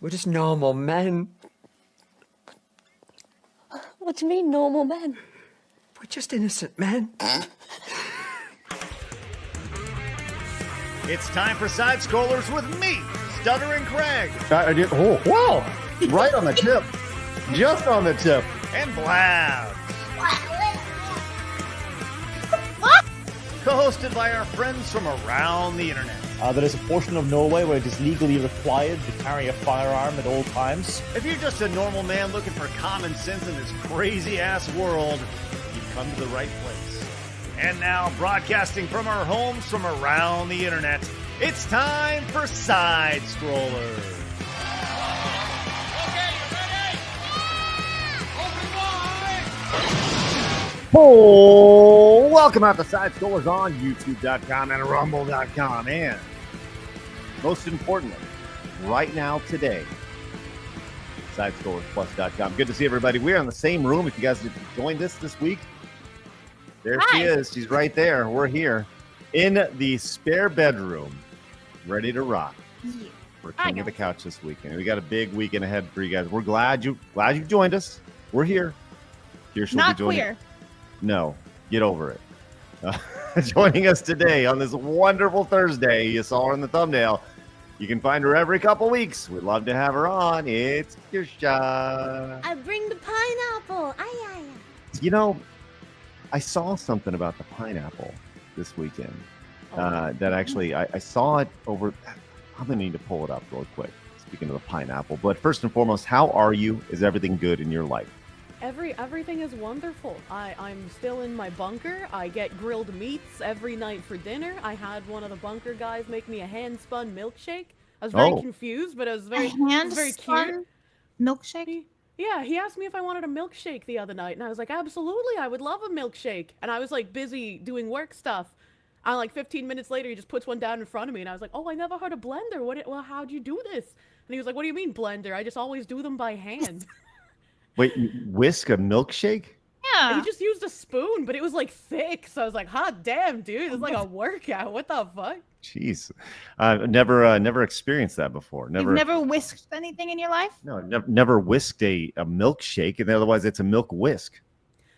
We're just normal men. What do you mean, normal men? We're just innocent men. It's time for Side Scrollers with me, Stuttering Craig. I did. Oh, wow. Right on the tip. Just on the tip. And Blabs. Co-hosted by our friends from around the internet. There is a portion of Norway where it is legally required to carry a firearm at all times. If you're just a normal man looking for common sense in this crazy-ass world, you've come to the right place. And now, broadcasting from our homes from around the internet, it's time for Side Scrollers. Oh, welcome out to Side Scrollers on YouTube.com and Rumble.com. And most importantly, right now, today, SidescrollersPlus.com. Good to see everybody. We're in the same room. If you guys have joined us this week, there she is. She's right there. We're here in the spare bedroom, ready to rock. We're king of the couch this weekend. We got a big weekend ahead for you guys. We're glad you joined us. We're here. Kirsche will be joining. Not queer. No, get over it. Joining us today on this wonderful Thursday, you saw her in the thumbnail. You can find her every couple weeks. We'd love to have her on. It's Kirsche. I bring the pineapple. Aye. You know, I saw something about the pineapple this weekend. That actually, I saw it over. I'm going to need to pull it up real quick, speaking of the pineapple. But first and foremost, how are you? Is everything good in your life? Everything is wonderful. I'm still in my bunker. I get grilled meats every night for dinner. I had one of the bunker guys make me a hand-spun milkshake. I was very confused, but it was very cute. Milkshake? Yeah, he asked me if I wanted a milkshake the other night, and I was like, absolutely, I would love a milkshake. And I was like busy doing work stuff. And like 15 minutes later, he just puts one down in front of me, and I was like, oh, I never heard of blender. How'd you do this? And he was like, what do you mean blender? I just always do them by hand. Wait, whisk a milkshake? Yeah. He just used a spoon, but it was like thick. So I was like, hot damn, dude. It's like a workout. What the fuck? Jeez. Never experienced that before. You've never whisked anything in your life? No, never whisked a milkshake, and otherwise it's a milk whisk.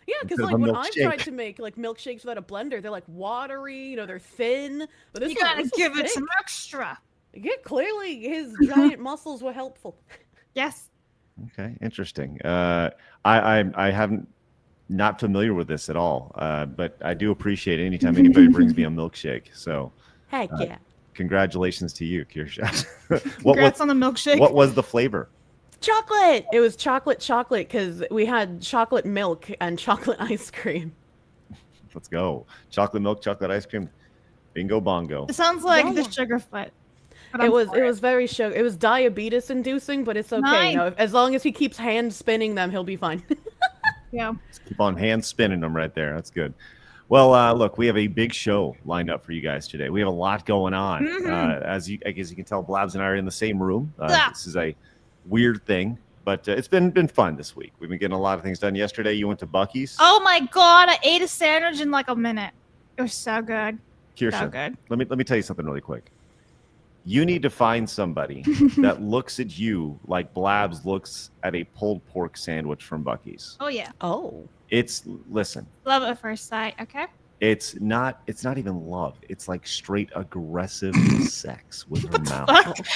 Yeah, because like when I tried to make like milkshakes without a blender, they're like watery, they're thin. But this you gotta give it some extra. Yeah, clearly his giant muscles were helpful. Yes. Okay, interesting. I haven't not familiar with this at all, but I do appreciate it anytime anybody brings me a milkshake. So, heck yeah! Congratulations to you, Kirsche. Congrats on the milkshake. What was the flavor? Chocolate. It was chocolate because we had chocolate milk and chocolate ice cream. Let's go! Chocolate milk, chocolate ice cream. Bingo bongo. It sounds like the Sugarfoot. It was very sugar. It was diabetes inducing, but it's okay. You know, as long as he keeps hand spinning them, he'll be fine. Yeah. Just keep on hand spinning them right there. That's good. Well, look, we have a big show lined up for you guys today. We have a lot going on. I guess you can tell, Blabs and I are in the same room. This is a weird thing, but it's been fun this week. We've been getting a lot of things done. Yesterday, you went to Buc-ees. Oh my God! I ate a sandwich in like a minute. It was so good. Kirsche, so good. Let me tell you something really quick. You need to find somebody that looks at you like Blabs looks at a pulled pork sandwich from Buc-ees. Oh yeah. Oh. Listen. Love at first sight. Okay. It's not even love. It's like straight aggressive sex with her mouth.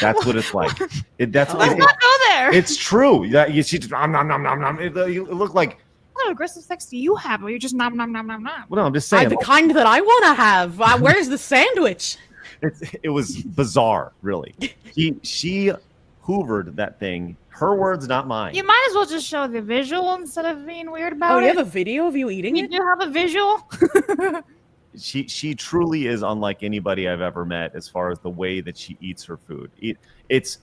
That's what it's like. Let's not go there. It's true. You see, nom nom nom nom nom. It looked like. What aggressive sex do you have? Or you just nom nom nom nom nom? Well, no, I'm just saying. The kind that I want to have. Where's the sandwich? It was bizarre, really. She hoovered that thing. Her words, not mine. You might as well just show the visual instead of being weird about it. Oh, you have a video of you eating it? You do have a visual? She truly is unlike anybody I've ever met as far as the way that she eats her food. It's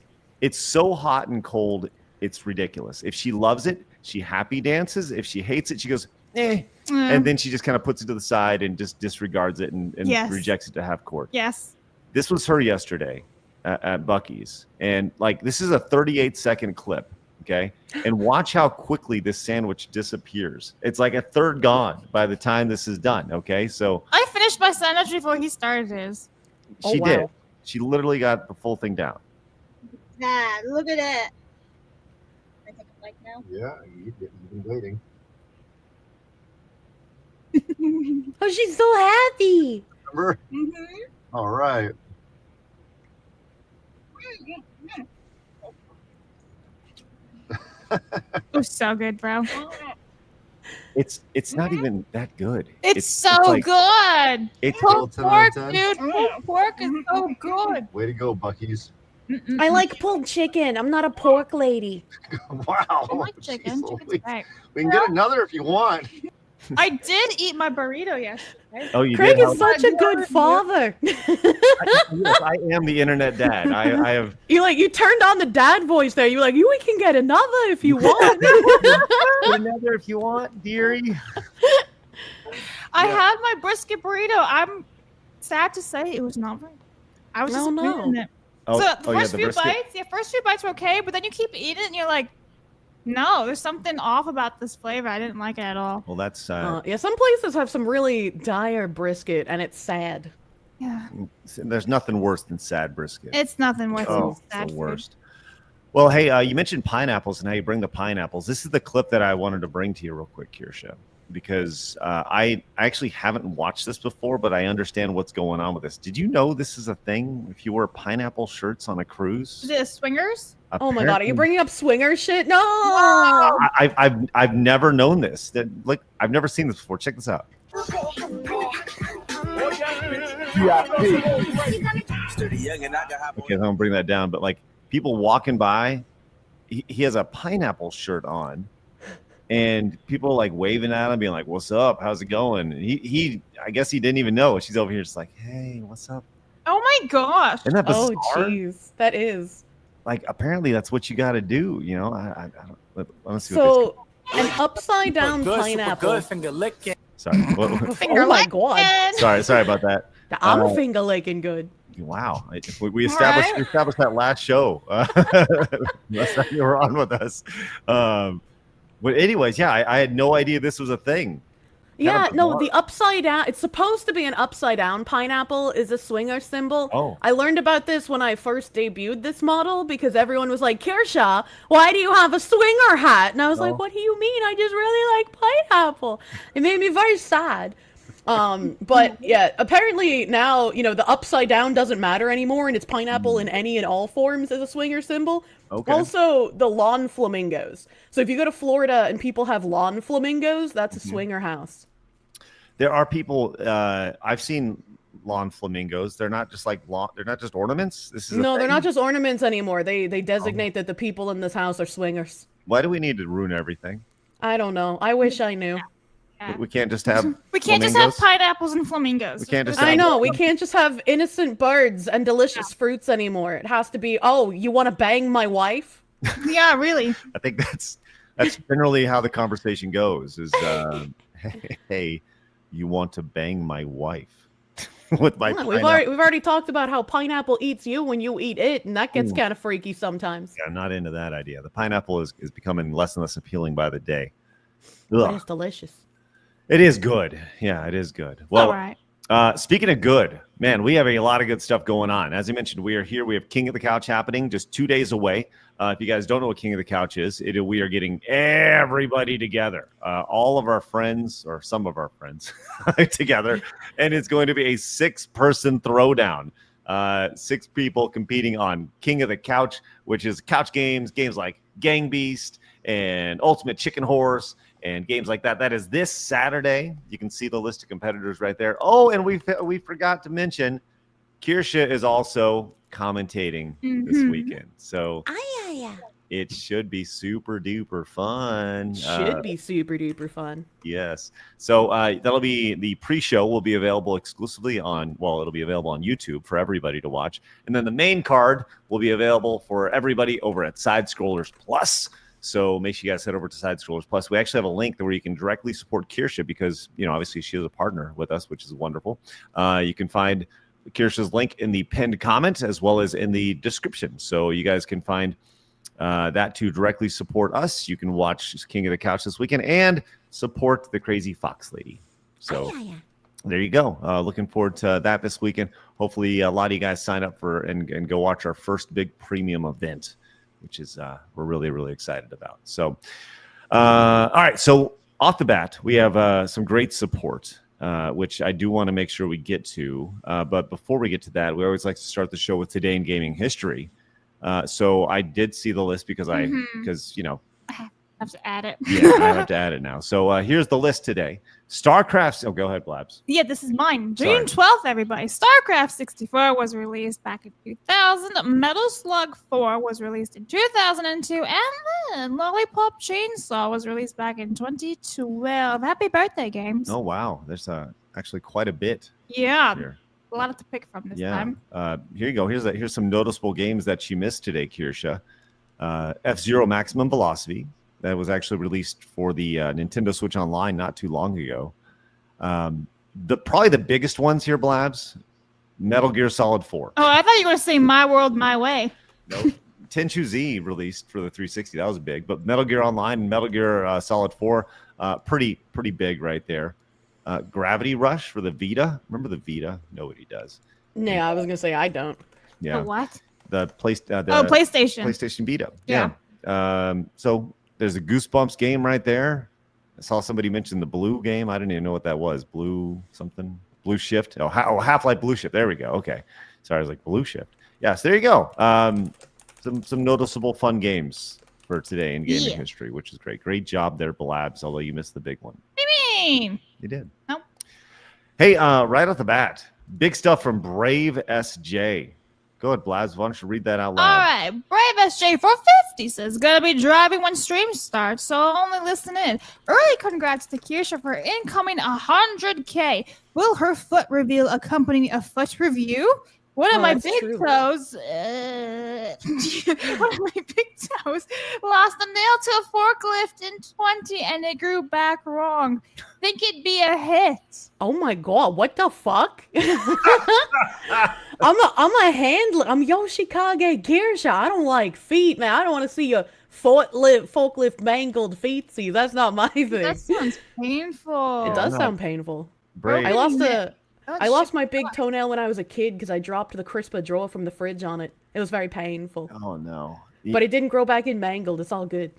so hot and cold, it's ridiculous. If she loves it, she happy dances. If she hates it, she goes, eh. And then she just kind of puts it to the side and just disregards it and rejects it to half court. Yes. This was her yesterday at Buc-ees. And like, this is a 38-second clip. Okay. And watch how quickly this sandwich disappears. It's like a third gone by the time this is done. Okay. So I finished my sandwich before he started his. She did. She literally got the full thing down. that. Look at it. Can I take a bite now? Yeah, you've been waiting. Oh, she's so happy. Remember? Mm-hmm. All right. It was so good, bro. It's not even that good. It's so like- good. It's Pulled 10 out of pork, 10. dude. Pulled pork is so good. Way to go, Buc-ees. I like pulled chicken. I'm not a pork lady. Wow. I like chicken. Jeez Chicken's Louise. great. We can get another if you want. I did eat my burrito yesterday. Oh, you Craig did? is such a good father. Yes, I am the internet dad. I have. You turned on the dad voice there. You were like, we can get another if you want. Another if you want, dearie. I had my brisket burrito. I'm sad to say it was not very. I was Oh, just no. in it. Oh, So the yeah, first the few brisket. bites, first few bites were okay, but then you keep eating it and you're like, no, there's something off about this flavor. I didn't like it at all. Well, that's Yeah, some places have some really dire brisket, and it's sad. Yeah, there's nothing worse than sad brisket. it's nothing worse Oh, than it's sad the food. worst. Well, hey, you mentioned pineapples and how you bring the pineapples. This is the clip that I wanted to bring to you real quick, Kirsche, because I actually haven't watched this before, but I understand what's going on with this. Did you know this is a thing? If you wear pineapple shirts on a cruise? Is it a swingers? Oh my god, are you Apparently- bringing up swinger shit? No! I've never known this. That like I've never seen this before. Check this out. Okay, I'm gonna bring that down. But like people walking by, he has a pineapple shirt on, and people like waving at him, being like, "What's up? How's it going?" And he I guess he didn't even know. She's over here just like, "Hey, what's up?" Oh my gosh. Isn't that bizarre? Oh, jeez. That is. Like apparently that's what you got to do. You know, I don't. Let's see what So, an upside down pineapple. finger licking. Sorry. What- Finger Oh my licking. God. sorry about that. I'm Uh, finger licking good. Wow, we established Alright. we established that last show. Last time you were on with us. But anyways, yeah, I had no idea this was a thing. Yeah, Kind of no, bizarre. the upside down. It's supposed to be an upside down pineapple is a swinger symbol. Oh. I learned about this when I first debuted this model because everyone was like, Kirsche, why do you have a swinger hat? And I was Oh. like, what do you mean? I just really like pineapple. It made me very sad. But yeah, apparently now, the upside down doesn't matter anymore and it's pineapple in any and all forms as a swinger symbol. Okay. Also, the lawn flamingos. So if you go to Florida and people have lawn flamingos, that's a swinger house. There are people I've seen lawn flamingos. They're not just like lawn. They're not just ornaments. This is No, they're not just ornaments anymore. They designate that the people in this house are swingers. Why do we need to ruin everything? I don't know. I wish I knew. Yeah. We can't just have. We can't just have flamingos? pineapples and flamingos. We can't just I have- know. We can't just have innocent birds and delicious fruits anymore. It has to be, oh, you want to bang my wife? Yeah, really. I think that's generally how the conversation goes. Is hey, you want to bang my wife with my We've pineapple? already talked about how pineapple eats you when you eat it, and that gets kind of freaky sometimes. Yeah, I'm not into that idea. The pineapple is becoming less and less appealing by the day. But Ugh. it's delicious. It is good. Yeah, it is good. Well, All right. speaking of good, man, we have a lot of good stuff going on. As I mentioned, we are here. We have King of the Couch happening just 2 days away. If you guys don't know what King of the Couch is, we are getting everybody together, all of our friends or some of our friends together, and it's going to be a 6-person throwdown. 6 people competing on King of the Couch, which is couch games like Gang Beast and Ultimate Chicken Horse and games like that. That is this Saturday. You can see the list of competitors right there. Oh, and we forgot to mention Kirsche is also commentating this Mhm. weekend. So it should be super duper fun. Should be super duper fun. Yes. So that'll be the pre-show will be available exclusively it'll be available on YouTube for everybody to watch. And then the main card will be available for everybody over at Side Scrollers Plus. So make sure you guys head over to Side Scrollers Plus. We actually have a link where you can directly support Kirsche because, obviously she is a partner with us, which is wonderful. You can find Kirsche's link in the pinned comment as well as in the description. So you guys can find that to directly support us. You can watch King of the Couch this weekend and support the Crazy Fox Lady. So there you go. Looking forward to that this weekend. Hopefully, a lot of you guys sign up for and go watch our first big premium event, which is we're really, really excited about. So, all right. So off the bat, we have some great support, which I do want to make sure we get to. But before we get to that, we always like to start the show with Today in Gaming History. So I did see the list because I have to add it. yeah, I have to add it now. So here's the list today. StarCraft. Oh, go ahead, Blabs. Yeah, this is mine. Sorry. June 12th, everybody. StarCraft 64 was released back in 2000. Metal Slug 4 was released in 2002. And then Lollipop Chainsaw was released back in 2012. Happy birthday, games. Oh, wow. There's actually quite a bit Yeah, here. a lot to pick from this Yeah. time. Here you go. Here's some noticeable games that you missed today, Kirsche. F-Zero Maximum Velocity. That was actually released for the Nintendo Switch Online not too long ago. Probably the biggest ones here, Blabs, Metal Gear Solid 4. Oh, I thought you were going to say My World, My Way. Nope. Tenchu Z released for the 360. That was big. But Metal Gear Online and Metal Gear Solid 4, pretty big right there. Gravity Rush for the Vita. Remember the Vita? Nobody does. No, I was gonna say I don't. Yeah. The what? The PlayStation. PlayStation. Vita. Yeah. So there's a Goosebumps game right there. I saw somebody mention the Blue game. I didn't even know what that was. Blue something. Blue Shift. Oh, Half-Life Blue Shift. There we go. Okay. Sorry, I was like Blue Shift. Yes, there you go. Some noticeable fun games for today in gaming history, which is great. Great job there, Blabs, although you missed the big one. What do you mean? You did. Nope. Hey, right off the bat, big stuff from Brave SJ. Go ahead, Blabs. Why don't you read that out loud? All right. Brave SJ450 says, gonna be driving when stream starts, so only listen in. Early congrats to Kirsche for incoming 100K. Will her foot reveal accompany a foot review? One of my that's big true. toes, one of my big toes lost a nail to a forklift in 20 and it grew back wrong. Think it'd be a hit. Oh my god, what the fuck? I'm a handler. I'm Yoshikage Kirsche. I don't like feet, man. I don't want to see a forklift mangled feetsies. That's not my thing. That sounds painful. It does no. sound painful. Brave. I lost my big toenail when I was a kid because I dropped the crispa drawer from the fridge on it. It was very painful. Oh, no. But it didn't grow back in mangled. It's all good.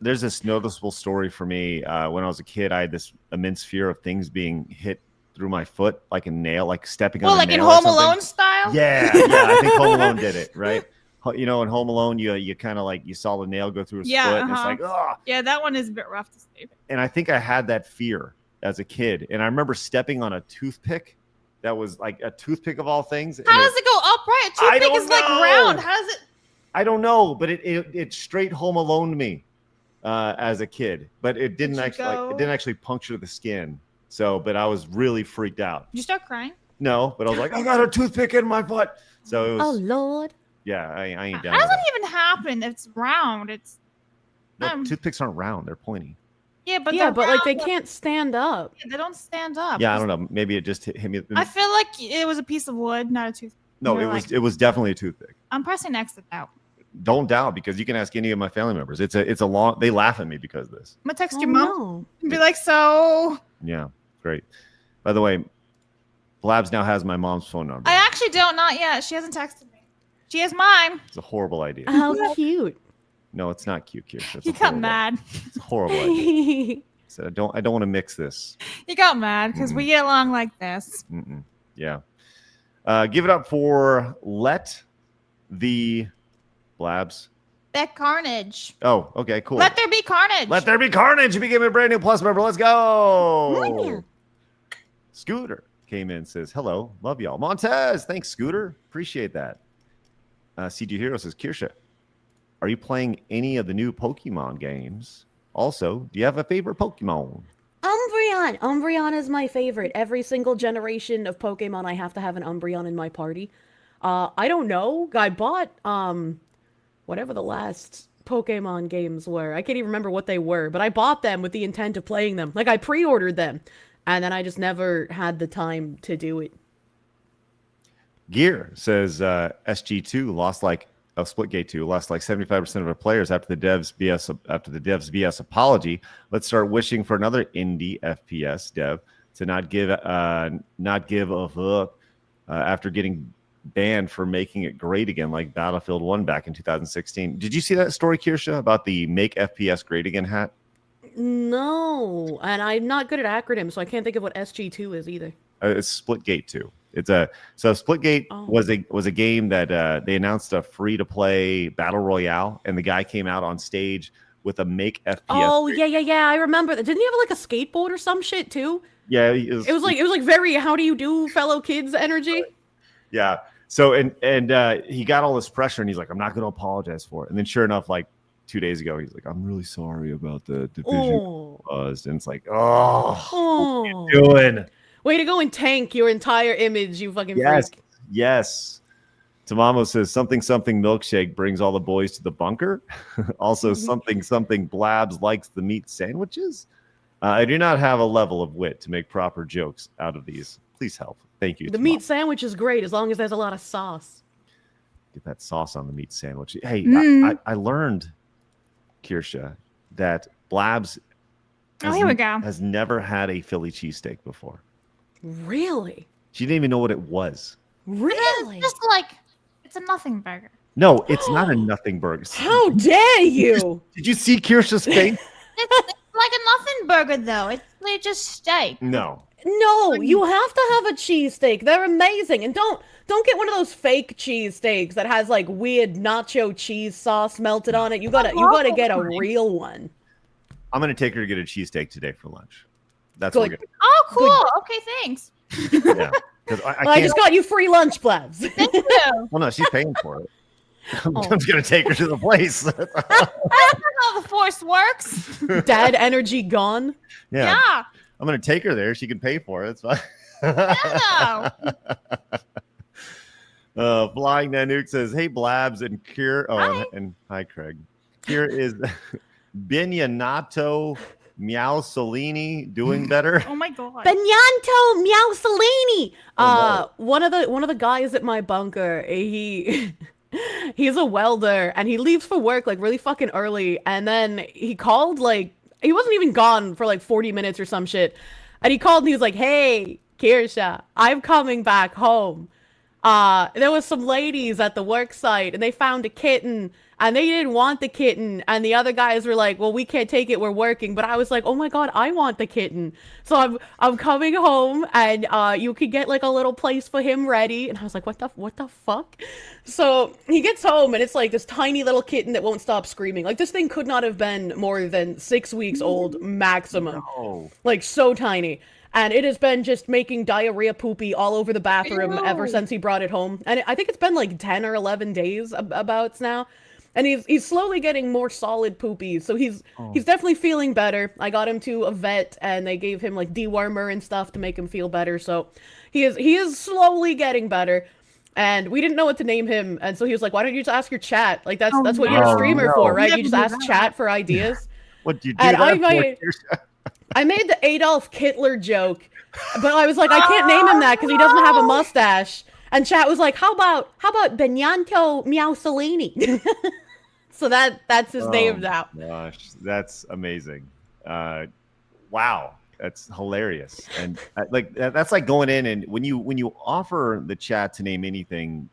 There's this noticeable story for me. When I was a kid, I had this immense fear of things being hit through my foot, like a nail, like stepping on a nail. Well, like in or Home something. Alone style? Yeah, I think Home Alone did it, right? You know, in Home Alone, you kind of like you saw the nail go through his foot, and it's like, oh. Yeah, that one is a bit rough to sleep. And I think I had that fear as a kid, and I remember stepping on a toothpick. That was like a toothpick of all things. How does it go upright? A I toothpick don't is like know. round. How does it? I don't know, but it straight Home Alone me as a kid, but it didn't actually puncture the skin. So, but I was really freaked out. Did you start crying? No, but I was like, I got a toothpick in my foot. So it was. Oh lord. Yeah, I ain't down. How with does that that. even happen? It's round. It's No, toothpicks aren't round; they're pointy. yeah, but Yeah, they're but like they round. can't stand up. They don't stand up. Yeah, I don't know. Maybe it just hit me. I feel like it was a piece of wood, not a tooth. No, You're it was definitely a toothpick. I'm pressing X it out. Don't doubt, because you can ask any of my family members. It's a long. They laugh at me because of this. I'm gonna text Oh, your mom no. and be like, so. Yeah, great. By the way, Blabs now has my mom's phone number. I actually don't, not yet. She hasn't texted me. She has mine. It's a horrible idea. How cute. No, it's not cute, Kirsche. It's He a got horrible- mad. It's a horrible idea. So I don't want to mix this. He got mad because we get along like this. Mm-mm. Yeah. Give it up for Let the Blabs. That carnage. Oh, okay, cool. Let there be carnage. Let there be carnage. You became a brand new Plus member. Let's go. Scooter came in, says, hello, love y'all. Montez, thanks, Scooter. Appreciate that. CG Hero says, Kirsche, are you playing any of the new Pokemon games? Also, do you have a favorite Pokemon? Umbreon. Umbreon is my favorite. Every single generation of Pokemon, I have to have an Umbreon in my party. I don't know. I bought whatever the last Pokemon games were. I can't even remember what they were, but I bought them with the intent of playing them. Like I pre-ordered them, and then I just never had the time to do it. Gear says SG2 lost like Splitgate 2 lost like 75% of our players after the devs BS apology. Let's start wishing for another indie FPS dev to not give a fuck after getting banned for making it great again, like Battlefield 1 back in 2016. Did you see that story, Kirsche, about the Make FPS Great Again hat? No, and I'm not good at acronyms, so I can't think of what SG2 is either. It's Splitgate 2. Splitgate was a game that they announced a free-to-play battle royale, and the guy came out on stage with a Make FPS. Oh yeah, I remember that. Didn't he have like a skateboard or some shit too? Yeah, it was like very how do you do, fellow kids energy. Yeah. So and he got all this pressure, and he's like, I'm not going to apologize for it. And then sure enough, like 2 days ago, he's like, I'm really sorry about the division buzzed. And it's like, what are you doing? Way to go and tank your entire image, you fucking freak. Yes. Tamamo says something milkshake brings all the boys to the bunker. Also something Blabs likes the meat sandwiches. I do not have a level of wit to make proper jokes out of these. Please help. Thank you. The meat sandwich is great as long as there's a lot of sauce. Get that sauce on the meat sandwich. Hey, I learned, Kirsche, that Blabs has never had a Philly cheesesteak before. Really? She didn't even know what it was. Really? It's just like, it's a nothing burger. No, it's not a nothing burger. How dare you? Did you see Kirsche's face? It's like a nothing burger, though. It's like just steak. No, you have to have a cheesesteak. They're amazing. And don't get one of those fake cheesesteaks that has like weird nacho cheese sauce melted on it. You gotta get a real one. I'm gonna take her to get a cheesesteak today for lunch. That's Good. what we're gonna. Oh, cool. Okay, thanks. Yeah, because I just got you free lunch, Blabs. Thank you. Well, no, she's paying for it. I'm just gonna take her to the place. That's not how the force works. Dad energy gone. Yeah. I'm gonna take her there. She can pay for it. It's fine. Flying Nanook says, "Hey Blabs and Kier." Oh, hi. and hi Craig. Here is Binyanato Meowsolini doing better. Oh my god. Benyanto Meowsolini. One of the guys at my bunker, he's a welder and he leaves for work like really fucking early, and then he called like he wasn't even gone for like 40 minutes or some shit. And he called and he was like, "Hey, Kirsche, I'm coming back home. There was some ladies at the work site and they found a kitten and they didn't want the kitten. And the other guys were like, well, we can't take it. We're working." But I was like, oh my God, I want the kitten. So I'm coming home and you could get like a little place for him ready. And I was like, what the fuck? So he gets home and it's like this tiny little kitten that won't stop screaming. Like this thing could not have been more than 6 weeks old maximum. No. Like so tiny. And it has been just making diarrhea poopy all over the bathroom ever since he brought it home. And I think it's been like 10 or 11 days abouts now. And he's slowly getting more solid poopies. So he's definitely feeling better. I got him to a vet and they gave him like dewormer and stuff to make him feel better. So he is slowly getting better. And we didn't know what to name him. And so he was like, why don't you just ask your chat? Like that's what you're a streamer for, right? You just ask chat for ideas. What do you do? And that I made the Adolf Hitler joke, but I was like, I can't name him that because he doesn't have a mustache. And chat was like, how about Benyanto Meowsolini? So that's his name now. Gosh, that's amazing. Wow, that's hilarious. And like that's like going in and when you offer the chat to name anything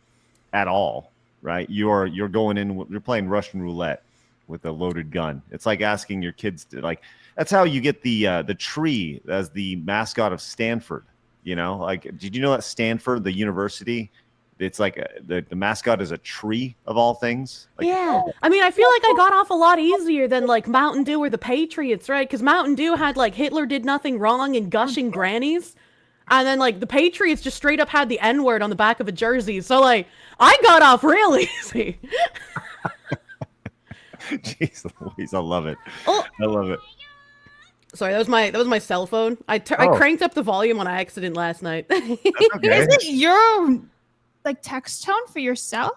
at all, right? You're going in. You're playing Russian roulette with a loaded gun. It's like asking your kids to like. That's how you get the tree as the mascot of Stanford. You know, like, did you know that Stanford, the university, it's like the mascot is a tree of all things? Like, yeah. I mean, I feel like I got off a lot easier than like Mountain Dew or the Patriots, right? Because Mountain Dew had like Hitler did nothing wrong and gushing grannies. And then like the Patriots just straight up had the N-word on the back of a jersey. So like I got off real easy. Jeez Louise, I love it. Oh. I love it. Sorry, that was my cell phone. I cranked up the volume on accident last night. That's okay. Is it your like text tone for yourself?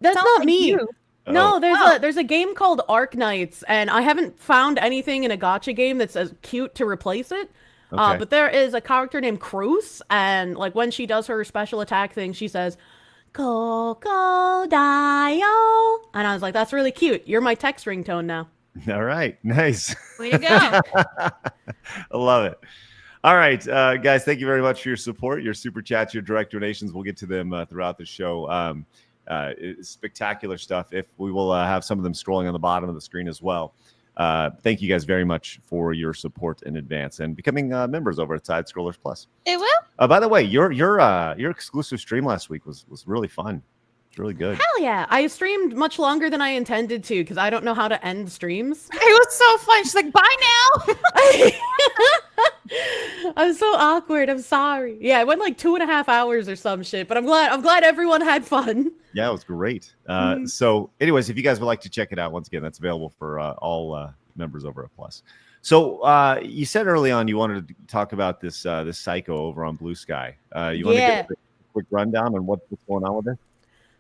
That's Sounds not like me. you. No, there's a game called Arc Knights, and I haven't found anything in a gacha game that's as cute to replace it. Okay. But there is a character named Cruz, and like when she does her special attack thing, she says, "Crocodile," and I was like, "That's really cute. You're my text ringtone now." All right, nice. Way to go. I love it. All right, guys, thank you very much for your support, your super chats, your direct donations. We'll get to them throughout the show. It's spectacular stuff. If we will have some of them scrolling on the bottom of the screen as well. Thank you guys very much for your support in advance and becoming members over at Side Scrollers Plus. It will. By the way, your exclusive stream last week was really fun. It's really good. Hell yeah. I streamed much longer than I intended to because I don't know how to end streams. It was so fun. She's like, bye now. I'm so awkward. I'm sorry. Yeah, it went like 2.5 hours or some shit, but I'm glad everyone had fun. Yeah, it was great. So anyways, if you guys would like to check it out, once again, that's available for all members over at Plus. So you said early on you wanted to talk about this psycho over on Blue Sky. You want to get a quick rundown on what's going on with it?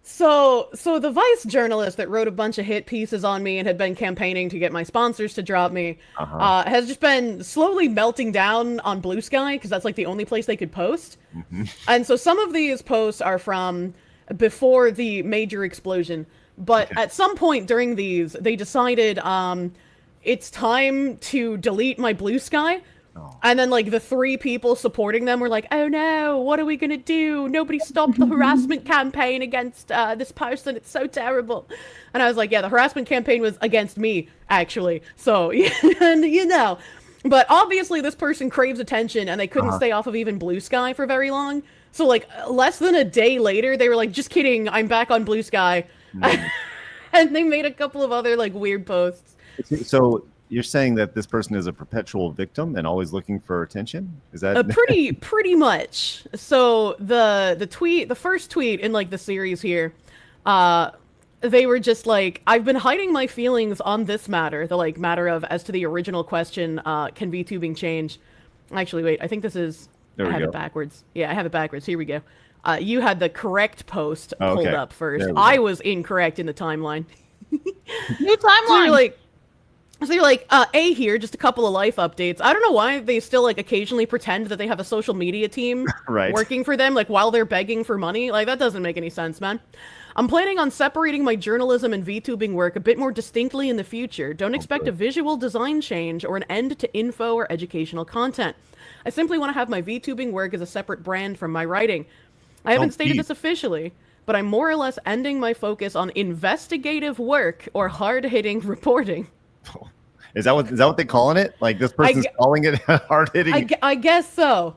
So the Vice journalist that wrote a bunch of hit pieces on me and had been campaigning to get my sponsors to drop me has just been slowly melting down on Blue Sky because that's like the only place they could post. And so some of these posts are from before the major explosion, but at some point during these, they decided it's time to delete my Blue Sky. And then, like, the 3 people supporting them were like, oh no, what are we gonna do? Nobody stopped the harassment campaign against this person. It's so terrible. And I was like, yeah, the harassment campaign was against me, actually. So, and you know. But obviously this person craves attention, and they couldn't stay off of even Blue Sky for very long. So, like, less than a day later, they were like, just kidding, I'm back on Blue Sky. And they made a couple of other, like, weird posts. So you're saying that this person is a perpetual victim and always looking for attention? Is that pretty much? So the first tweet in like the series here, they were just like, I've been hiding my feelings on this matter, the like matter of as to the original question, can VTubing change? Actually, wait, I think this is. I have it backwards. Yeah, I have it backwards. Here we go. You had the correct post pulled up first. I was incorrect in the timeline. New timeline. So you're like, A here, just a couple of life updates. I don't know why they still, like, occasionally pretend that they have a social media team working for them, like, while they're begging for money. Like, that doesn't make any sense, man. I'm planning on separating my journalism and VTubing work a bit more distinctly in the future. Don't expect a visual design change or an end to info or educational content. I simply want to have my VTubing work as a separate brand from my writing. I haven't stated this officially, but I'm more or less ending my focus on investigative work or hard-hitting reporting. Is that what they're calling it? Like this person's calling it hard hitting? I guess so.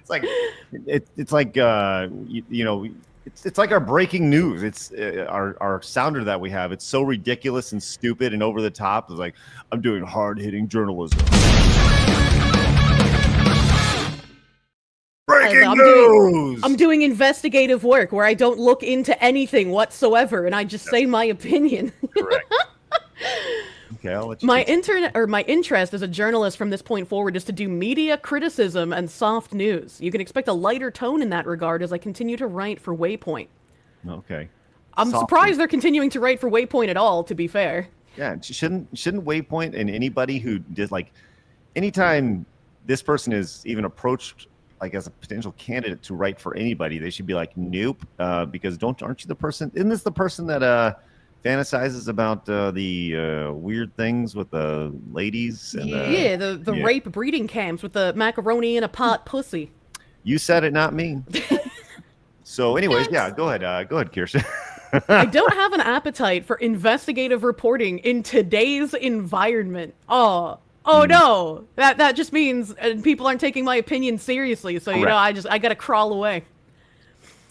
It's like it's like you know, it's like our breaking news. It's our sounder that we have. It's so ridiculous and stupid and over the top. It's like, I'm doing hard hitting journalism. Breaking news! I'm doing investigative work where I don't look into anything whatsoever and I just say my opinion. Correct. Okay, I'll let you my interest as a journalist from this point forward is to do media criticism and soft news. You can expect a lighter tone in that regard as I continue to write for Waypoint. Okay. I'm surprised they're continuing to write for Waypoint at all, to be fair. Yeah, shouldn't Waypoint and anybody who did, like, anytime this person is even approached like as a potential candidate to write for anybody, they should be like, nope, because aren't you the person? Isn't this the person that fantasizes about the weird things with the ladies? And, the rape breeding camps with the macaroni in a pot pussy. You said it, not me. So, anyways, yeah, go ahead, Kirsche. I don't have an appetite for investigative reporting in today's environment. Oh no, that just means people aren't taking my opinion seriously. So you know, I gotta crawl away.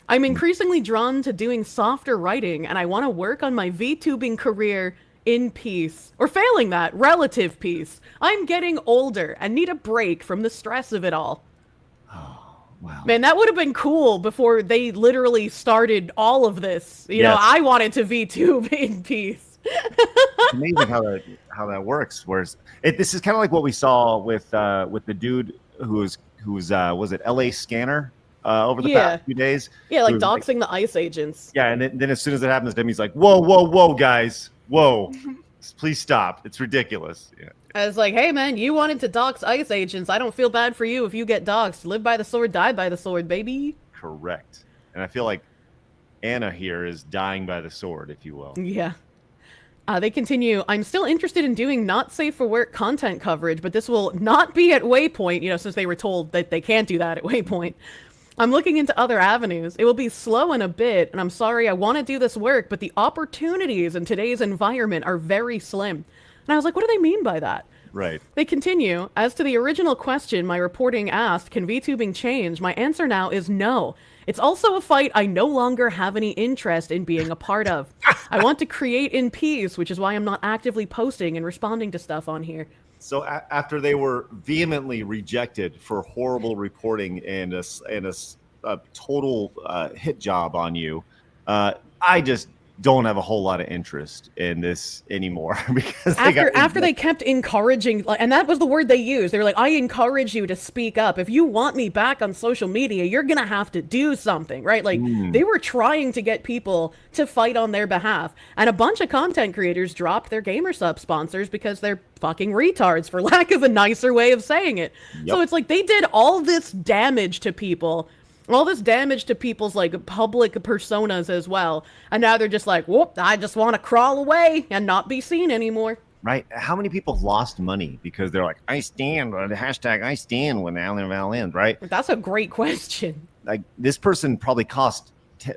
I'm increasingly drawn to doing softer writing, and I want to work on my VTubing career in peace. Or failing that, relative peace. I'm getting older and need a break from the stress of it all. Oh, wow. Man, that would have been cool before they literally started all of this. You know, I wanted to VTube in peace. It's amazing how that works. Whereas this is kind of like what we saw with the dude who was it LA Scanner? Over the past few days. Yeah, like doxing the ICE agents. Yeah, and then as soon as it happens to him, he's like, whoa, guys. Whoa. Please stop. It's ridiculous. Yeah. I was like, hey, man, you wanted to dox ICE agents. I don't feel bad for you if you get doxed. Live by the sword, die by the sword, baby. Correct. And I feel like Anna here is dying by the sword, if you will. Yeah. They continue, I'm still interested in doing not safe for work content coverage, but this will not be at Waypoint, since they were told that they can't do that at Waypoint. I'm looking into other avenues. It will be slow and a bit, and I'm sorry, I want to do this work, but the opportunities in today's environment are very slim. And I was like, what do they mean by that? Right. They continue, as to the original question my reporting asked, can VTubing change? My answer now is no. It's also a fight I no longer have any interest in being a part of. I want to create in peace, which is why I'm not actively posting and responding to stuff on here. So after they were vehemently rejected for horrible reporting and a total hit job on you, I just don't have a whole lot of interest in this anymore because after they kept encouraging, and that was the word they used. They were like, I encourage you to speak up. If you want me back on social media, you're going to have to do something, right? Like they were trying to get people to fight on their behalf. And a bunch of content creators dropped their GamerSub sponsors because they're fucking retards, for lack of a nicer way of saying it. Yep. So it's like they did all this damage to people. All this damage to people's like public personas as well. And now they're just like, whoop, I just want to crawl away and not be seen anymore. Right. How many people lost money because they're like, I stand, the hashtag I stand when Val ends, right? That's a great question. Like this person probably cost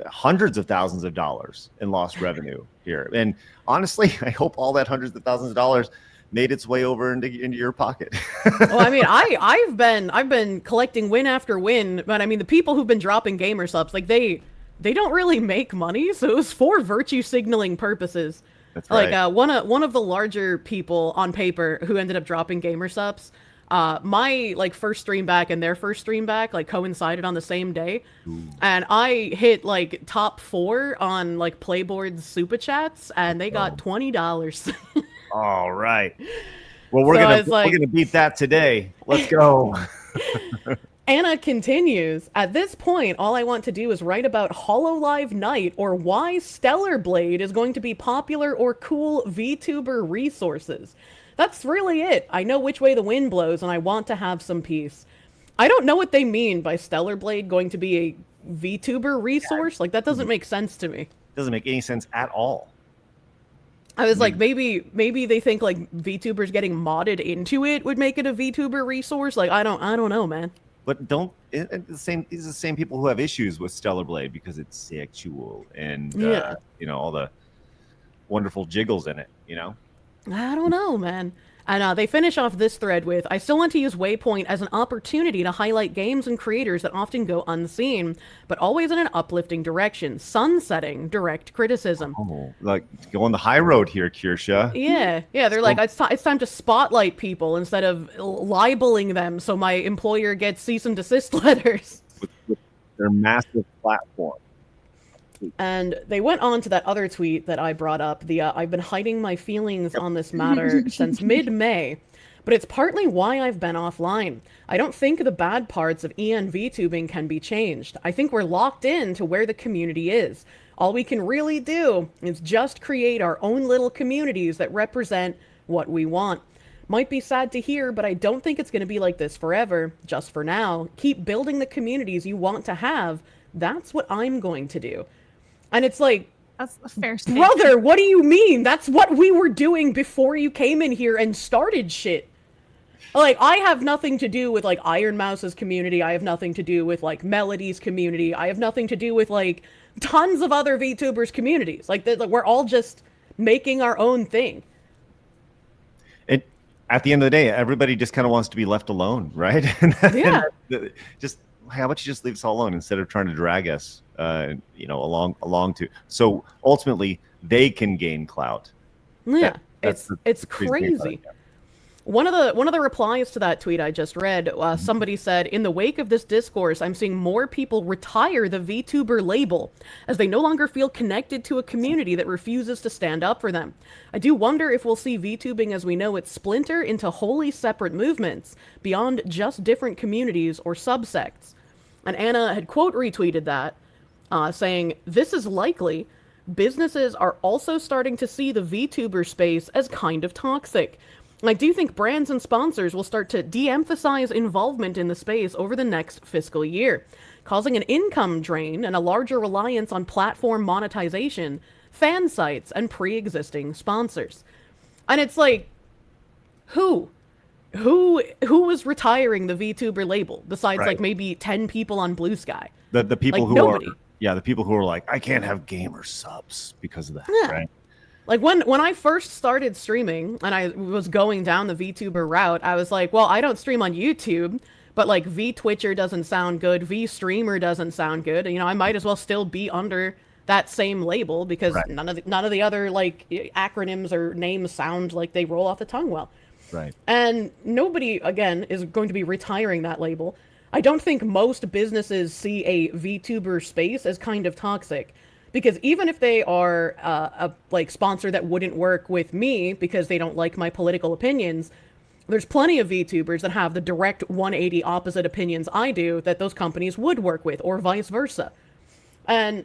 hundreds of thousands of dollars in lost revenue here. And honestly, I hope all that hundreds of thousands of dollars made its way over into your pocket. Well, I mean, I've been collecting win after win, but I mean, the people who've been dropping gamer subs, like they don't really make money, so it was for virtue signaling purposes. That's right. Like one of the larger people on paper who ended up dropping gamer subs, my like first stream back and their first stream back like coincided on the same day. Ooh. And I hit like top 4 on like Playboard's Superchats, and they got $20. All right. Well, we're gonna beat that today. Let's go. Anna continues, at this point, all I want to do is write about HoloLive Night or why Stellar Blade is going to be popular or cool VTuber resources. That's really it. I know which way the wind blows, and I want to have some peace. I don't know what they mean by Stellar Blade going to be a VTuber resource. Like, that doesn't make sense to me. Doesn't make any sense at all. I was like, maybe they think like VTubers getting modded into it would make it a VTuber resource. Like, I don't know, man. But these are the same people who have issues with Stellar Blade because it's sexual and all the wonderful jiggles in it, I don't know, man. And they finish off this thread with, I still want to use Waypoint as an opportunity to highlight games and creators that often go unseen, but always in an uplifting direction, sunsetting direct criticism. Oh, like going the high road here, Kirsche. Yeah, they're like, it's time to spotlight people instead of libeling them so my employer gets cease and desist letters. With their massive platform. And they went on to that other tweet that I brought up, I've been hiding my feelings on this matter since mid-May, but it's partly why I've been offline. I don't think the bad parts of EN VTubing can be changed. I think we're locked in to where the community is. All we can really do is just create our own little communities that represent what we want. Might be sad to hear, but I don't think it's going to be like this forever. Just for now, keep building the communities you want to have. That's what I'm going to do. And it's like, that's a fair statement. Brother, what do you mean? That's what we were doing before you came in here and started shit. Like, I have nothing to do with, like, Iron Mouse's community. I have nothing to do with, like, Melody's community. I have nothing to do with, like, tons of other VTubers' communities. Like, we're all just making our own thing. At the end of the day, everybody just kind of wants to be left alone, right? Yeah. Just, how about you just leave us all alone instead of trying to drag us, along to. So ultimately, they can gain clout. Yeah, it's crazy. One of the replies to that tweet I just read, somebody said, in the wake of this discourse, I'm seeing more people retire the VTuber label as they no longer feel connected to a community that refuses to stand up for them. I do wonder if we'll see VTubing as we know it splinter into wholly separate movements beyond just different communities or subsects. And Anna had quote retweeted that, saying, this is likely. Businesses are also starting to see the VTuber space as kind of toxic. I do think brands and sponsors will start to de-emphasize involvement in the space over the next fiscal year, causing an income drain and a larger reliance on platform monetization, fan sites, and pre-existing sponsors. And it's like, who was retiring the VTuber label besides like maybe 10 people on Blue Sky? The people like, who nobody. the people who are like, I can't have gamer subs because of that, right? Like when I first started streaming and I was going down the VTuber route, I was like, well, I don't stream on YouTube, but like VTwitcher doesn't sound good, VStreamer doesn't sound good. You know, I might as well still be under that same label because none of the other like acronyms or names sound like they roll off the tongue well. Right. And nobody, again, is going to be retiring that label. I don't think most businesses see a VTuber space as kind of toxic, because even if they are a like sponsor that wouldn't work with me because they don't like my political opinions, there's plenty of VTubers that have the direct 180 opposite opinions I do that those companies would work with, or vice versa. And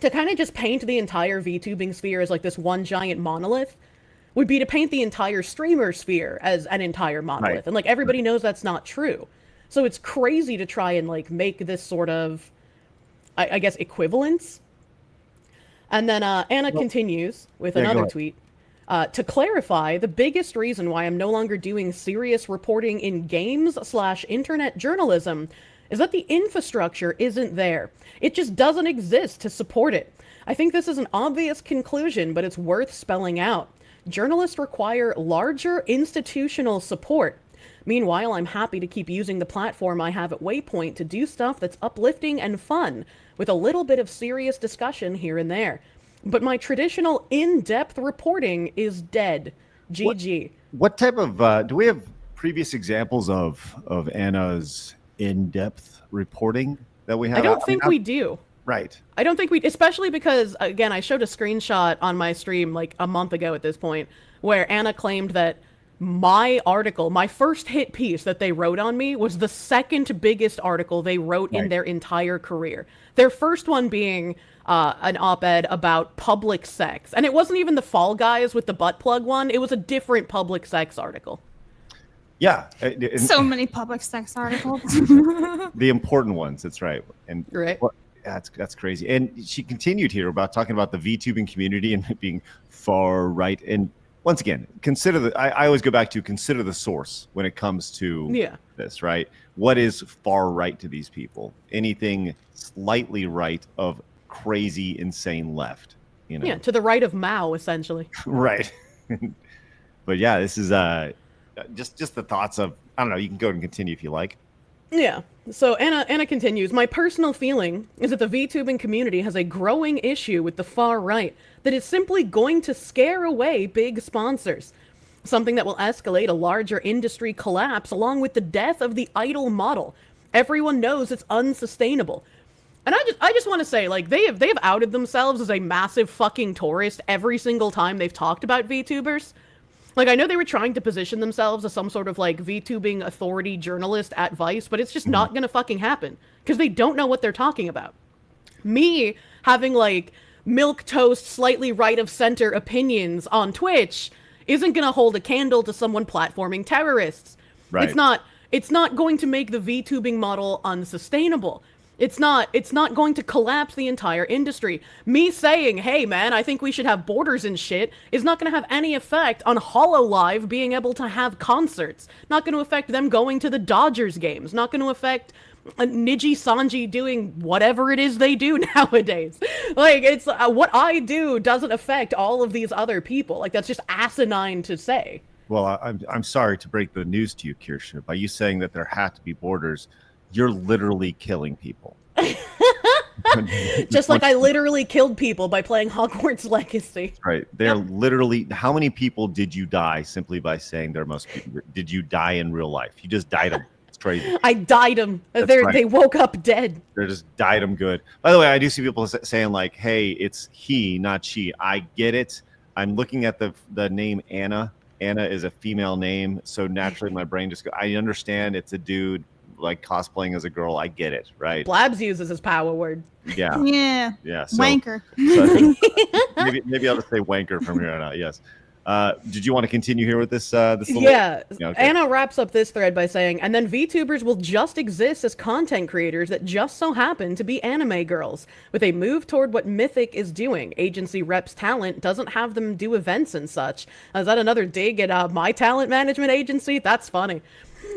to kind of just paint the entire VTubing sphere as like this one giant monolith would be to paint the entire streamer sphere as an entire monolith. Right. And like everybody knows that's not true. So it's crazy to try and like make this sort of, I guess, equivalence. And then Anna continues with another tweet. To clarify, the biggest reason why I'm no longer doing serious reporting in games/internet journalism is that the infrastructure isn't there. It just doesn't exist to support it. I think this is an obvious conclusion, but it's worth spelling out. Journalists require larger institutional support. Meanwhile, I'm happy to keep using the platform I have at Waypoint to do stuff that's uplifting and fun, with a little bit of serious discussion here and there. But my traditional in-depth reporting is dead. GG. What type of do we have previous examples of Anna's in-depth reporting that we have? I don't think we do. Right. I don't think we, especially because, again, I showed a screenshot on my stream like a month ago at this point, where Anna claimed that my article, my first hit piece that they wrote on me, was the second biggest article they wrote in their entire career. Their first one being an op-ed about public sex. And it wasn't even the Fall Guys with the butt plug one. It was a different public sex article. Yeah. So many public sex articles. The important ones. That's right. And right. That's crazy. And she continued here about talking about the VTubing community and it being far right. And once again, I always go back to consider the source when it comes to this, right? What is far right to these people? Anything slightly right of crazy, insane left, you know? Yeah, to the right of Mao, essentially. Right. But yeah, this is just the thoughts of, I don't know, you can go and continue if you like. Yeah. So Anna continues, my personal feeling is that the VTubing community has a growing issue with the far right that is simply going to scare away big sponsors. Something that will escalate a larger industry collapse along with the death of the idol model. Everyone knows it's unsustainable. And I just want to say, like, they have outed themselves as a massive fucking tourist every single time they've talked about VTubers. Like, I know they were trying to position themselves as some sort of, like, VTubing authority journalist at Vice, but it's just not gonna fucking happen. Because they don't know what they're talking about. Me having, like, milquetoast, slightly right-of-center opinions on Twitch isn't gonna hold a candle to someone platforming terrorists. Right. It's not going to make the VTubing model unsustainable. It's not going to collapse the entire industry. Me saying, hey man, I think we should have borders and shit, is not going to have any effect on HoloLive being able to have concerts. Not going to affect them going to the Dodgers games. Not going to affect Niji Sanji doing whatever it is they do nowadays. Like, it's what I do doesn't affect all of these other people. Like, that's just asinine to say. Well, I'm sorry to break the news to you, Kirsche. By you saying that there have to be borders, you're literally killing people. Just like I literally killed people by playing Hogwarts Legacy. Right. They're literally, how many people did you die simply by saying there must be, did you die in real life? You just died them. It's crazy. I died them. Right. They woke up dead. They just died them good. By the way, I do see people saying like, hey, it's he, not she. I get it. I'm looking at the name Anna. Anna is a female name. So naturally my brain just goes, I understand it's a dude like cosplaying as a girl. I get it, right? Blabs uses his power word. Yeah. Yeah. Yeah. So, Wanker. So maybe I'll just say wanker from here on out. Yes. Did you want to continue here with this? This little... Yeah. Okay. Anna wraps up this thread by saying, and then VTubers will just exist as content creators that just so happen to be anime girls, with a move toward what Mythic is doing. Agency reps talent doesn't have them do events and such. Is that another dig at my talent management agency? That's funny.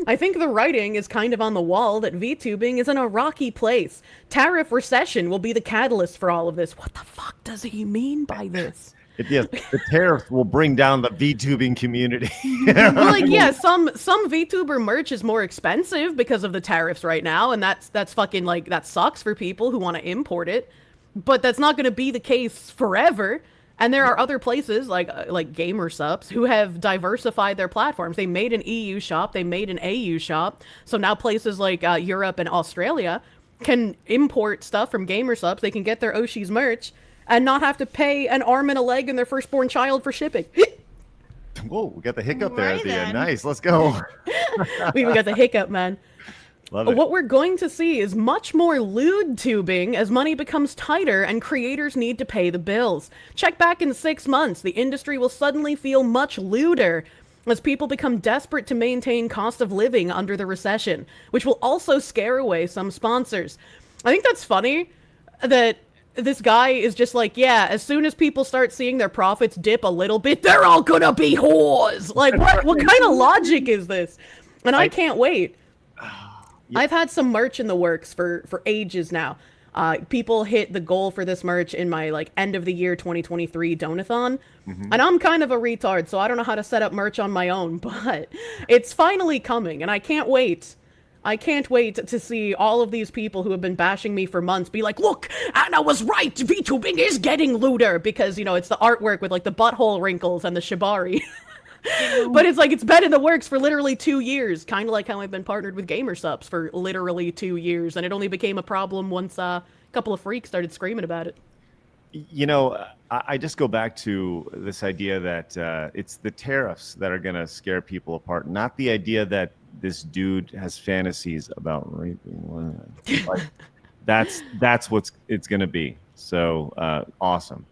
I think the writing is kind of on the wall that VTubing is in a rocky place. Tariff recession will be the catalyst for all of this. What the fuck does he mean by this? Yes, the tariffs will bring down the VTubing community. Well, like, yeah, some VTuber merch is more expensive because of the tariffs right now, and that's fucking, like, that sucks for people who want to import it. But that's not going to be the case forever. And there are other places like GamerSups who have diversified their platforms. They made an EU shop, they made an AU shop. So now places like Europe and Australia can import stuff from GamerSups. They can get their Oshi's merch and not have to pay an arm and a leg and their firstborn child for shipping. Whoa, we got the hiccup there Right at the end. then. Nice, let's go. We even got the hiccup, man. Love it. What we're going to see is much more lewd tubing as money becomes tighter and creators need to pay the bills. Check back in 6 months, the industry will suddenly feel much lewder as people become desperate to maintain cost of living under the recession, which will also scare away some sponsors. I think that's funny that this guy is just like, yeah, as soon as people start seeing their profits dip a little bit, they're all gonna be whores. Like, what kind of logic is this? And I can't wait. I've had some merch in the works for ages now. People hit the goal for this merch in my like end of the year 2023 donathon. And I'm kind of a retard, so I don't know how to set up merch on my own, but it's finally coming and I can't wait. I can't wait to see all of these people who have been bashing me for months be like, look, Anna was right, VTubing is getting looter, because, you know, it's the artwork with like the butthole wrinkles and the shibari. But it's like, it's been in the works for literally 2 years, kind of like how I've been partnered with GamerSups for literally 2 years, and it only became a problem once a couple of freaks started screaming about it. You know, I just go back to this idea that it's the tariffs that are going to scare people apart, not the idea that this dude has fantasies about raping women. Like, that's what it's going to be. So awesome.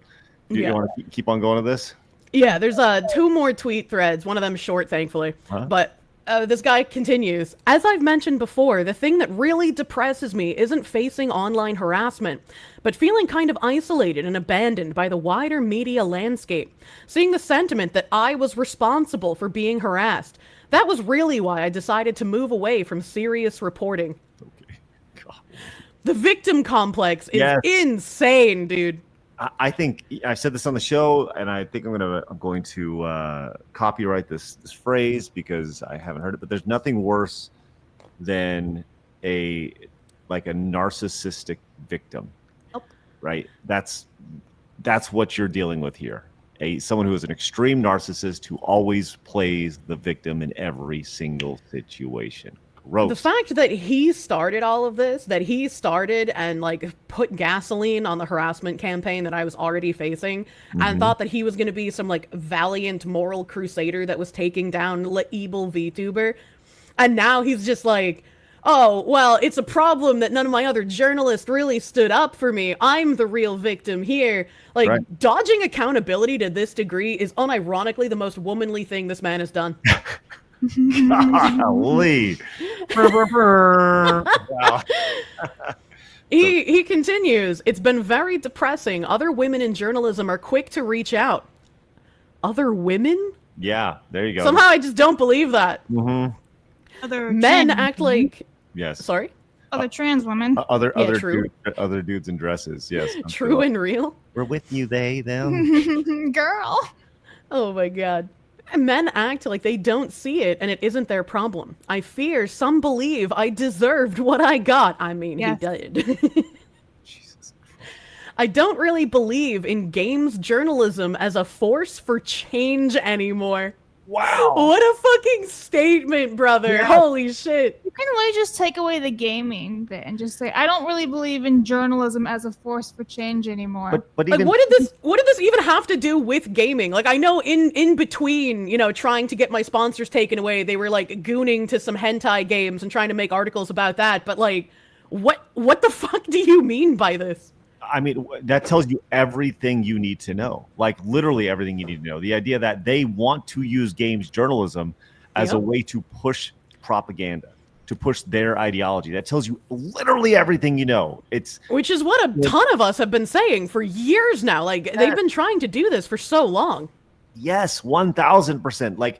Do you want to keep on going to this? Yeah, there's 2 more tweet threads. One of them short, thankfully. But this guy continues. As I've mentioned before, the thing that really depresses me isn't facing online harassment, but feeling kind of isolated and abandoned by the wider media landscape. Seeing the sentiment that I was responsible for being harassed. That was really why I decided to move away from serious reporting. Okay. God. The victim complex is insane, dude. I think I said this on the show, and I think I'm going to copyright this phrase because I haven't heard it. But there's nothing worse than a narcissistic victim, right? That's what you're dealing with here. Someone who is an extreme narcissist who always plays the victim in every single situation. Gross. The fact that he started all of this, that he started and like put gasoline on the harassment campaign that I was already facing, and thought that he was going to be some like valiant moral crusader that was taking down evil VTuber, and now he's just like, oh, well, it's a problem that none of my other journalists really stood up for me. I'm the real victim here. Like, dodging accountability to this degree is unironically the most womanly thing this man has done. Golly. Wow. He continues, it's been very depressing. Other women in journalism are quick to reach out. Other women? Yeah, there you go. Somehow I just don't believe that. Other Men trans act women. like... Yes. Sorry? Other trans women. Other dudes in dresses. Yes. True and real? We're with you, they, them. Girl. Oh my god. Men act like they don't see it and it isn't their problem. I fear some believe I deserved what I got. I mean, Yes. he did. Jesus. I don't really believe in games journalism as a force for change anymore. Wow. What a fucking statement, brother. Yeah. Holy shit. You can really just take away the gaming bit and just say, I don't really believe in journalism as a force for change anymore. But Like, even what did this even have to do with gaming? Like, I know in between, you know, trying to get my sponsors taken away, they were like gooning to some hentai games and trying to make articles about that. But like, what the fuck do you mean by this? I mean, that tells you everything you need to know. Like literally everything you need to know. The idea that they want to use games journalism as a way to push propaganda, to push their ideology. That tells you literally everything you know. Which is what a ton of us have been saying for years now. Like they've been trying to do this for so long. Yes, 1000%. Like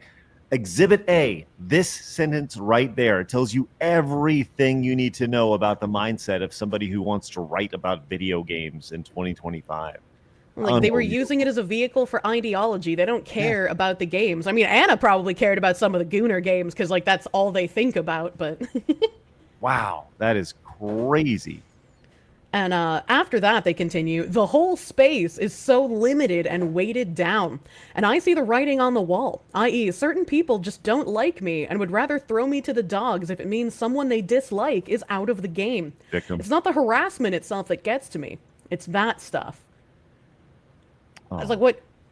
Exhibit A, this sentence right there tells you everything you need to know about the mindset of somebody who wants to write about video games in 2025. Like they were using it as a vehicle for ideology. They don't care about the games. I mean, Anna probably cared about some of the Gooner games because like that's all they think about. But wow, that is crazy. And after that, they continue, the whole space is so limited and weighted down. And I see the writing on the wall, i.e. certain people just don't like me and would rather throw me to the dogs if it means someone they dislike is out of the game. Victim. It's not the harassment itself that gets to me. It's that stuff. I was like,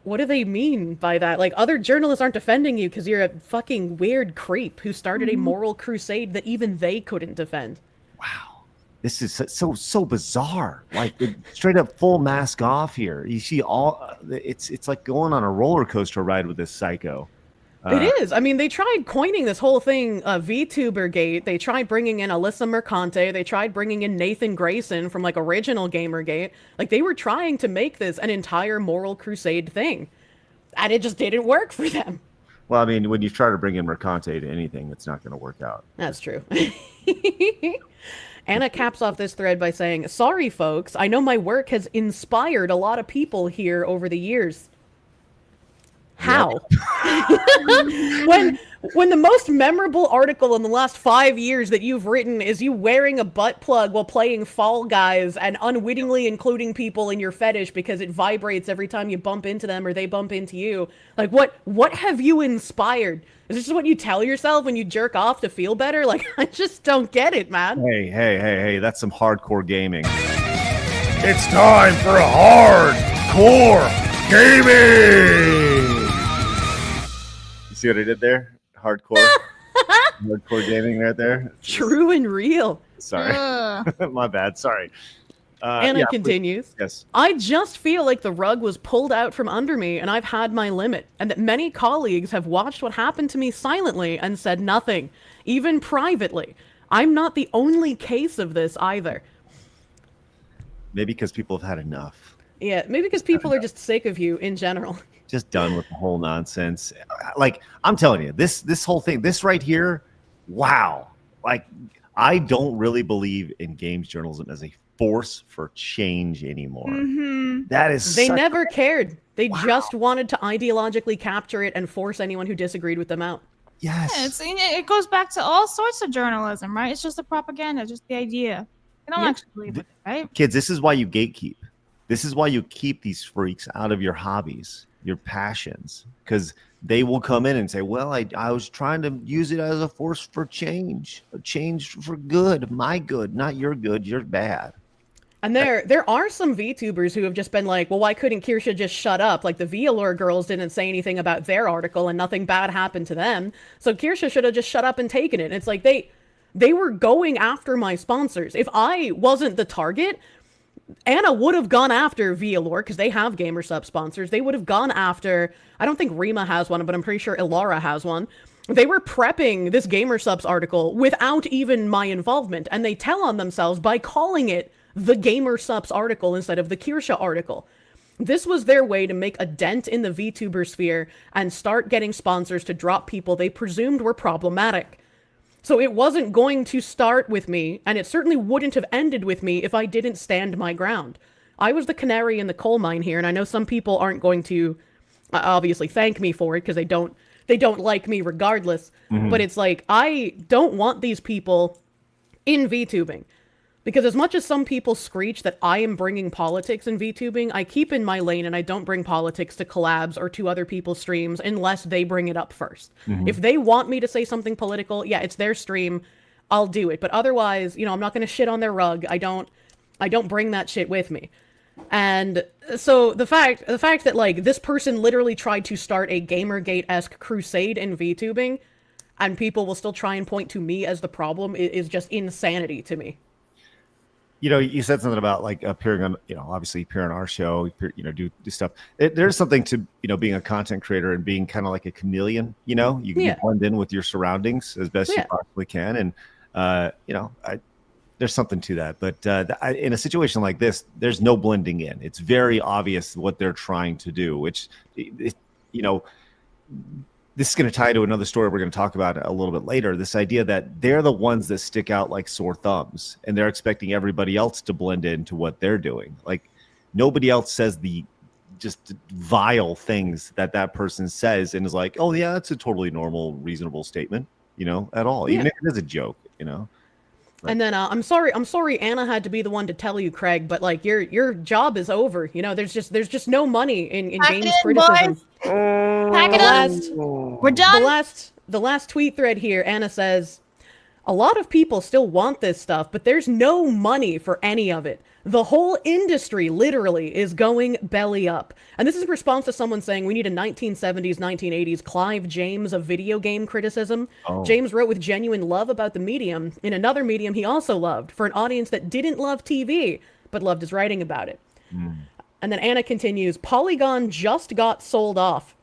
what do they mean by that? Like, other journalists aren't defending you because you're a fucking weird creep who started a moral crusade that even they couldn't defend. Wow. This is so bizarre. Like straight up full mask off here. You see all it's like going on a roller coaster ride with this psycho. It is. I mean, they tried coining this whole thing VTuber Gate. They tried bringing in Alyssa Mercante. They tried bringing in Nathan Grayson from like original Gamergate. Like they were trying to make this an entire moral crusade thing, and it just didn't work for them. Well, I mean, when you try to bring in Mercante to anything, it's not going to work out. That's true. Anna caps off this thread by saying, sorry, folks. I know my work has inspired a lot of people here over the years. How? Yep. When the most memorable article in the last 5 years that you've written is you wearing a butt plug while playing Fall Guys and unwittingly including people in your fetish because it vibrates every time you bump into them or they bump into you. Like, what have you inspired? Is this just what you tell yourself when you jerk off to feel better? Like, I just don't get it, man. Hey, that's some hardcore gaming. It's time for hardcore gaming! You see what I did there? Hardcore gaming right there. True and real. Sorry. My bad. Sorry. Anna continues. Please. Yes. I just feel like the rug was pulled out from under me and I've had my limit, and that many colleagues have watched what happened to me silently and said nothing, even privately. I'm not the only case of this either. Maybe because people have had enough. Yeah, maybe because people are just sick of you in general. Just done with the whole nonsense. Like, I'm telling you, this whole thing, this right here, wow. Like, I don't really believe in games journalism as a force for change anymore. That is They never cared. They just wanted to ideologically capture it and force anyone who disagreed with them out. Yes. Yeah, it goes back to all sorts of journalism, right? It's just the propaganda, just the idea. They don't actually believe it, right? Kids, this is why you gatekeep. This is why you keep these freaks out of your hobbies, your passions, because they will come in and say, well, I was trying to use it as a force for change, a change for good, my good, not your good, you're bad. And there are some VTubers who have just been like, well, why couldn't Kirsche just shut up? Like the Violor girls didn't say anything about their article and nothing bad happened to them. So Kirsche should have just shut up and taken it. And it's like they were going after my sponsors. If I wasn't the target, Anna would have gone after Violor because they have GamerSub sponsors. They would have gone after, I don't think Rima has one, but I'm pretty sure Ilara has one. They were prepping this GamerSubs article without even my involvement. And they tell on themselves by calling it the GamerSubs article instead of the Kirsche article. This was their way to make a dent in the VTuber sphere and start getting sponsors to drop people they presumed were problematic. So it wasn't going to start with me, and it certainly wouldn't have ended with me if I didn't stand my ground. I was the canary in the coal mine here, and I know some people aren't going to obviously thank me for it because they don't like me regardless. But it's like, I don't want these people in VTubing. Because as much as some people screech that I am bringing politics in VTubing, I keep in my lane and I don't bring politics to collabs or to other people's streams unless they bring it up first. If they want me to say something political, yeah, it's their stream, I'll do it. But otherwise, I'm not going to shit on their rug. I don't bring that shit with me. And so the fact that like this person literally tried to start a Gamergate-esque crusade in VTubing and people will still try and point to me as the problem is just insanity to me. you said something about like appearing on, obviously appear on our show, do stuff. There's something to, being a content creator and being kind of like a chameleon, you can blend in with your surroundings as best you possibly can. And, there's something to that. But in a situation like this, there's no blending in. It's very obvious what they're trying to do, which, this is going to tie to another story we're going to talk about a little bit later. This idea that they're the ones that stick out like sore thumbs, and they're expecting everybody else to blend into what they're doing. Like nobody else says the just vile things that person says and is like, oh yeah, that's a totally normal, reasonable statement, at all. Even if it is a joke, And then I'm sorry Anna had to be the one to tell you, Craig, but like your job is over. There's just no money in games criticism. Pack it up. We're done. The last tweet thread here, Anna says, a lot of people still want this stuff, but there's no money for any of it. The whole industry literally is going belly up. And this is in response to someone saying we need a 1970s, 1980s Clive James of video game criticism. Oh. James wrote with genuine love about the medium in another medium he also loved for an audience that didn't love TV, but loved his writing about it. And then Anna continues, Polygon just got sold off.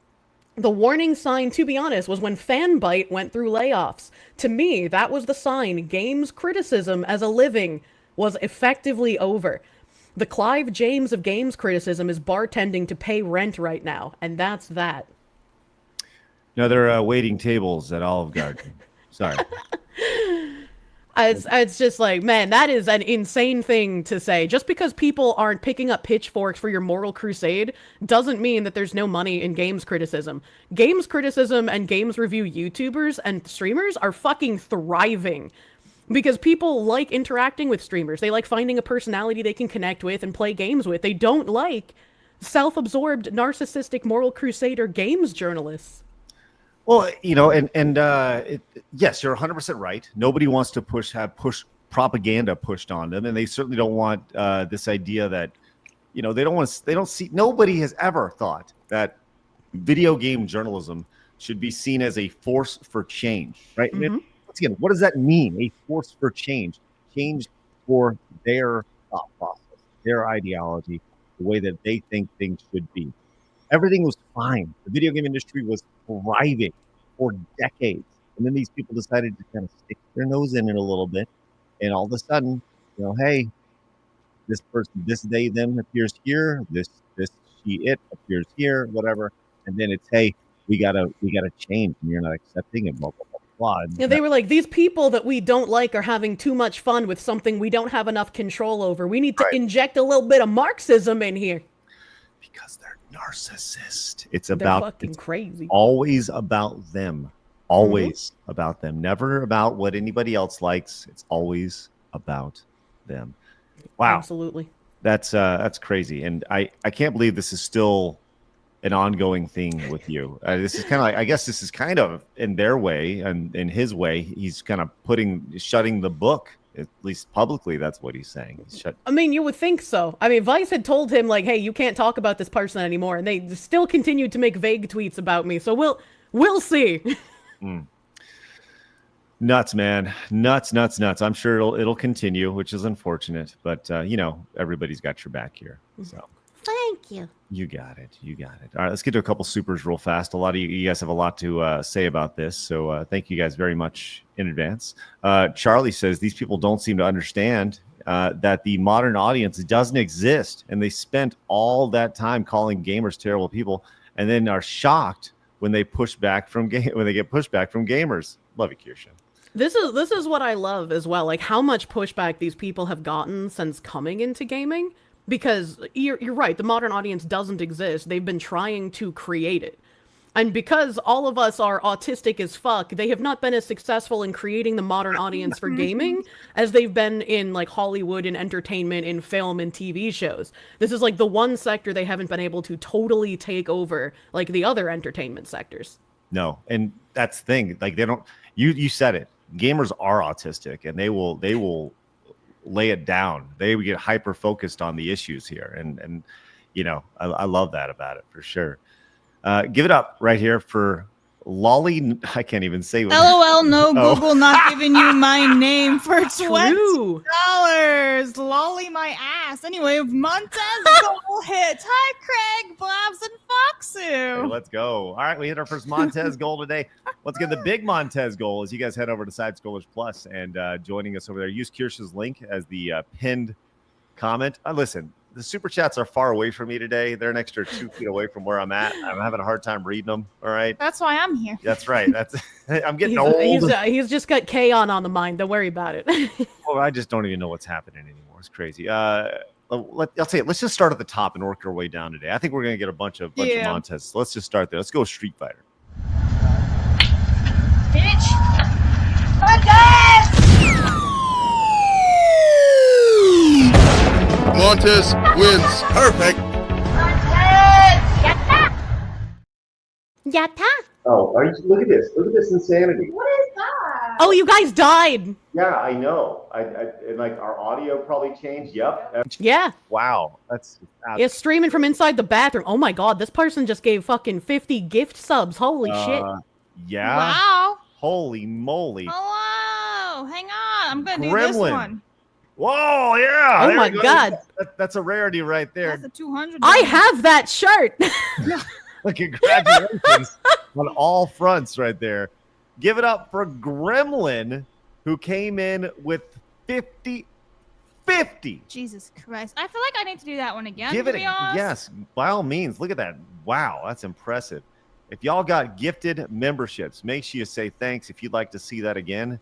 The warning sign, to be honest, was when Fanbyte went through layoffs. To me, that was the sign games criticism as a living was effectively over. The Clive James of games criticism is bartending to pay rent right now, and that's that. No, they're waiting tables at Olive Garden. Sorry. It's just like, man, that is an insane thing to say. Just because people aren't picking up pitchforks for your moral crusade doesn't mean that there's no money in games criticism. Games criticism and games review YouTubers and streamers are fucking thriving. Because people like interacting with streamers. They like finding a personality they can connect with and play games with. They don't like self-absorbed, narcissistic, moral crusader games journalists. Well, yes, you're 100% right. Nobody wants to push propaganda pushed on them, and they certainly don't want this idea that, nobody has ever thought that video game journalism should be seen as a force for change, right? Mm-hmm. Once again, what does that mean? A force for change for their thought process, their ideology, the way that they think things should be. Everything was fine. The video game industry was thriving for decades. And then these people decided to kind of stick their nose in it a little bit. And all of a sudden, hey, this person, this, they, them appears here. This, she, it appears here, whatever. And then it's, hey, we gotta change. And you're not accepting it, blah, blah, blah, blah. Yeah, they were like, these people that we don't like are having too much fun with something we don't have enough control over. We need to inject a little bit of Marxism in here. Because they're narcissist. They're fucking crazy. Always about them. Always about them. Never about what anybody else likes. It's always about them. Wow. Absolutely. That's crazy. And I can't believe this is still an ongoing thing with you. This is kind of like, I guess this is kind of in their way and in his way, he's kind of shutting the book. At least publicly, that's what he's saying. I mean, you would think so. I mean, Vice had told him, like, hey, you can't talk about this person anymore. And they still continued to make vague tweets about me. So we'll see. Nuts, man. Nuts. I'm sure it'll continue, which is unfortunate. But, everybody's got your back here. So Thank you. You got it. All right, let's get to a couple supers real fast. A lot of you guys have a lot to say about this, so thank you guys very much in advance. Charlie says these people don't seem to understand that the modern audience doesn't exist, and they spent all that time calling gamers terrible people, and then are shocked when they get pushback from gamers. Love you, Kirsche. This is what I love as well, like how much pushback these people have gotten since coming into gaming. Because you're right, the modern audience doesn't exist. They've been trying to create it. And because all of us are autistic as fuck, they have not been as successful in creating the modern audience for gaming as they've been in like Hollywood and entertainment, in film and TV shows. This is like the one sector they haven't been able to totally take over like the other entertainment sectors. No, and that's the thing. Like they don't. You said it. Gamers are autistic, and they will lay it down. They would get hyper focused on the issues here, and I love that about it for sure. Give it up right here for Lolly, I can't even say what. LOL, no Oh. Google not giving you my name for True. $20. Lolly my ass. Anyway, Montez goal hit. Hi, Craig, Blabs, and Hey, Foxu. let's go. All right, we hit our first Montez goal today. Once again, the big Montez goal is you guys head over to Side Scrollers Plus and joining us over there. Use Kirsche's link as the pinned comment. Listen, the super chats are far away from me today. They're an extra 2 feet away from where I'm at. I'm having a hard time reading them. All right. That's why I'm here. That's right. That's I'm getting old. He's just got K-On on the mind. Don't worry about it. Well, I just don't even know what's happening anymore. It's crazy. I'll tell you, let's just start at the top and work our way down today. I think we're gonna get a bunch of Montez. So let's just start there. Let's go Street Fighter. Bitch. Montez wins. Perfect. Yatta. Oh, look at this! Look at this insanity. What is that? Oh, you guys died. Yeah, I know. And like our audio probably changed. Yep. Yeah. Wow, that's It's streaming from inside the bathroom. Oh my god, this person just gave fucking 50 gift subs. Holy shit. Yeah. Wow. Holy moly. Hello. Hang on. I'm going to do Gremlin. this one. Whoa, yeah. Oh there my we go. god. That's a rarity right there. That's a 200. I have that shirt. Congratulations on all fronts right there. Give it up for Gremlin, who came in with 50. Jesus Christ. I feel like I need to do that one again. Give to it be honest. yes, by all means. Look at that. Wow, that's impressive. If y'all got gifted memberships, make sure you say thanks. If you'd like to see that again,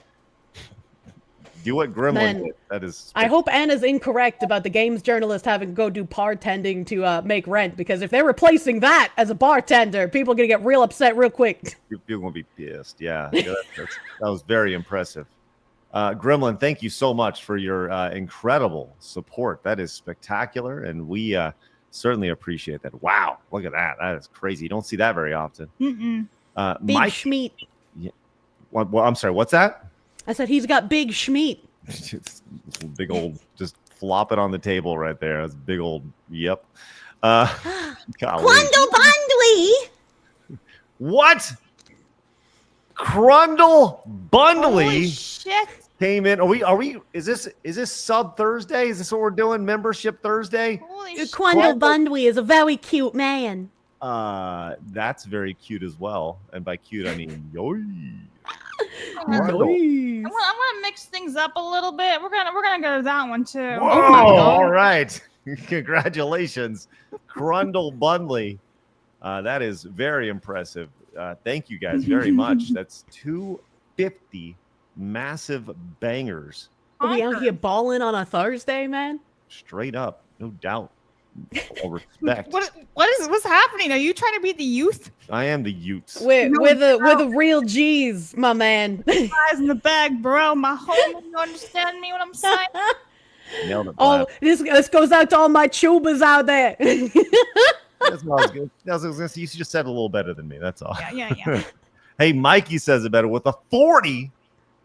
do what Gremlin Man, did. That is. I hope Anna's incorrect about the games journalist having to go do bartending to make rent, because if they're replacing that as a bartender, people are going to get real upset real quick. People gonna be pissed. Yeah, that was very impressive. Gremlin, thank you so much for your incredible support. That is spectacular, and we certainly appreciate that. Wow, look at that. That is crazy. You don't see that very often. Big Mike, schmeat. well, I'm sorry. What's that? I said he's got big schmeat. Just big old, just flop it on the table right there. That's big old. Yep. Golly. Quando Bandwi. What? Crundle Bundley Holy shit. came in. Are we? Is this sub Thursday? Is this what we're doing? Membership Thursday? Holy shit. Quando Bandwi is a very cute man. That's very cute as well. And by cute, I mean yoy. I'm gonna mix things up a little bit. We're gonna go to that one too. Whoa, Oh my God. all right. Congratulations, Crundle Bundley. That is very impressive. Thank you guys very much. That's 250 massive bangers. Are we out here balling on a Thursday, man? Straight up, no doubt. All respect. What's happening? Are you trying to be the youth? I am the Utes. With a real G's, my man. Eyes in the bag, bro. My homie, you understand me? What I'm saying? Nailed it. Oh, this goes out to all my tubers out there. That's what I was good. That's what I was gonna say. You just said it a little better than me. That's all. Yeah. Hey, Mikey says it better with a 40.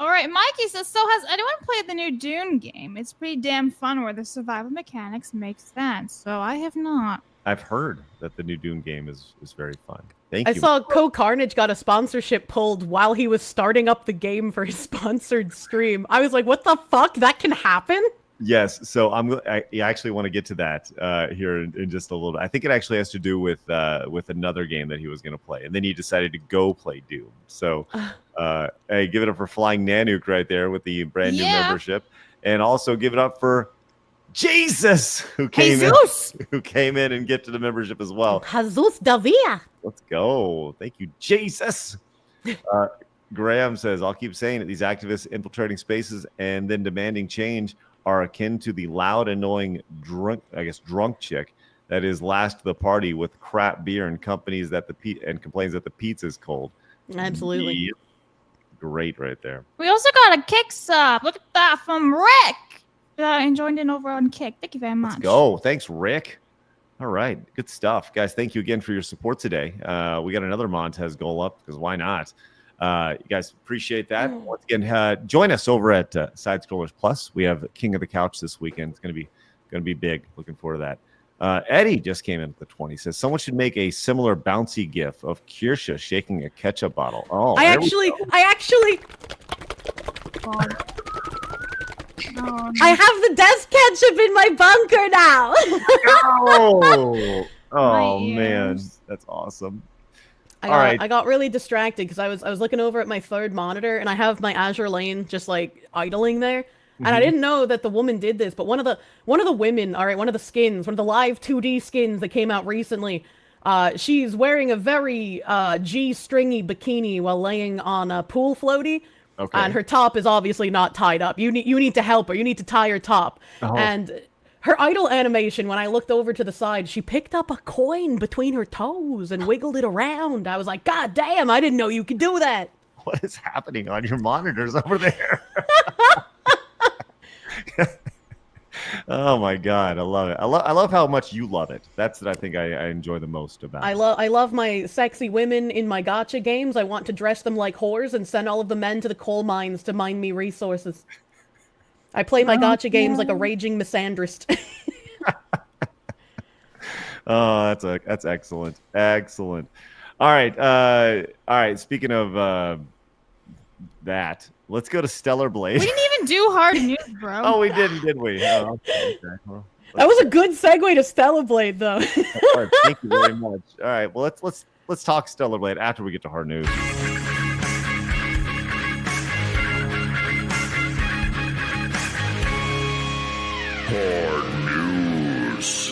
All right, Mikey says, so has anyone played the new Dune game? It's pretty damn fun where the survival mechanics make sense. So I have not. I've heard that the new Doom game is very fun. Thank I you. saw Carnage got a sponsorship pulled while he was starting up the game for his sponsored stream. I was like, what the fuck? That can happen? Yes, so I actually want to get to that here in just a little bit. I think it actually has to do with another game that he was going to play, and then he decided to go play Doom. So, hey, give it up for Flying Nanook right there with the brand new membership, and also give it up for Jesus who came in and get to the membership as well. Jesus Davia. Let's go. Thank you, Jesus. Graham says, I'll keep saying it. These activists infiltrating spaces and then demanding change are akin to the loud, annoying, drunk chick that is last to the party with crap beer and complains that the pizza is cold. Absolutely. Yep. Great right there. We also got a Kick sub. Look at that from Rick. And joined in over on Kick. Thank you very much. Let's go. Thanks, Rick. All right. Good stuff. Guys, thank you again for your support today. We got another Montez goal up because why not? You guys appreciate that. Once again, join us over at Side Scrollers Plus. We have King of the Couch this weekend. It's going to be big. Looking forward to Eddie just came in with the 20. Says someone should make a similar bouncy gif of Kirsche shaking a ketchup bottle. Oh, I actually. I have the desk ketchup in my bunker now. Oh man, that's awesome. I got really distracted because I was looking over at my third monitor and I have my Azure Lane just like idling there. And I didn't know that the woman did this, but one of the women, all right, one of the skins, one of the live 2D skins that came out recently, she's wearing a very G-stringy bikini while laying on a pool floaty. Okay. And her top is obviously not tied up. You need to help her. You need to tie her top. Oh. And her idle animation, when I looked over to the side, she picked up a coin between her toes and wiggled it around. I was like, God damn, I didn't know you could do that. What is happening on your monitors over there? Oh my god, I love it. I love how much you love it. That's what I think I enjoy the most about it. I love my sexy women in my gacha games. I want to dress them like whores and send all of the men to the coal mines to mine me resources. I play my gacha games like a raging misandrist. Oh, that's excellent. Excellent. All right. Speaking of that, let's go to Stellar Blade. We didn't even do hard news, bro. Oh, we didn't, did we? Oh, okay. Well, That was a good segue to Stellar Blade, though. all right, thank you very much. All right, well let's talk Stellar Blade after we get to hard news. Hard news.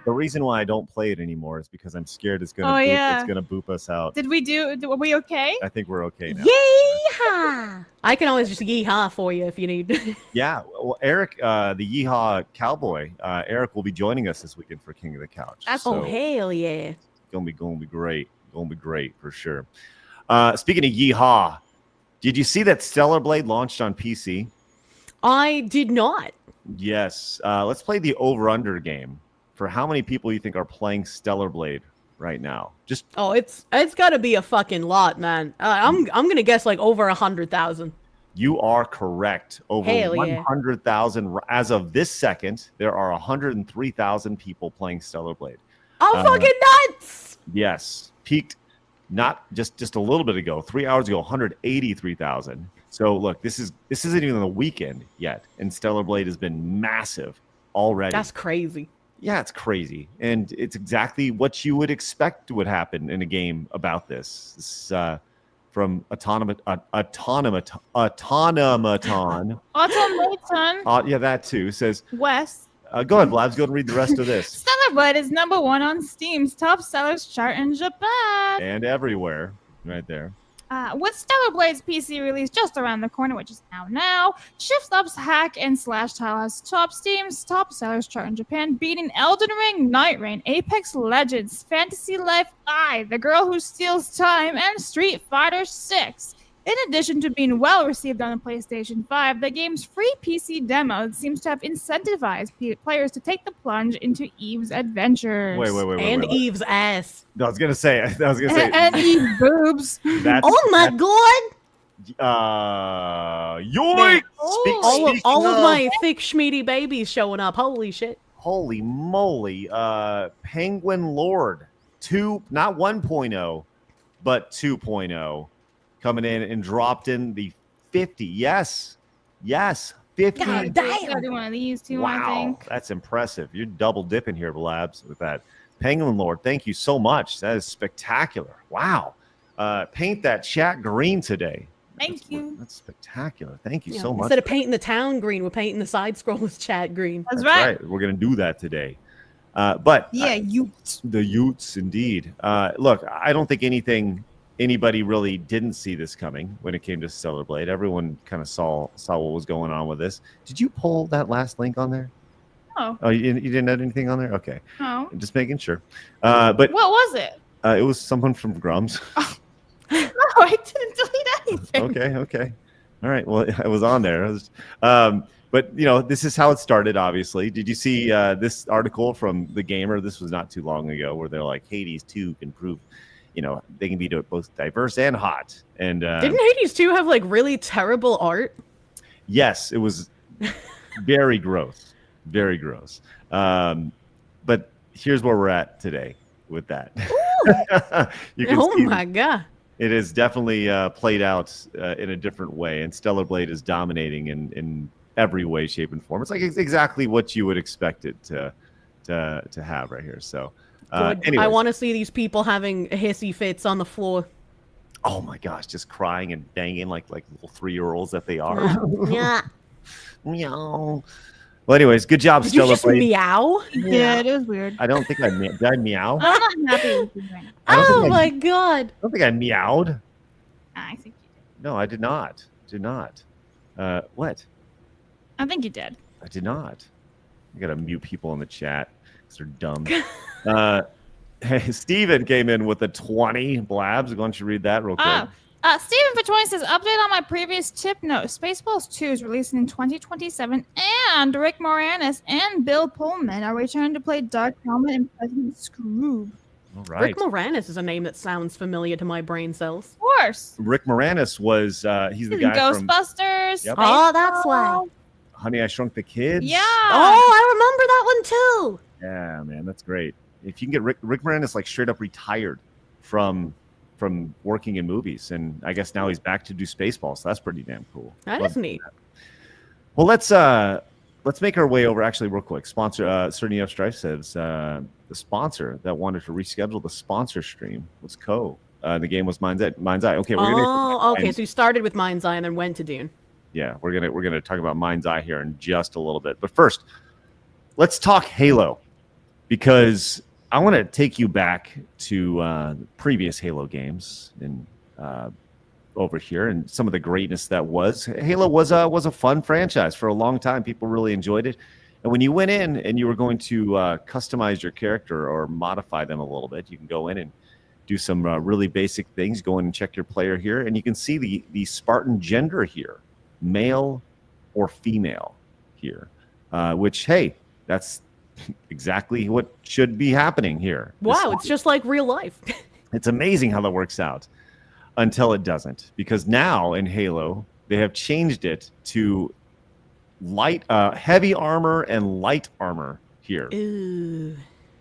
The reason why I don't play it anymore is because I'm scared it's gonna it's gonna boop us out. Were we okay? I think we're okay now. Yeehaw! I can always just yeehaw for you if you need. Yeah, well, Eric, the Yeehaw Cowboy, Eric will be joining us this weekend for King of the Couch. Oh, hell yeah. Gonna be great. Gonna be great for sure. Speaking of Yeehaw, did you see that Stellar Blade launched on PC? I did not. Yes. Let's play the over-under game for how many people you think are playing Stellar Blade right now. Just it's got to be a fucking lot, man. I'm gonna guess like over 100,000. you are correct. Over Hell yeah. 100,000 as of this second. There are 103,000 people playing Stellar Blade. I'm fucking nuts. Yes, peaked not just a little bit ago, 3 hours ago, 183,000. So look, this isn't even the weekend yet, and Stellar Blade has been massive already. That's crazy. Yeah, it's crazy, and it's exactly what you would expect would happen in a game about this. This from Automaton. Yeah, that too says. Wes. Go ahead, Blabs. Go and read the rest of this. Stellar Blade is #1 on Steam's top sellers chart in Japan. And everywhere, right there. With Stellar Blade's PC release just around the corner, which is now, Shift Up's Hack and Slash tile has top Steam's top sellers chart in Japan, beating Elden Ring, Night Rain, Apex Legends, Fantasy Life I, The Girl Who Steals Time, and Street Fighter 6. In addition to being well received on the PlayStation 5, the game's free PC demo seems to have incentivized players to take the plunge into Eve's adventures. Wait. And Eve's ass. I was gonna say. And Eve's boobs. Oh my god! Yoink! All of my thick schmeedy babies showing up. Holy shit. Holy moly! Penguin Lord 2, not 1.0, but 2.0. Coming in and dropped in the 50. Yes, 50. God damn. Gotta do one of these too, I Wow, think. that's impressive. You're double dipping here, Blabs, with that. Penguin Lord, thank you so much. That is spectacular. Wow. Paint that chat green today. Thank you. That's spectacular. Thank you so much. Instead of painting the town green, we're painting the side scrollers chat green. That's right. We're going to do that today. But Utes. The Utes, indeed. Look, I don't think anybody really didn't see this coming when it came to Stellar Blade. Everyone kind of saw what was going on with this. Did you pull that last link on there? Oh. Oh, you didn't add anything on there? Okay. Oh. I'm just making sure. But What was it? it was someone from Grums. No, I didn't delete anything. Okay. All right. Well, I was on there. But, this is how it started, obviously. Did you see this article from The Gamer? This was not too long ago where they're like, Hades 2 can prove they can be both diverse and hot. And didn't Hades 2 have like really terrible art? Yes, it was very gross. Very gross. But here's where we're at today with that. You can Oh see my god. it is definitely played out in a different way, and Stellar Blade is dominating in every way, shape, and form. It's like exactly what you would expect it to have right here. So, Good. I anyways. want to see these people having hissy fits on the floor. Oh my gosh, just crying and banging like little 3-year-olds that they are. Yeah. Meow. Well, anyways, good job, Did you Stellar just Blade. meow? Yeah, it was weird. I don't think did I meow? I'm not happy with you right now. I don't Oh think my god. I don't think I meowed. I think you did. No, I did not. Did not. What? I think you did. I did not. I gotta mute people in the chat because they're dumb. Hey, Steven came in with a 20 Blabs. Why don't you read that real quick? Steven for 20 says, update on my previous tip note. Spaceballs 2 is releasing in 2027, and Rick Moranis and Bill Pullman are returning to play Dark Helmet and President Scroob. All right. Rick Moranis is a name that sounds familiar to my brain cells. Of course. Rick Moranis was he's the guy from Ghostbusters. Yep. Oh, that's why. Spaceballs. Honey, I Shrunk the Kids. Yeah. Oh, I remember that one too. Yeah, man, that's great. If you can get Rick Moranis like straight up retired from working in movies, and I guess now he's back to do Spaceballs. So that's pretty damn cool. That Love is neat. Well, let's make our way over actually real quick. Sponsor Certainty of Strife says the sponsor that wanted to reschedule the sponsor stream was the game was Mind's Eye. Okay, we're gonna Okay, so you started with Mind's Eye and then went to Dune. yeah, we're gonna talk about Mind's Eye here in just a little bit. But first, let's talk Halo, because I want to take you back to previous Halo games and over here and some of the greatness that was. Halo was a fun franchise for a long time. People really enjoyed it. And when you went in and you were going to customize your character or modify them a little bit, you can go in and do some really basic things. Go in and check your player here, and you can see the Spartan gender here, male or female here, which, hey, that's exactly what should be happening here. Wow, it's just like real life. It's amazing how that works out until it doesn't, because now in Halo they have changed it to heavy armor and light armor here. Ooh.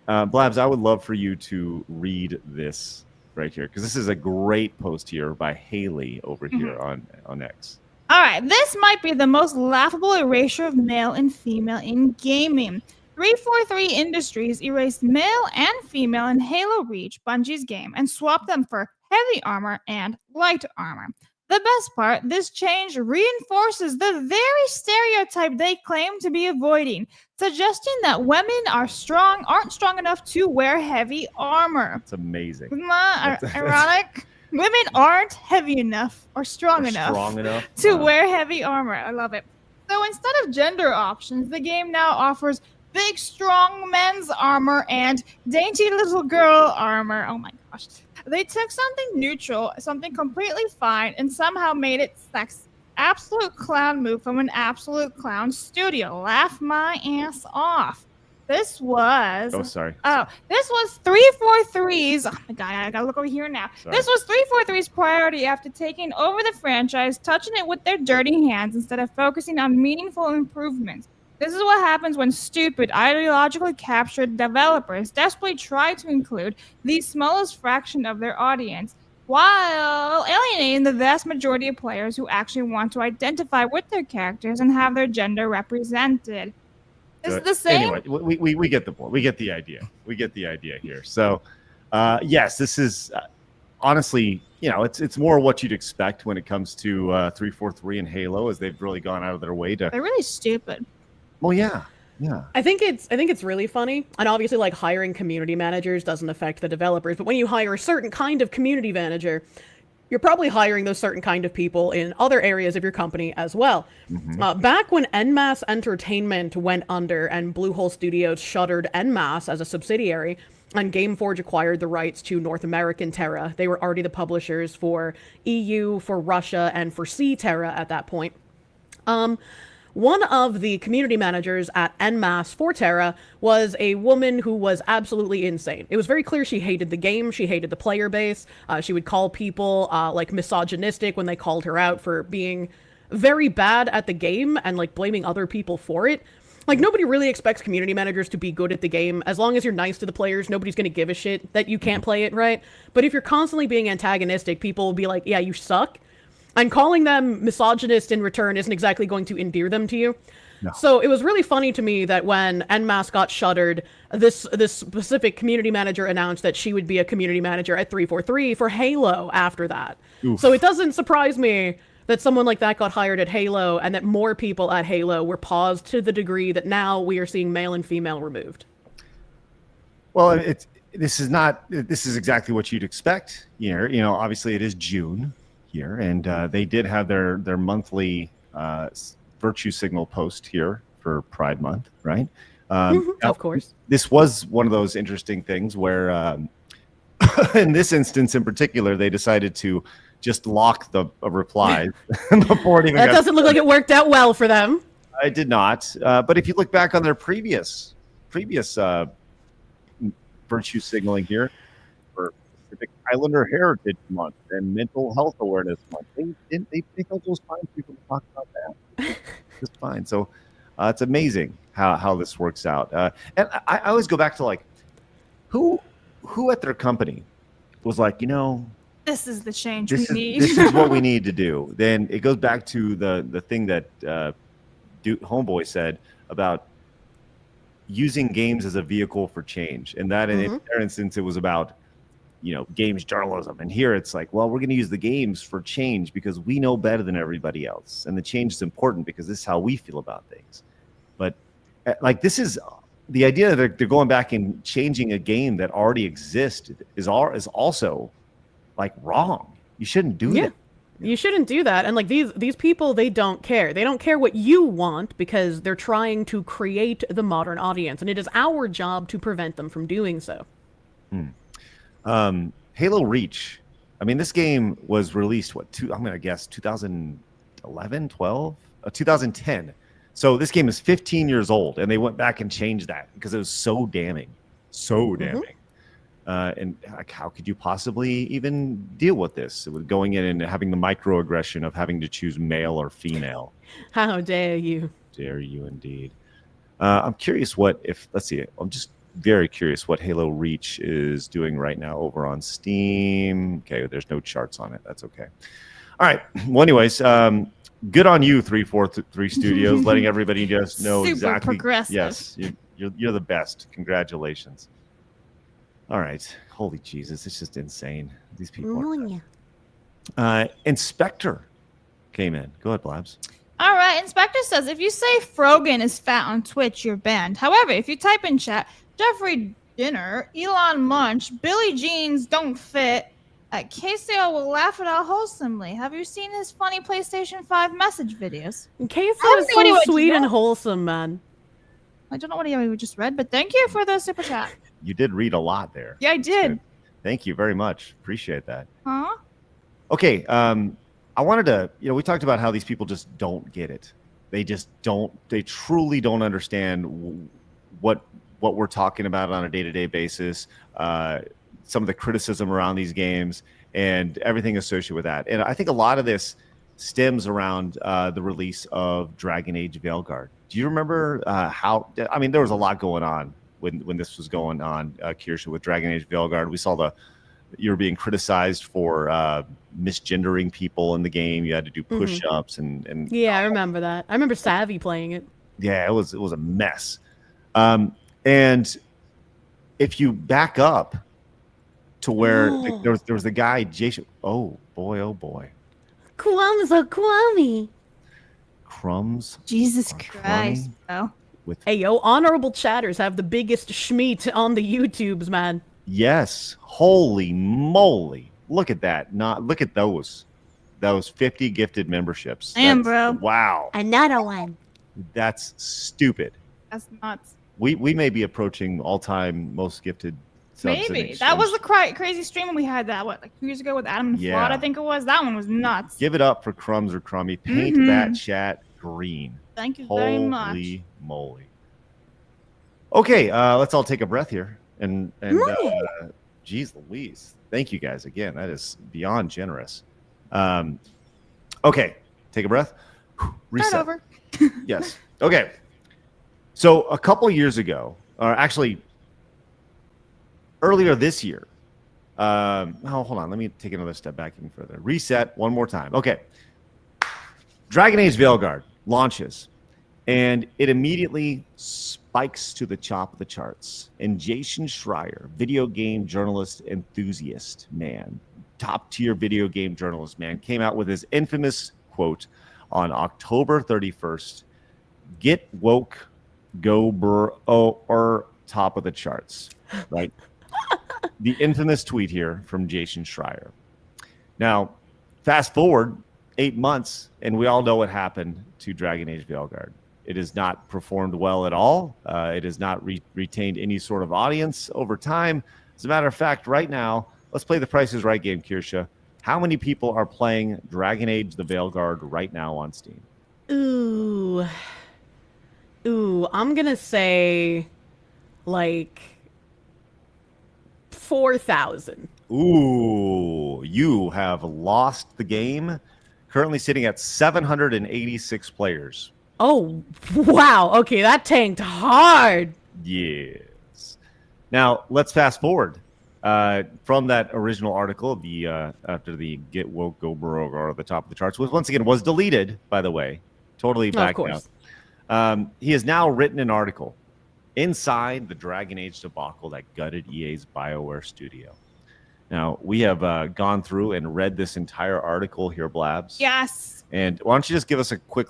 Blabs, I would love for you to read this right here, because this is a great post here by Haley over here on X. All right, this might be the most laughable erasure of male and female in gaming. 343 Industries erased male and female in Halo Reach, Bungie's game, and swapped them for heavy armor and light armor. The best part, this change reinforces the very stereotype they claim to be avoiding, suggesting that women aren't strong enough to wear heavy armor. It's amazing. Isn't that ironic? Women aren't heavy enough or strong enough to wear heavy armor. I love it. So instead of gender options, the game now offers big, strong men's armor and dainty little girl armor. Oh my gosh. They took something neutral, something completely fine, and somehow made it sex. Absolute clown move from an absolute clown studio. Laugh my ass off. This was... Oh, sorry. Oh, this was 343's... Oh my god, I gotta look over here now. Sorry. This was 343's priority after taking over the franchise, touching it with their dirty hands instead of focusing on meaningful improvements. This is what happens when stupid, ideologically captured developers desperately try to include the smallest fraction of their audience, while alienating the vast majority of players who actually want to identify with their characters and have their gender represented. Is it the same? Anyway, we get the point. We get the idea. We get the idea here. So, yes, this is honestly, it's more what you'd expect when it comes to 343 and Halo, as they've really gone out of their way to. They're really stupid. Well, yeah. I think it's really funny, and obviously, like, hiring community managers doesn't affect the developers. But when you hire a certain kind of community manager, you're probably hiring those certain kind of people in other areas of your company as well. Back when NMAS Entertainment went under and Bluehole Studios shuttered NMAS as a subsidiary, and Gameforge acquired the rights to North American Terra, they were already the publishers for EU, for Russia, and for C Terra at that point. One of the community managers at NMAS for Terra was a woman who was absolutely insane. It was very clear she hated the game, she hated the player base. She would call people like misogynistic when they called her out for being very bad at the game and like blaming other people for it. Like, nobody really expects community managers to be good at the game. As long as you're nice to the players, nobody's going to give a shit that you can't play it right. But if you're constantly being antagonistic, people will be like, yeah, you suck. And calling them misogynist in return isn't exactly going to endear them to you. No. So it was really funny to me that when NMAS got shuttered, this specific community manager announced that she would be a community manager at 343 for Halo after that. Oof. So it doesn't surprise me that someone like that got hired at Halo and that more people at Halo were paused to the degree that now we are seeing male and female removed. Well, this is exactly what you'd expect here. You know, obviously it is June here, and they did have their monthly virtue signal post here for Pride Month, right? Of course. This was one of those interesting things where, in this instance in particular, they decided to just lock the replies before it even That doesn't look like it worked out well for them. I did not. But if you look back on their previous virtue signaling here for Pacific Islander Heritage Month and Mental Health Awareness Month, they thought it was fine for people to talk about that. Just fine. So it's amazing how this works out. And I always go back to like, who at their company was like, you know, This is the change we need. This is what we need to do. Then it goes back to the thing that Homeboy said about using games as a vehicle for change. And that in their instance, it was about, you know, games journalism. And here it's like, well, we're going to use the games for change because we know better than everybody else. And the change is important because this is how we feel about things. But like, this is the idea that they're going back and changing a game that already existed is also like wrong. You shouldn't do that. You shouldn't do that. And like these people, they don't care. They don't care what you want because they're trying to create the modern audience, and it is our job to prevent them from doing so. Halo Reach. I mean, this game was released I'm going to guess 2011, 12, 2010. So this game is 15 years old, and they went back and changed that because it was so damning. And like, how could you possibly even deal with this? With going in and having the microaggression of having to choose male or female. How dare you? Dare you indeed. I'm curious I'm just very curious what Halo Reach is doing right now over on Steam. Okay, there's no charts on it. That's okay. All right. Well, anyways, good on you, 343 Studios, letting everybody just know Super exactly. progressive. Yes, you're the best. Congratulations. All right. Holy Jesus, it's just insane. These people. Inspector came in. Go ahead, Blabs. All right, Inspector says, if you say Frogan is fat on Twitch, you're banned. However, if you type in chat, Jeffrey Dinner, Elon Munch, Billy Jeans don't fit, KCO will laugh it out wholesomely. Have you seen his funny PlayStation 5 message videos? Queso is so sweet and wholesome, man. I don't know what he just read, but thank you for the super chat. You did read a lot there. Yeah, I did. Thank you very much. Appreciate that. Huh? Okay. I wanted to, we talked about how these people just don't get it. They truly don't understand what we're talking about on a day-to-day basis, some of the criticism around these games and everything associated with that. And I think a lot of this stems around the release of Dragon Age Veilguard. Do you remember there was a lot going on when this was going on, Kirsche, with Dragon Age Veilguard. We saw you were being criticized for misgendering people in the game. You had to do push-ups and yeah, I remember that. I remember Savvy playing it. Yeah, it was a mess. And if you back up to where there was the guy Jason. Oh boy. Kwame. Crumbs. Jesus Christ, bro. Hey, yo, honorable chatters have the biggest schmeat on the YouTubes, man. Yes. Holy moly. Look at that. Look at those 50 gifted memberships. Damn, bro. Wow. Another one. That's stupid. That's nuts. We may be approaching all-time most gifted subs. Maybe. That was the crazy stream when we had that, like 2 years ago with Adam and Flawed, I think it was. That one was nuts. Give it up for Crumbs or Crummy. Paint that chat green. Thank you very much. Holy moly. Okay, let's all take a breath here. And geez Louise. Thank you guys again. That is beyond generous. Okay, take a breath. Reset. Start over. Yes. Okay. So a couple years ago, or actually earlier this year, hold on. Let me take another step back even further. Reset one more time. Okay. Dragon Age Veilguard launches, and it immediately spikes to the top of the charts. And Jason Schreier, video game journalist enthusiast, man, top-tier video game journalist, man, came out with his infamous quote on October 31st, "Get woke, go or top of the charts," right? The infamous tweet here from Jason Schreier. Now, fast forward 8 months, and we all know what happened to Dragon Age Veilguard. It has not performed well at all. It has not retained any sort of audience over time. As a matter of fact, right now, let's play the Price is Right game, Kirsche. How many people are playing Dragon Age the Veilguard right now on Steam? Ooh, I'm gonna say like 4,000. Ooh, you have lost the game. Currently sitting at 786 players. Oh, wow. Okay, that tanked hard. Yes. Now, let's fast forward from that original article, the after the Get Woke, Go Broke or the top of the charts, which once again was deleted, by the way. Totally back out. He has now written an article inside the Dragon Age debacle that gutted EA's BioWare studio. Now, we have gone through and read this entire article here, Blabs. Yes. And why don't you just give us a quick,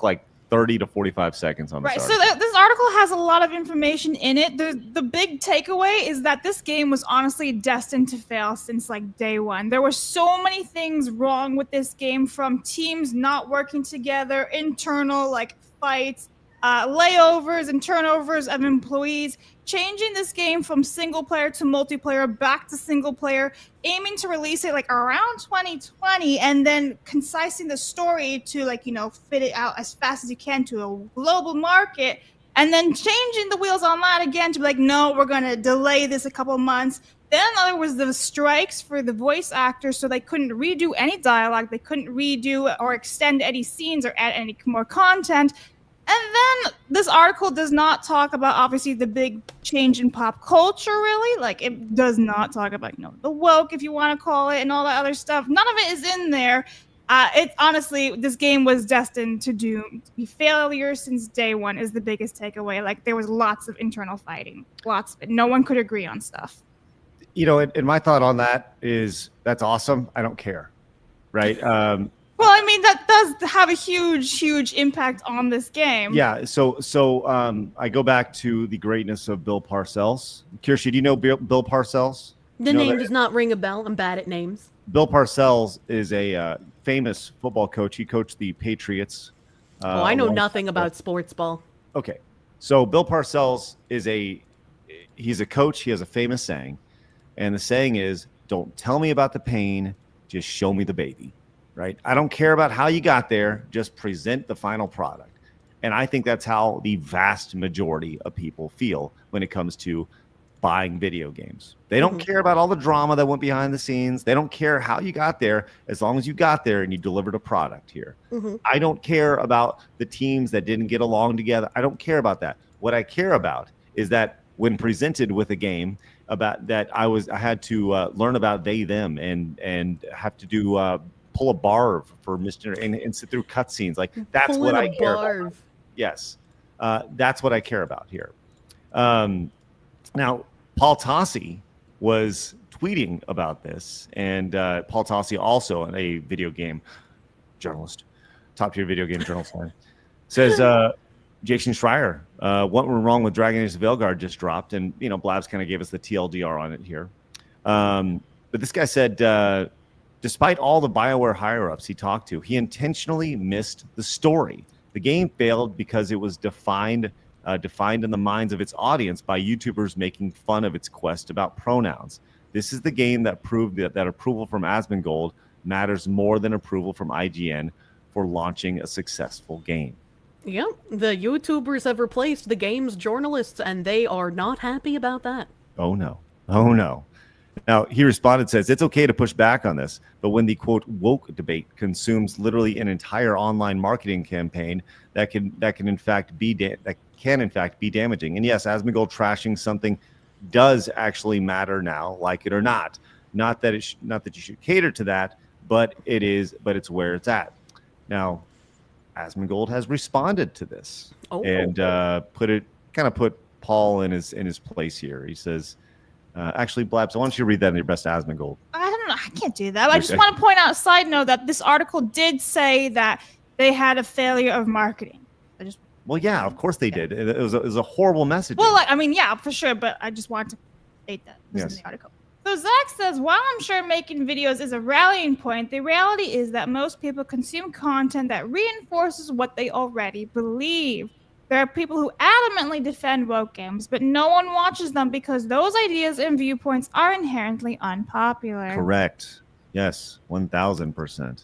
30 to 45 seconds on this Right, article. so this article has a lot of information in it. The big takeaway is that this game was honestly destined to fail since day one. There were so many things wrong with this game, from teams not working together, internal fights, layovers and turnovers of employees, changing this game from single player to multiplayer, back to single player, aiming to release it around 2020, and then concising the story to fit it out as fast as you can to a global market, and then changing the wheels on that again to be no, we're going to delay this a couple months. Then there was the strikes for the voice actors, so they couldn't redo any dialogue, they couldn't redo or extend any scenes or add any more content. And then this article does not talk about, obviously, the big change in pop culture, really. It does not talk about, the woke, if you want to call it, and all that other stuff. None of it is in there. Honestly, this game was destined to be failure since day one is the biggest takeaway. There was lots of internal fighting. Lots of it. No one could agree on stuff. And my thought on that is, that's awesome. I don't care. Right? Well, I mean, that does have a huge impact on this game. Yeah. So I go back to the greatness of Bill Parcells. Kirsche, do you know Bill Parcells? The name does not ring a bell. I'm bad at names. Bill Parcells is a famous football coach. He coached the Patriots. I know nothing about sports ball. Okay. So Bill Parcells he's a coach. He has a famous saying. And the saying is, don't tell me about the pain, just show me the baby. Right? I don't care about how you got there. Just present the final product. And I think that's how the vast majority of people feel when it comes to buying video games. They don't care about all the drama that went behind the scenes. They don't care how you got there, as long as you got there and you delivered a product here. I don't care about the teams that didn't get along together. I don't care about that. What I care about is that when presented with a game about that, I had to learn about they, them, and have to do pull a barv for Mr. and sit through cutscenes. That's what I care about. Yes. That's what I care about here. Now, Paul Tossi was tweeting about this, and Paul Tossi, also a video game journalist, top-tier video game journalist, says Jason Schreier, what went wrong with Dragon Age Veilguard just dropped, and Blabs kind of gave us the TLDR on it here. But this guy said, despite all the BioWare higher-ups he talked to, he intentionally missed the story. The game failed because it was defined in the minds of its audience by YouTubers making fun of its quest about pronouns. This is the game that proved that approval from Asmongold matters more than approval from IGN for launching a successful game. Yep, the YouTubers have replaced the game's journalists, and they are not happy about that. Oh, no. Oh, no. Now, he responded, says, it's okay to push back on this, but when the, quote, woke debate consumes literally an entire online marketing campaign that can in fact be can in fact be damaging. And yes, Asmongold trashing something does actually matter now, like it or not. Not that you should cater to that, but it's where it's at. Now, Asmongold has responded to this and put Paul in his place here. He says, actually, Blabs, I want you to read that in your best Asmongold. I don't know. I can't do that. I just want to point out, side note, that this article did say that they had a failure of marketing. Well, yeah, of course they did. It was a horrible message. Well, yeah, for sure. But I just wanted to state that in the article. So Zach says, while I'm sure making videos is a rallying point, the reality is that most people consume content that reinforces what they already believe. There are people who adamantly defend woke games, but no one watches them because those ideas and viewpoints are inherently unpopular. Correct. Yes, 1,000%.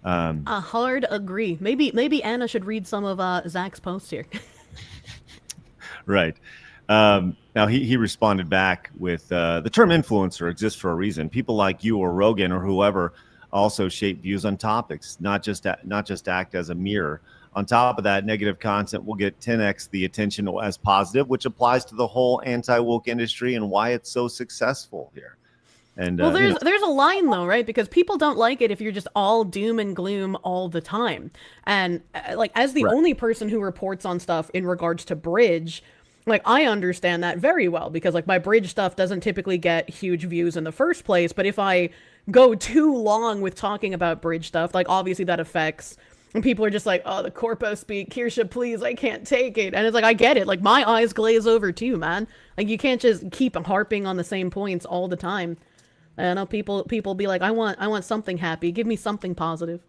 A hard agree. Maybe Anna should read some of Zach's posts here. Right. Now he responded back with the term influencer exists for a reason. People like you or Rogan or whoever also shape views on topics, not just act as a mirror. On top of that, negative content will get 10x the attention as positive, which applies to the whole anti-woke industry and why it's so successful here. And well, there's a line though, right? Because people don't like it if you're just all doom and gloom all the time. And like, as the only person who reports on stuff in regards to Bridge, like, I understand that very well because like my Bridge stuff doesn't typically get huge views in the first place. But if I go too long with talking about Bridge stuff, like obviously that affects. And people are just like, oh, the corpo speak, Kirsche, please, I can't take it. And it's like, I get it. Like, my eyes glaze over too, man. Like, you can't just keep harping on the same points all the time. I know people be like, I want something happy. Give me something positive.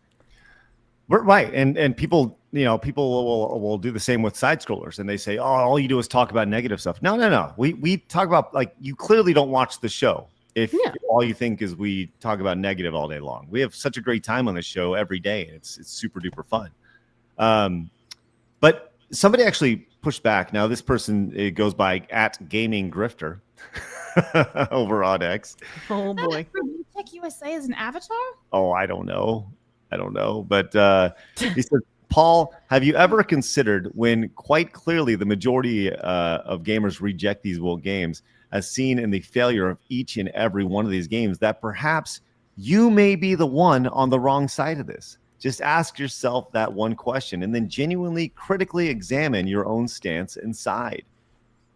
Right. And people, will do the same with side scrollers. And they say, oh, all you do is talk about negative stuff. No. We talk about, like, you clearly don't watch the show. If all you think is we talk about negative all day long. We have such a great time on this show every day. It's super duper fun. But somebody actually pushed back. Now this person, it goes by @GamingGrifter over on X. Oh boy. Tech USA is an avatar? Oh, I don't know. But he said, Paul, have you ever considered when quite clearly the majority of gamers reject these woke games, as seen in the failure of each and every one of these games, that perhaps you may be the one on the wrong side of this? Just ask yourself that one question and then genuinely critically examine your own stance and side,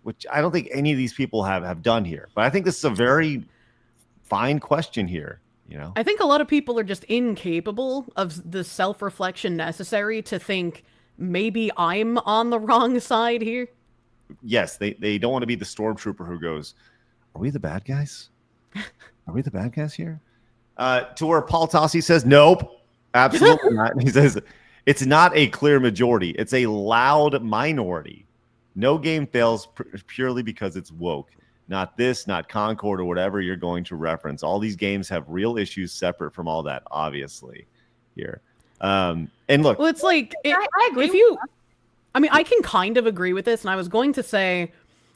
which I don't think any of these people have done here. But I think this is a very fine question here. I think a lot of people are just incapable of the self-reflection necessary to think maybe I'm on the wrong side here. Yes, they don't want to be the stormtrooper who goes, are we the bad guys? Are we the bad guys here? To where Paul Tossi says, nope, absolutely not. He says, it's not a clear majority. It's a loud minority. No game fails purely because it's woke. Not this, not Concord, or whatever you're going to reference. All these games have real issues separate from all that, obviously, here. And look. Well, it's like, I agree. I can kind of agree with this, and I was going to say,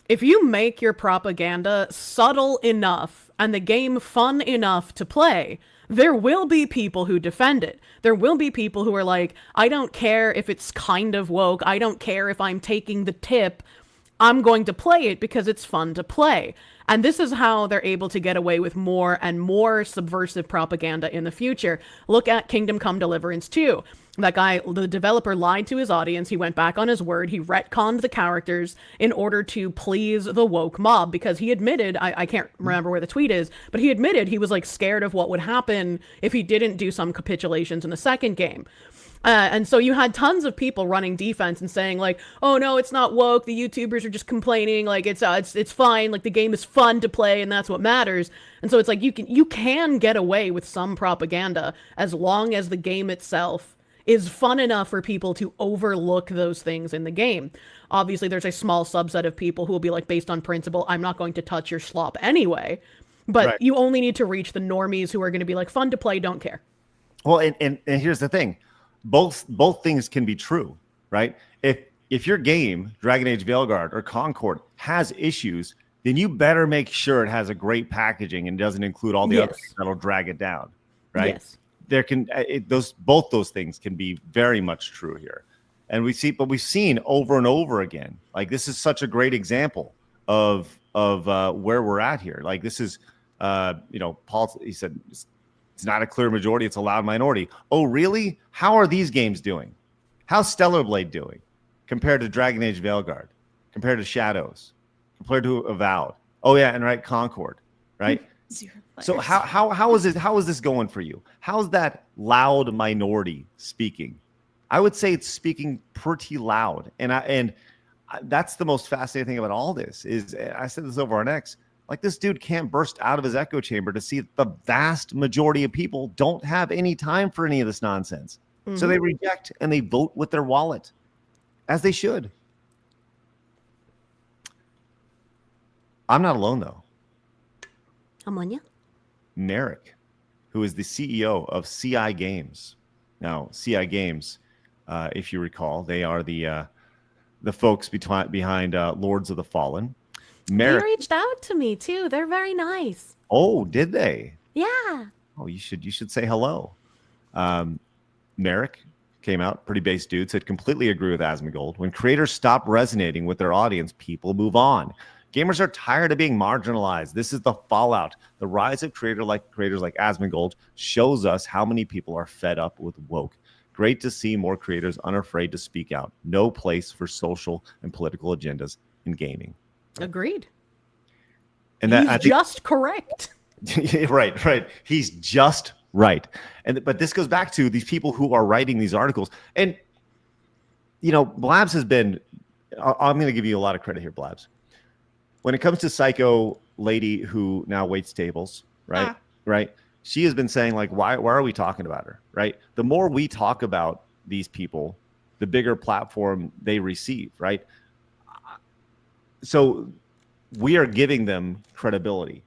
if you make your propaganda subtle enough and the game fun enough to play, there will be people who defend it. There will be people who are like, I don't care if it's kind of woke. I don't care if I'm taking the tip. I'm going to play it because it's fun to play. And this is how they're able to get away with more and more subversive propaganda in the future. Look at Kingdom Come Deliverance 2. That guy, the developer, lied to his audience. He went back on his word. He retconned the characters in order to please the woke mob because he admitted, I can't remember where the tweet is, but he admitted he was like scared of what would happen if he didn't do some capitulations in the second game. And so you had tons of people running defense and saying like, oh no, it's not woke. The YouTubers are just complaining. Like it's fine. Like the game is fun to play and that's what matters. And so it's like, you can get away with some propaganda as long as the game itself is fun enough for people to overlook those things in the game. Obviously there's a small subset of people who will be like, based on principle, I'm not going to touch your slop anyway. But you only need to reach the normies who are going to be like, fun to play, don't care. Well, and here's the thing. Both things can be true, right? If your game, Dragon Age Veilguard or Concord, has issues, then you better make sure it has a great packaging and doesn't include all the other things that'll drag it down, right? Yes. There can both those things can be very much true here, And we've seen over and over again. Like, this is such a great example of where we're at here. Like, this is, Paul, he said, it's not a clear majority, it's a loud minority. Oh, really? How are these games doing? How's Stellar Blade doing compared to Dragon Age Veilguard, compared to Shadows, compared to Avowed? Oh yeah, and right, Concord, right? So how is this going for you? How's that loud minority speaking? I would say it's speaking pretty loud, and that's the most fascinating thing about all this is, I said this over on X, like, this dude can't burst out of his echo chamber to see that the vast majority of people don't have any time for any of this nonsense. Mm-hmm. So they reject and they vote with their wallet, as they should. I'm not alone, though. I'm on you. Merrick, who is the CEO of CI Games. Now, CI Games, if you recall, they are the folks behind Lords of the Fallen. Merrick, they reached out to me too. They're very nice. Oh, did they? Yeah. Oh, you should say hello. Merrick came out, pretty base dude, said completely agree with Asmongold. When creators stop resonating with their audience, people move on. Gamers are tired of being marginalized. This is the fallout. The rise of creators like Asmongold shows us how many people are fed up with woke. Great to see more creators unafraid to speak out. No place for social and political agendas in gaming. Agreed. And he's just correct. Right. He's just right. But this goes back to these people who are writing these articles. And, Blabs has been, I'm going to give you a lot of credit here, Blabs. When it comes to Psycho Lady who now waits tables, right? Right. She has been saying, like, why are we talking about her? Right. The more we talk about these people, the bigger platform they receive. Right. So we are giving them credibility,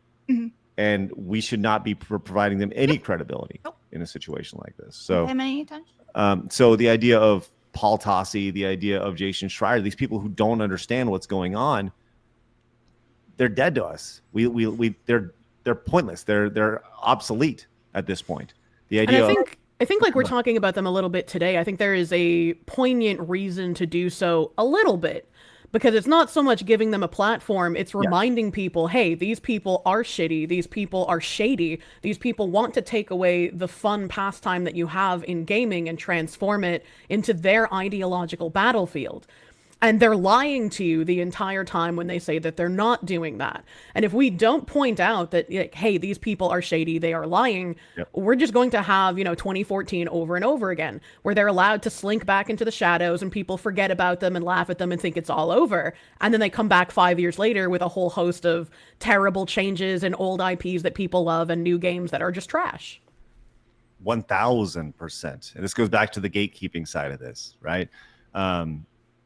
and we should not be providing them any credibility in a situation like this. So, so the idea of Paul Tossi, the idea of Jason Schreier, these people who don't understand what's going on, they're dead to us. They're pointless. They're obsolete at this point. The idea. I think like we're talking about them a little bit today. I think there is a poignant reason to do so a little bit. Because it's not so much giving them a platform, it's reminding people, hey, these people are shitty, these people are shady, these people want to take away the fun pastime that you have in gaming and transform it into their ideological battlefield. And they're lying to you the entire time when they say that they're not doing that. And if we don't point out that, like, hey, these people are shady, they are lying, we're just going to have, 2014 over and over again, where they're allowed to slink back into the shadows and people forget about them and laugh at them and think it's all over. And then they come back 5 years later with a whole host of terrible changes and old IPs that people love and new games that are just trash. 1000%. And this goes back to the gatekeeping side of this, right?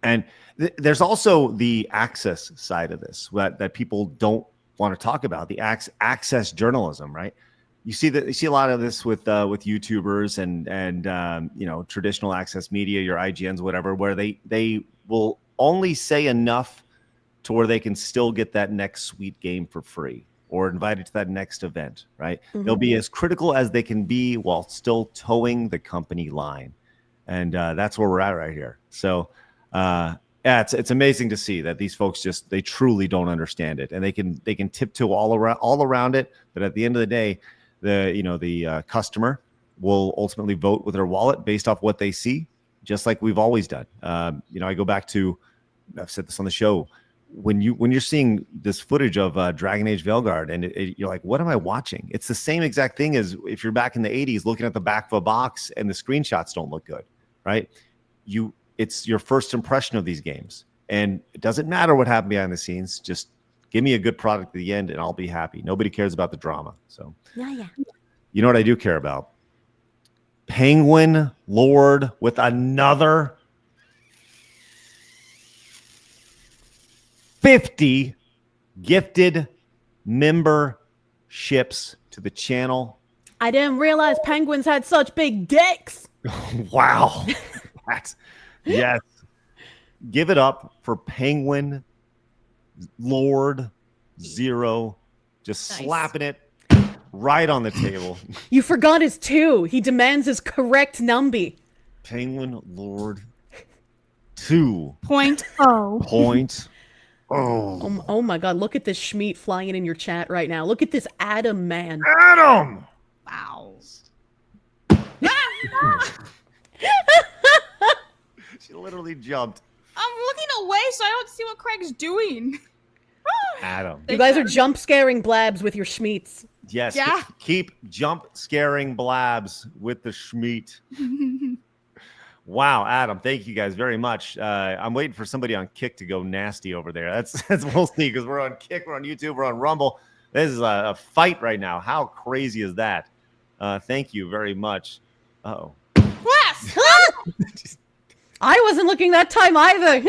And there's also the access side of this that people don't want to talk about, the access journalism, right? You see a lot of this with YouTubers and traditional access media, your IGNs, whatever, where they will only say enough to where they can still get that next sweet game for free or invited to that next event, right? Mm-hmm. They'll be as critical as they can be while still towing the company line, and that's where we're at right here. So. It's amazing to see that these folks they truly don't understand it, and they can tiptoe all around it. But at the end of the day, the customer will ultimately vote with their wallet based off what they see, just like we've always done. I go back to, I've said this on the show, when you're seeing this footage of Dragon Age Veilguard, and you're like, what am I watching? It's the same exact thing as if you're back in the 80s looking at the back of a box and the screenshots don't look good, right? It's your first impression of these games. And it doesn't matter what happened behind the scenes. Just give me a good product at the end and I'll be happy. Nobody cares about the drama. So, yeah. You know what I do care about? Penguin Lord with another 50 gifted memberships to the channel. I didn't realize penguins had such big dicks. Wow. Yes. Give it up for Penguin Lord Zero. Just slapping it right on the table. You forgot his 2. He demands his correct numby. Penguin Lord 2.0. Point. Oh my God! Look at this Schmeat flying in your chat right now. Look at this Adam man. Adam! Wow. She literally jumped. I'm looking away so I don't see what Craig's doing. Adam. You guys are jump scaring Blabs with your Schmeats. Yes. Yeah. Keep jump scaring Blabs with the Schmeat. Wow, Adam, thank you guys very much. I'm waiting for somebody on Kick to go nasty over there. That's we'll see, because we're on Kick, we're on YouTube, we're on Rumble. This is a fight right now. How crazy is that? Thank you very much. Uh-oh. Yes! I wasn't looking that time either.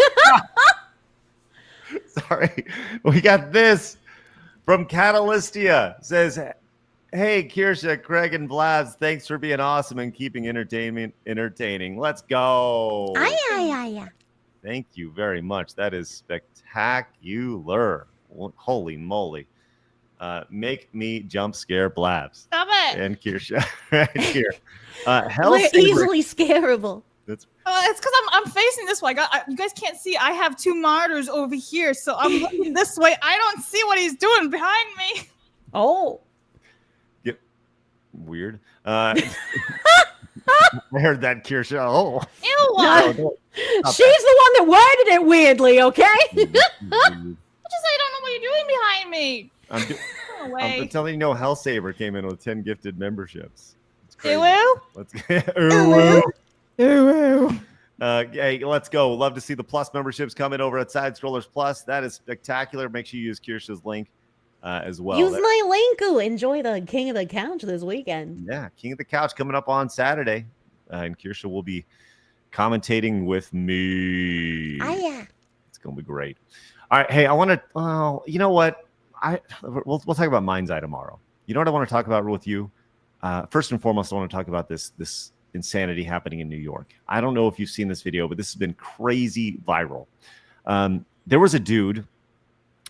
Sorry. We got this from Catalystia. Says, hey, Kirsche, Craig, and Blabs, thanks for being awesome and keeping entertainment entertaining. Let's go. Aye. Thank you very much. That is spectacular. Holy moly. Make me jump scare Blabs. Stop it. And Kirsche right here. We're easily scareable. That's It's because I'm facing this way. You guys can't see. I have 2 monitors over here, so I'm looking this way. I don't see what he's doing behind me. Oh. weird. I heard that, Kirsche. Oh. Ew. She's the one that worded it weirdly, okay? Just I don't know what you're doing behind me. I'm telling you, no, Hellsaber came in with 10 gifted memberships. Let's hey, let's go. Love to see the Plus memberships coming over at Side Scrollers Plus. That is spectacular. Make sure you use Kirsche's link as well. Use my link. Ooh, enjoy the King of the Couch this weekend. Yeah, King of the Couch coming up on Saturday. And Kirsche will be commentating with me. Oh, yeah. It's going to be great. All right. Hey, I want to, you know what? We'll talk about Mind's Eye tomorrow. You know what I want to talk about with you? First and foremost, I want to talk about this insanity happening in New York. I don't know if you've seen this video, but this has been crazy viral. There was a dude.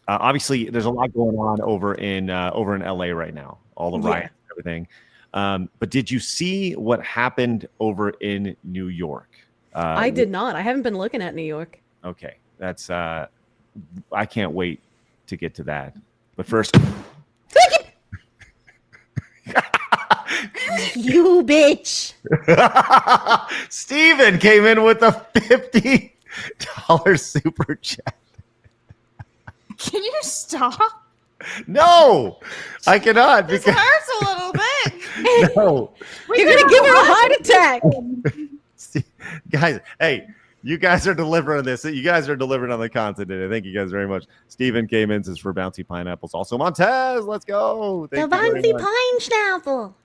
Obviously, there's a lot going on over in LA right now. All the riots and everything. But did you see what happened over in New York? I did not. I haven't been looking at New York. Okay, that's. I can't wait to get to that. But first. You bitch. Steven came in with a $50 super chat. Can you stop? No, I cannot. This hurts a little bit. No. You're going to give her a heart attack. Guys, hey, you guys are delivering this. You guys are delivering on the content today. Thank you guys very much. Steven came in, says for bouncy pineapples. Also, Montez, let's go. The bouncy pine schnapple.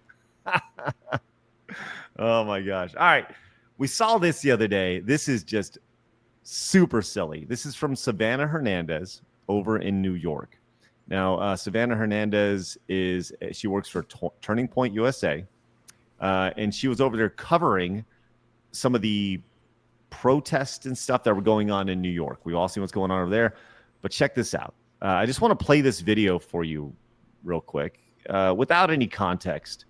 Oh my gosh. All right. We saw this the other day. This is just super silly. This is from Savannah Hernandez over in New York. Now, Savannah Hernandez she works for Turning Point USA. And she was over there covering some of the protests and stuff that were going on in New York. We've all seen what's going on over there. But check this out. I just want to play this video for you real quick without any context.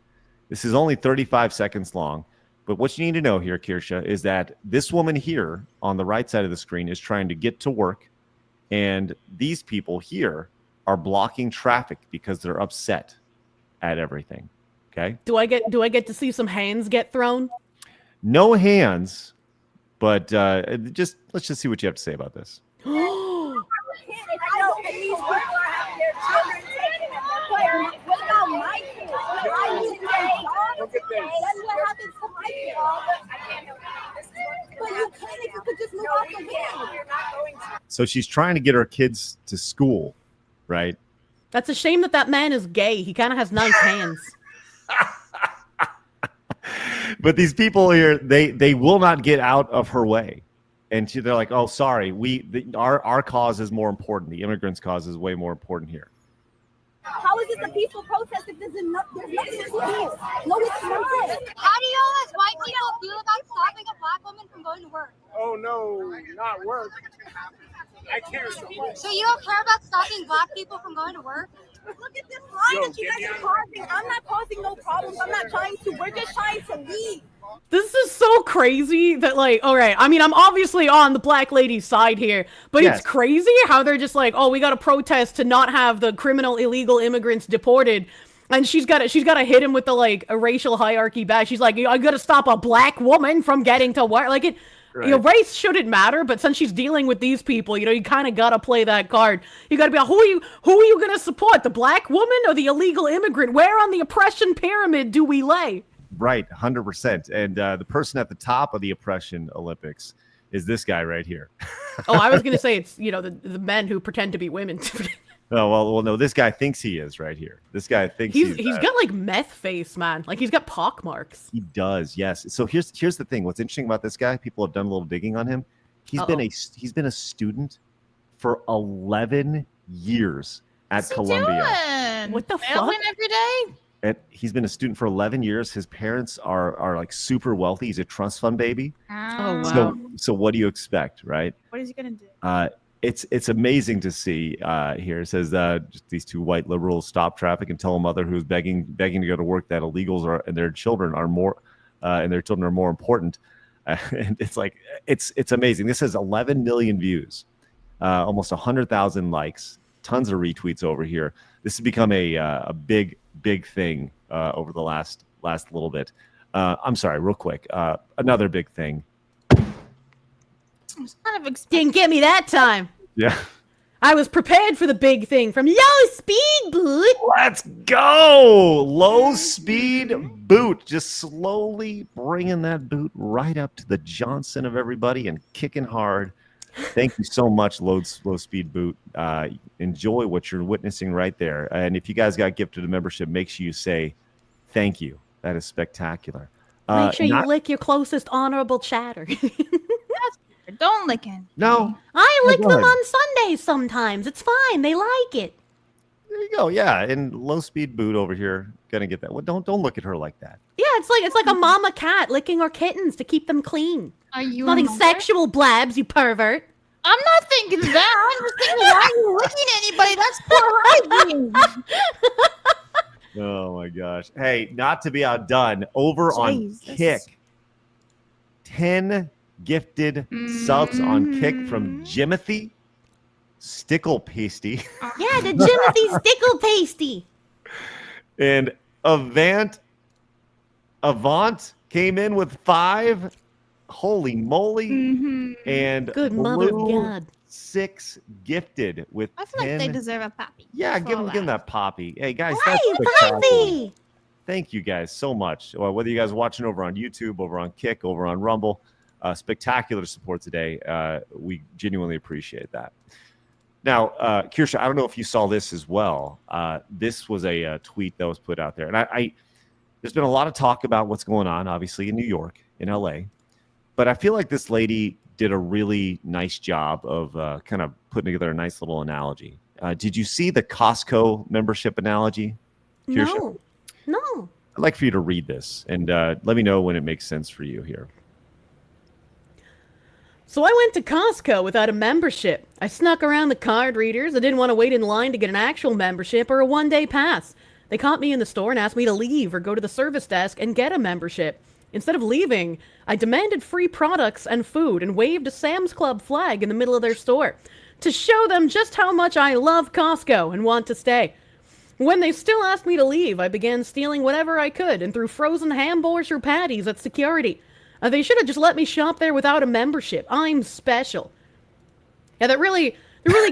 This is only 35 seconds long. But what you need to know here, Kirsche, is that this woman here on the right side of the screen is trying to get to work. And these people here are blocking traffic because they're upset at everything. Okay? Do I get to see some hands get thrown? No hands, but let's just see what you have to say about this. So she's trying to get her kids to school, right? That's a shame that man is gay. He kind of has nice hands. But these people here, they will not get out of her way. And they're like, oh, sorry, our cause is more important. The immigrants' cause is way more important here. How is this a peaceful protest if there's nothing to do? No, it's not. How do y'all as white people feel about stopping a black woman from going to work? Oh, no, not work. I care so much. So you don't care about stopping black people from going to work? Look at this line that you guys are causing. I'm not causing no problems. I'm not trying to. We're just trying to leave. This is so crazy that, like, all right, I mean, I'm obviously on the black lady's side here, but Yes. it's crazy how they're just like, oh, we got to protest to not have the criminal illegal immigrants deported. And she's got to hit him with the, like, a racial hierarchy back. She's like, I got to stop a black woman from getting to work. Like, it, you know, race shouldn't matter, but since she's dealing with these people, you know, you kind of got to play that card. You got to be like, who are you going to support? The black woman or the illegal immigrant? Where on the oppression pyramid do we lay? Right, 100%. And the person at the top of the oppression Olympics is this guy right here. Oh, I was going to say it's, you know, the men who pretend to be women. Oh, well, no, this guy thinks he is right here. This guy thinks he's got like meth face, man. Like he's got pock marks. He does, yes. So here's the thing. What's interesting about this guy, people have done a little digging on him. He's been a student for 11 years at Columbia. What the fuck? Every day? And he's been a student for 11 years. His parents are like super wealthy. He's a trust fund baby. Oh, wow. So what do you expect, right? What is he gonna do? It's amazing to see here. It says just these two white liberals stop traffic and tell a mother who's begging to go to work that illegals and their children are more important. And it's like it's amazing. This has 11 million views, almost 100,000 likes, tons of retweets over here. This has become a big thing over the last little bit. I'm sorry, real quick. Another big thing. Didn't get me that time. Yeah. I was prepared for the big thing from Low Speed Boot. Let's go! Low Speed Boot. Just slowly bringing that boot right up to the Johnson of everybody and kicking hard. Thank you so much, Low Speed Boot. Enjoy what you're witnessing right there. And if you guys got gifted a membership, make sure you say thank you. That is spectacular. Make sure you lick your closest honorable chatter. Don't lick it. No. I lick them on Sundays sometimes. It's fine. They like it. There you go. Yeah, and Low Speed Boot over here gonna get that. Well, don't look at her like that. Yeah, it's like a mama cat licking her kittens to keep them clean. Are you nothing sexual, Blabs, you pervert? I'm not thinking that. I'm just thinking, why are you licking anybody? That's poor hygiene. Oh my gosh. Hey, not to be outdone, over on Kick. 10 gifted subs on Kick from Jimothy Stickle Pasty. Yeah, the Jimothy Stickle Pasty. And Avant came in with 5. Holy moly. And Good mother of God. 6 gifted with I feel 10. like they deserve a poppy. Yeah, give them that poppy. Hey guys, Hey, that's poppy! Thank you guys so much. Well, whether you guys are watching over on YouTube, over on Kick, over on Rumble, spectacular support today. We genuinely appreciate that. Now, Kirsche, I don't know if you saw this as well. This was a tweet that was put out there. And I there's been a lot of talk about what's going on, obviously, in New York, in LA. But I feel like this lady did a really nice job of kind of putting together a nice little analogy. Did you see the Costco membership analogy, Kirsche? No. I'd like for you to read this and let me know when it makes sense for you here. So I went to Costco without a membership. I snuck around the card readers. I didn't want to wait in line to get an actual membership or a one-day pass. They caught me in the store and asked me to leave or go to the service desk and get a membership. Instead of leaving, I demanded free products and food and waved a Sam's Club flag in the middle of their store to show them just how much I love Costco and want to stay. When they still asked me to leave, I began stealing whatever I could and threw frozen hamburgers or patties at security. They should have just let me shop there without a membership. I'm special. Yeah, that really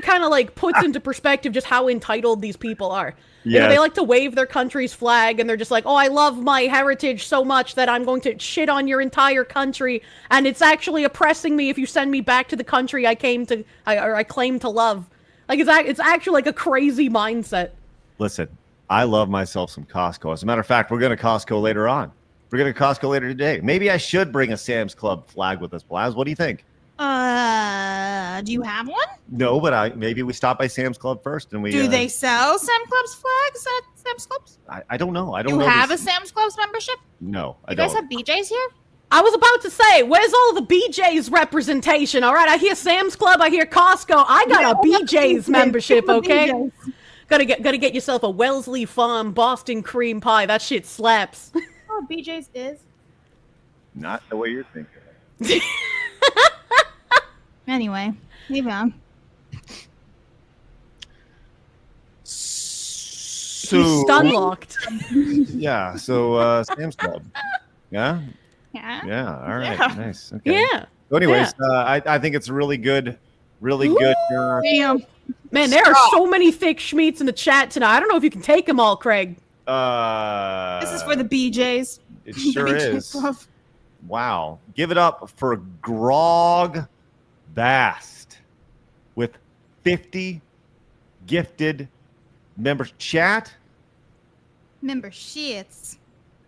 kind of like puts into perspective just how entitled these people are. You know, they like to wave their country's flag and they're just like, oh, I love my heritage so much that I'm going to shit on your entire country. And it's actually oppressing me if you send me back to the country I claim to love. Like it's actually like a crazy mindset. Listen, I love myself some Costco. As a matter of fact, we're going to Costco later on. We're going to Costco later today. Maybe I should bring a Sam's Club flag with us, Blabs. What do you think? Do you have one? No, but maybe we stop by Sam's Club first and we. Do they sell Sam's Club's flags at Sam's Clubs? I don't know. I don't know. You have a Sam's Club's membership? No, I you don't. You guys have BJ's here? I was about to say, where's all the BJ's representation? All right, I hear Sam's Club, I hear Costco. I got a BJ's membership, okay? BJ's. Gotta get yourself a Wellesley Farm Boston cream pie. That shit slaps. Oh, BJ's is. Not the way you're thinking. Anyway, leave it on. So, He's stun locked. Yeah, so Sam's Club. Yeah? Yeah. Yeah, all right, Yeah. nice. Okay. Yeah. So anyways, I think it's really good. Damn. Man, there are so many fake schmeats in the chat tonight. I don't know if you can take them all, Craig. This is for the BJs. It sure BJ is. Club. Wow. Give it up for Grog Bast with 50 gifted members. Chat, Memberships.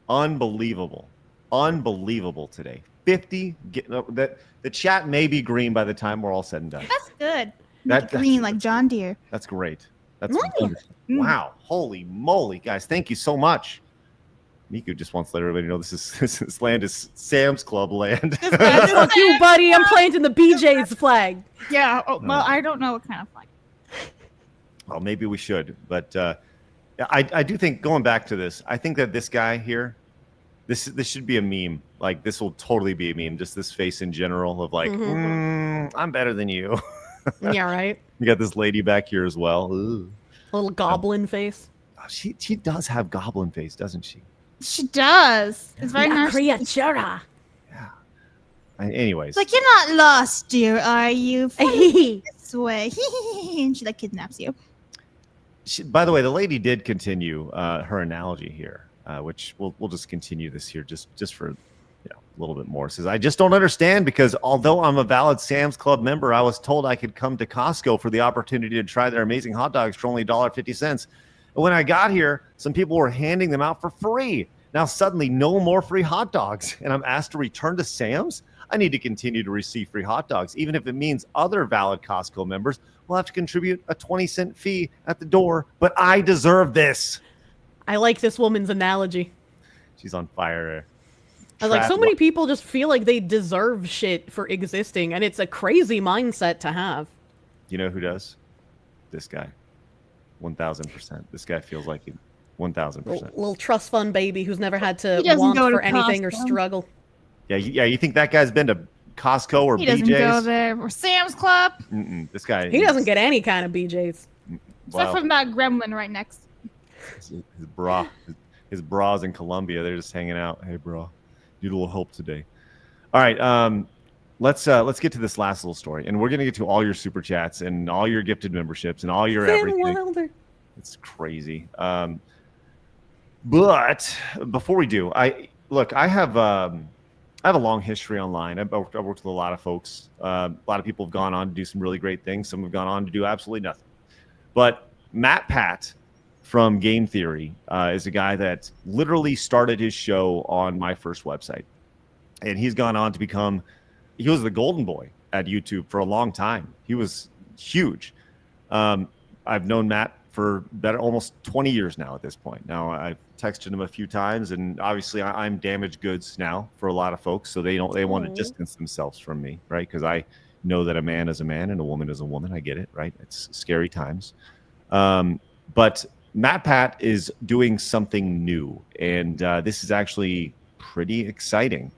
unbelievable. Unbelievable today. 50. The chat may be green by the time we're all said and done. That's good. That- Green like John Deere. That's great. That's wonderful. Wow. Holy moly, guys. Thank you so much. Miku just wants to let everybody know this land is Sam's Club land. Fuck you, buddy. I'm planting the BJ's flag. Yeah. Oh, well, I don't know what kind of flag. Well, maybe we should. But I do think, going back to this, I think that this guy here, this should be a meme. Like, this will totally be a meme. Just this face in general of like, I'm better than you. Yeah, right. You got this lady back here as well. Ooh. Little goblin face. Oh, she does have goblin face, doesn't she? She does. It's very nice. Creatura. Anyways. Like, you're not lost, dear, are you? This way. And she like kidnaps you. By the way, the lady did continue her analogy here, which we'll just continue this here just for a little bit more. It says, I just don't understand, because although I'm a valid Sam's Club member, I was told I could come to Costco for the opportunity to try their amazing hot dogs for only $1.50. And when I got here, some people were handing them out for free. Now suddenly no more free hot dogs, and I'm asked to return to Sam's? I need to continue to receive free hot dogs, even if it means other valid Costco members will have to contribute a 20-cent fee at the door, but I deserve this. I like this woman's analogy. She's on fire. I was like, so many people just feel like they deserve shit for existing, and it's a crazy mindset to have. You know who does? This guy. 1,000%. This guy feels like 1,000%. Little trust fund baby who's never had to He doesn't want go to for anything or Costco. struggle. Yeah, you think that guy's been to Costco or He BJ's? doesn't go there. Or Sam's Club. This guy. He doesn't get any kind of BJ's. Except from that gremlin right next. His bras in Colombia. They're just hanging out. Hey, bro, need a little help today. All right, let's get to this last little story, and we're gonna get to all your super chats and all your gifted memberships and all your everything. Wilder. It's crazy. But before we do, I have a long history online. I've worked with a lot of folks. A lot of people have gone on to do some really great things. Some have gone on to do absolutely nothing. But MatPat from Game Theory is a guy that literally started his show on my first website. And he's gone on to he was the golden boy at YouTube for a long time. He was huge. I've known Matt for almost 20 years now at this point. Now, I've texted him a few times, and obviously I'm damaged goods now for a lot of folks, so they want to distance themselves from me, right? Because I know that a man is a man and a woman is a woman. I get it, right? It's scary times. But MatPat is doing something new, and this is actually pretty exciting.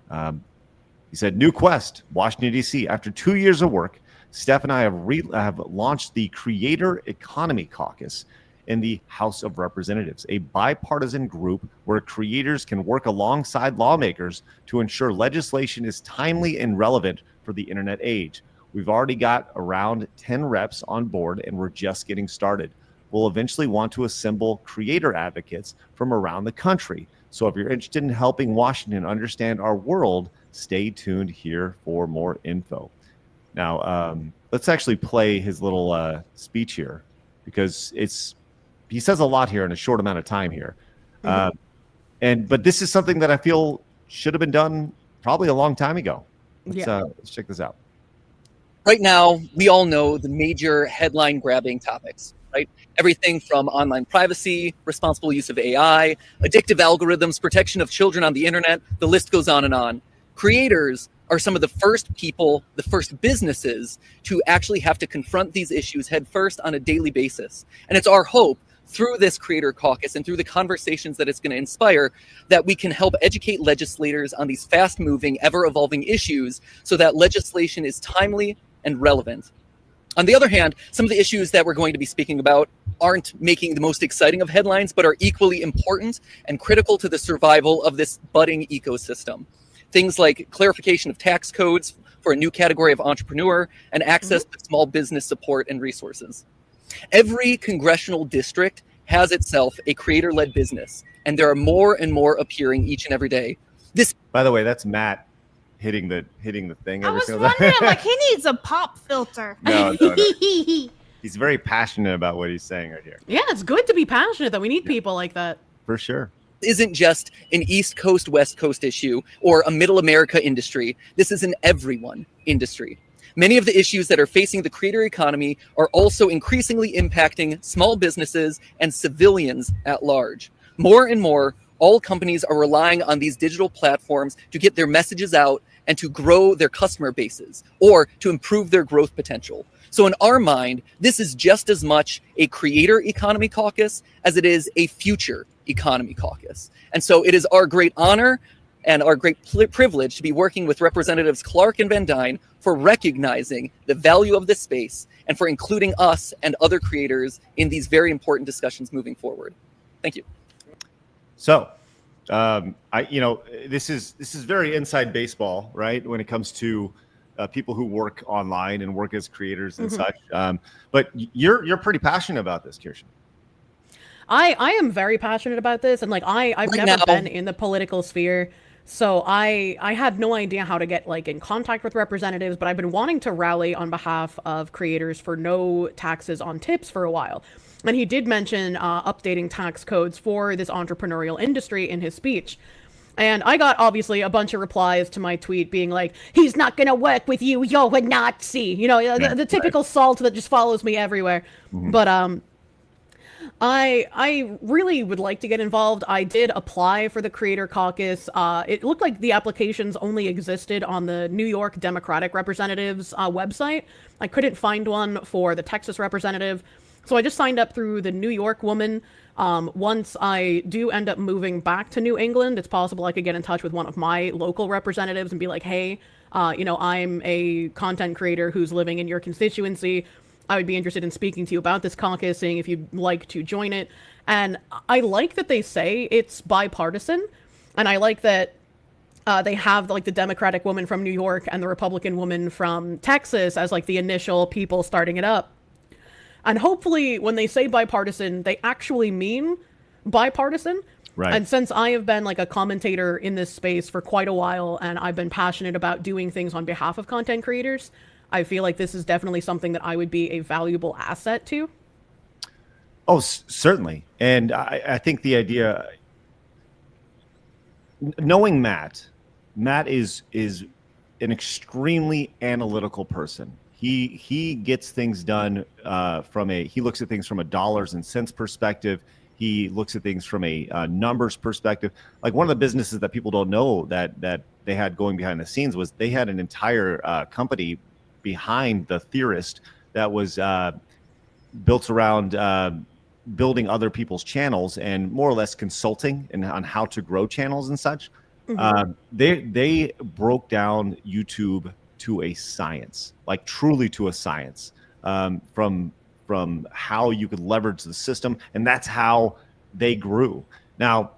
He said, new quest, Washington, D.C. After 2 years of work, Steph and I have launched the Creator Economy Caucus in the House of Representatives, a bipartisan group where creators can work alongside lawmakers to ensure legislation is timely and relevant for the internet age. We've already got around 10 reps on board, and we're just getting started. We'll eventually want to assemble creator advocates from around the country. So if you're interested in helping Washington understand our world, stay tuned here for more info. Now, let's actually play his little speech here, because he says a lot here in a short amount of time here. But this is something that I feel should have been done probably a long time ago. Let's check this out. Right now, we all know the major headline-grabbing topics, right? Everything from online privacy, responsible use of AI, addictive algorithms, protection of children on the internet, the list goes on and on. Creators are some of the first people, the first businesses to actually have to confront these issues head first on a daily basis. And it's our hope through this creator caucus and through the conversations that it's going to inspire, that we can help educate legislators on these fast-moving, ever-evolving issues so that legislation is timely and relevant. On the other hand, some of the issues that we're going to be speaking about aren't making the most exciting of headlines, but are equally important and critical to the survival of this budding ecosystem. Things like clarification of tax codes for a new category of entrepreneur and access to small business support and resources. Every congressional district has itself a creator-led business, and there are more and more appearing each and every day. This, by the way, that's Matt hitting the thing. I every was single time. wondering, like, he needs a pop filter. No. He's very passionate about what he's saying right here. Yeah, it's good to be passionate, though. We need people like that. For sure. Isn't just an East Coast, West Coast issue or a Middle America industry. This is an everyone industry. Many of the issues that are facing the creator economy are also increasingly impacting small businesses and civilians at large. More and more, all companies are relying on these digital platforms to get their messages out and to grow their customer bases or to improve their growth potential. So in our mind, this is just as much a creator economy caucus as it is a future economy caucus. And so it is our great honor and our great privilege to be working with Representatives Clark and Van Dyne for recognizing the value of this space and for including us and other creators in these very important discussions moving forward. Thank you. So, this is very inside baseball, right? When it comes to people who work online and work as creators and such. But you're pretty passionate about this, Kirsche. I am very passionate about this, and like I've never been in the political sphere, so I had no idea how to get like in contact with representatives, but I've been wanting to rally on behalf of creators for no taxes on tips for a while. And he did mention updating tax codes for this entrepreneurial industry in his speech. And I got obviously a bunch of replies to my tweet being like, he's not going to work with you, you're a Nazi. You know, the typical salt that just follows me everywhere. But I really would like to get involved. I did apply for the Creator Caucus. It looked like the applications only existed on the New York Democratic Representatives website. I couldn't find one for the Texas representative. So I just signed up through the New York woman. Once I do end up moving back to New England, it's possible I could get in touch with one of my local representatives and be like, hey, I'm a content creator who's living in your constituency. I would be interested in speaking to you about this caucus, seeing if you'd like to join it. And I like that they say it's bipartisan. And I like that they have like the Democratic woman from New York and the Republican woman from Texas as like the initial people starting it up. And hopefully when they say bipartisan, they actually mean bipartisan. Right. And since I have been like a commentator in this space for quite a while, and I've been passionate about doing things on behalf of content creators, I feel like this is definitely something that I would be a valuable asset to. Oh, certainly. And I think the idea, knowing Matt is an extremely analytical person. He gets things done he looks at things from a dollars and cents perspective. He looks at things from a numbers perspective. Like one of the businesses that people don't know that they had going behind the scenes was they had an entire company behind the Theorist that was built around building other people's channels and more or less consulting on how to grow channels and such. They broke down YouTube to a science, like truly to a science, from how you could leverage the system, and that's how they grew. Now,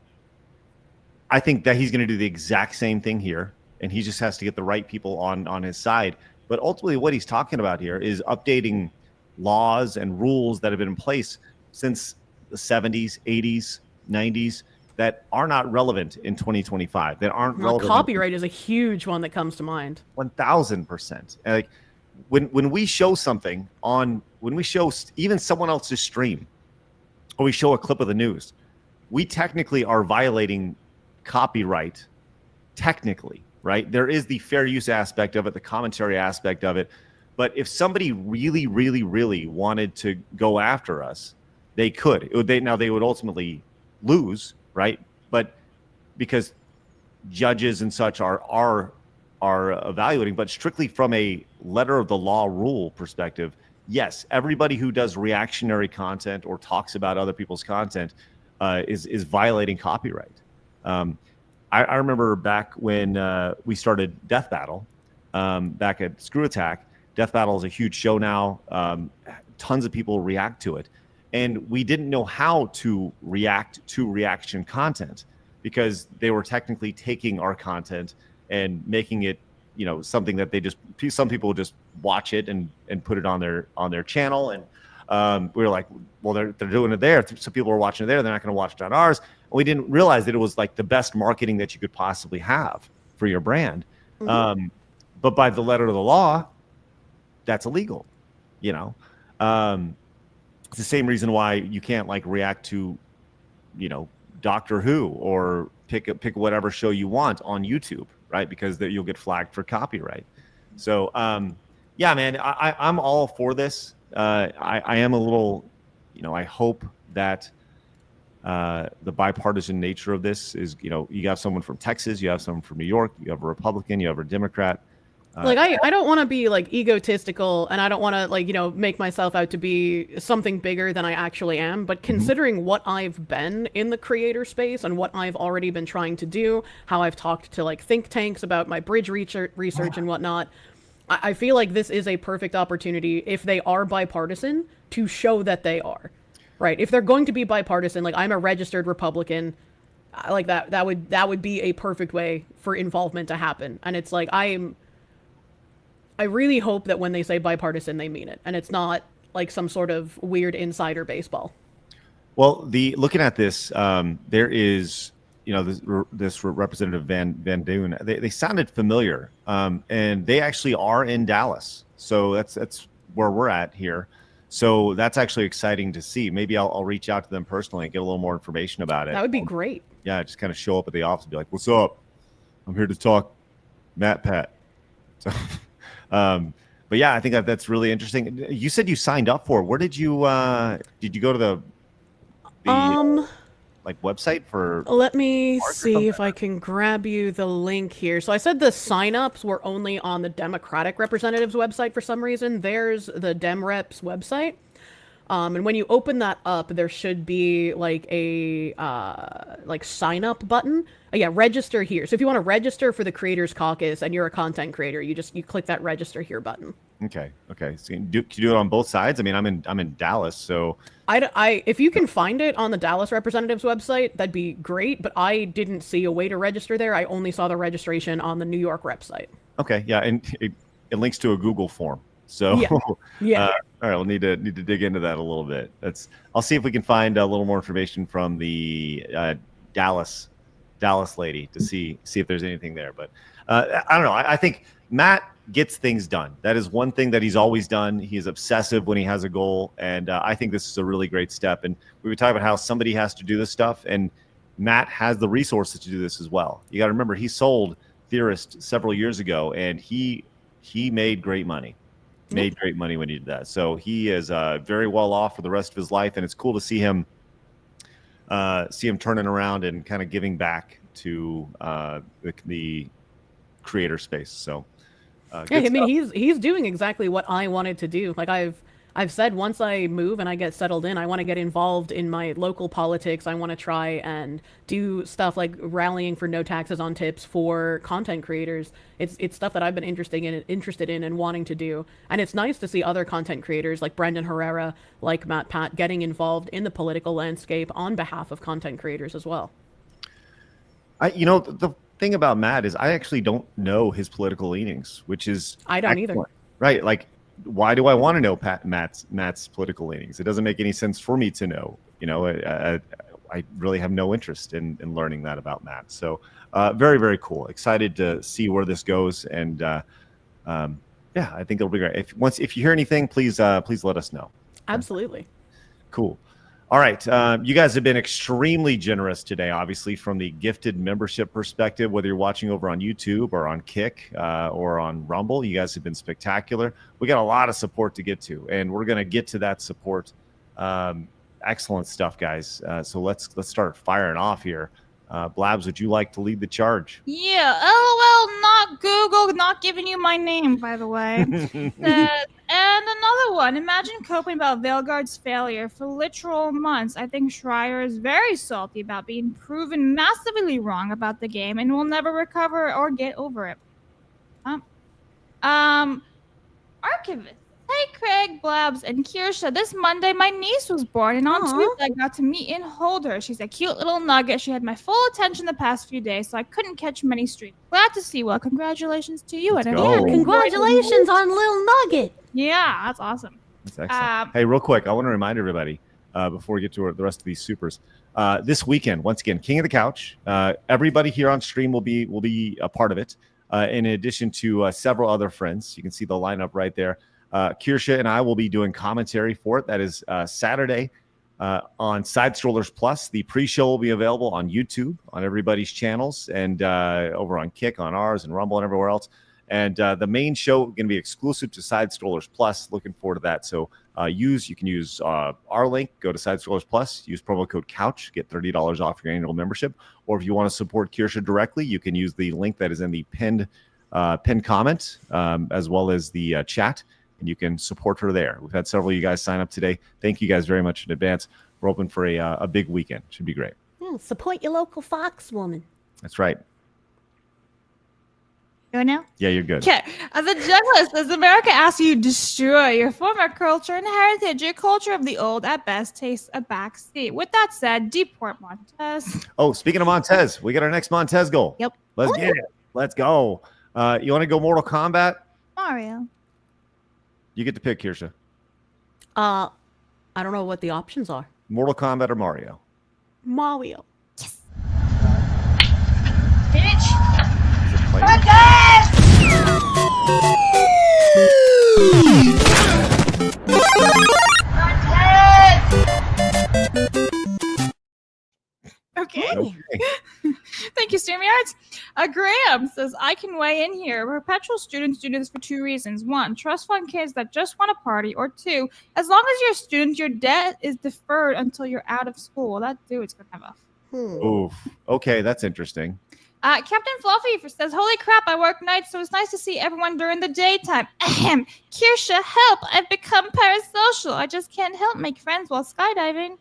I think that he's going to do the exact same thing here, and he just has to get the right people on his side. But ultimately, what he's talking about here is updating laws and rules that have been in place since the 70s, 80s, 90s that are not relevant in 2025. That aren't relevant. Copyright is a huge one that comes to mind. 1,000%. Like when we show something when we show even someone else's stream, or we show a clip of the news, we technically are violating copyright. Technically, right? There is the fair use aspect of it, the commentary aspect of it. But if somebody really, really, really wanted to go after us, they could. They would ultimately lose, right? But because judges and such are evaluating, but strictly from a letter of the law rule perspective, yes, everybody who does reactionary content or talks about other people's content is violating copyright. I remember back when we started Death Battle, back at Screw Attack. Death Battle is a huge show now. Tons of people react to it. And we didn't know how to react to reaction content because they were technically taking our content and making it, you know, something that some people just watch it and put it on their channel. And we were like, well, they're doing it there. So people are watching it there. They're not going to watch it on ours. And we didn't realize that it was like the best marketing that you could possibly have for your brand. Mm-hmm. But by the letter of the law, that's illegal, you know. It's the same reason why you can't like react to, you know, Doctor Who or pick whatever show you want on YouTube, right? Because you'll get flagged for copyright. So, yeah, man, I'm all for this. I am a little, you know, I hope that the bipartisan nature of this is, you know, you have someone from Texas, you have someone from New York, you have a Republican, you have a Democrat. Like, I don't want to be, like, egotistical, and I don't want to, like, you know, make myself out to be something bigger than I actually am, but considering what I've been in the creator space and what I've already been trying to do, how I've talked to, like, think tanks about my bridge research and whatnot, I feel like this is a perfect opportunity, if they are bipartisan, to show that they are, right? If they're going to be bipartisan, like, I'm a registered Republican, like, that would be a perfect way for involvement to happen, and it's like, I really hope that when they say bipartisan, they mean it, and it's not like some sort of weird insider baseball. Well, looking at this, there is, you know, this Representative Van Doon. They sounded familiar, and they actually are in Dallas, so that's where we're at here. So that's actually exciting to see. Maybe I'll reach out to them personally and get a little more information about it. That would be great. Yeah, just kind of show up at the office and be like, "What's up? I'm here to talk MatPat." So. But yeah, I think that's really interesting. You said you signed up for it. Where did you go to the like website for? Let me see if I can grab you the link here. So I said the signups were only on the Democratic representatives website for some reason. There's the Demreps website. And when you open that up, there should be like a like sign up button. Yeah, register here. So if you want to register for the Creators Caucus and you're a content creator, you click that register here button. Okay. So can you do it on both sides? I mean, I'm in Dallas, so if you can find it on the Dallas representatives website, that'd be great. But I didn't see a way to register there. I only saw the registration on the New York rep site. Okay, yeah, and it links to a Google form. So yeah. All right, we'll need to dig into that a little bit. I'll see if we can find a little more information from the Dallas lady to see if there's anything there. But I don't know. I think Matt gets things done. That is one thing that he's always done. He is obsessive when he has a goal, and I think this is a really great step. And we were talking about how somebody has to do this stuff, and Matt has the resources to do this as well. You got to remember, he sold Theorist several years ago, and he made great money. Made great money when he did that. So he is very well off for the rest of his life, and it's cool to see him turning around and kind of giving back to the creator space. So yeah, I mean, he's doing exactly what I wanted to do. Like I've said, once I move and I get settled in, I want to get involved in my local politics. I want to try and do stuff like rallying for no taxes on tips for content creators. It's stuff that I've been interested in and wanting to do. And it's nice to see other content creators like Brendan Herrera, like MatPat, getting involved in the political landscape on behalf of content creators as well. The thing about Matt is I actually don't know his political leanings, which is I don't either. Right, like. Why do I want to know Matt's political leanings? It doesn't make any sense for me to know. You know, I really have no interest in learning that about Matt. So very, very cool. Excited to see where this goes. And yeah, I think it'll be great. If you hear anything, please let us know. Absolutely. Cool. All right. You guys have been extremely generous today, obviously, from the gifted membership perspective, whether you're watching over on YouTube or on Kick or on Rumble. You guys have been spectacular. We got a lot of support to get to, and we're going to get to that support. Excellent stuff, guys. So let's start firing off here. Blabs, would you like to lead the charge? Yeah. LOL, not Google, not giving you my name, by the way. Says, and And another one. Imagine coping about Veilguard's failure for literal months. I think Schreier is very salty about being proven massively wrong about the game and will never recover or get over it. Archivist. Hey, Craig, Blabs, and Kirsche. This Monday, my niece was born, and on Tuesday, I got to meet and hold her. She's a cute little nugget. She had my full attention the past few days, so I couldn't catch many streams. Glad to see. Well, congratulations to you. Let's and go. Yeah, congratulations on Lil Nugget. Yeah, that's awesome. That's excellent. Hey, real quick, I want to remind everybody before we get to the rest of these supers. This weekend, once again, King of the Couch. Everybody here on stream will be a part of it. In addition to several other friends, you can see the lineup right there. Kirsche and I will be doing commentary for it. That is Saturday on Side Strollers Plus. The pre-show will be available on YouTube, on everybody's channels, and over on Kick, on ours, and Rumble, and everywhere else. And the main show going to be exclusive to Side Strollers Plus. Looking forward to that. So you can use our link. Go to Side Strollers Plus. Use promo code COUCH. Get $30 off your annual membership. Or if you want to support Kirsche directly, you can use the link that is in the pinned comment as well as the chat. And you can support her there. We've had several of you guys sign up today. Thank you guys very much in advance. We're open for a big weekend. Should be great. Yeah, support your local Fox woman. That's right. Go now? Yeah, you're good. Okay. The Juggler says America asks you to destroy your former culture and heritage. Your culture of the old, at best, takes a back seat. With that said, deport Montez. Oh, speaking of Montez, we got our next Montez goal. Yep. Let's get it. Let's go. You want to go Mortal Kombat? Mario. You get to pick, Kirsche. I don't know what the options are. Mortal Kombat or Mario? Mario. Yes. Okay. Thank you, StreamYards. Graham says, I can weigh in here. Perpetual students do this for two reasons. One, trust fund kids that just want to party. Or two, as long as you're a student, your debt is deferred until you're out of school. That dude's going to have a... Oof. Okay, that's interesting. Captain Fluffy says, holy crap, I work nights, so it's nice to see everyone during the daytime. Ahem. Kirsche, help. I've become parasocial. I just can't help make friends while skydiving.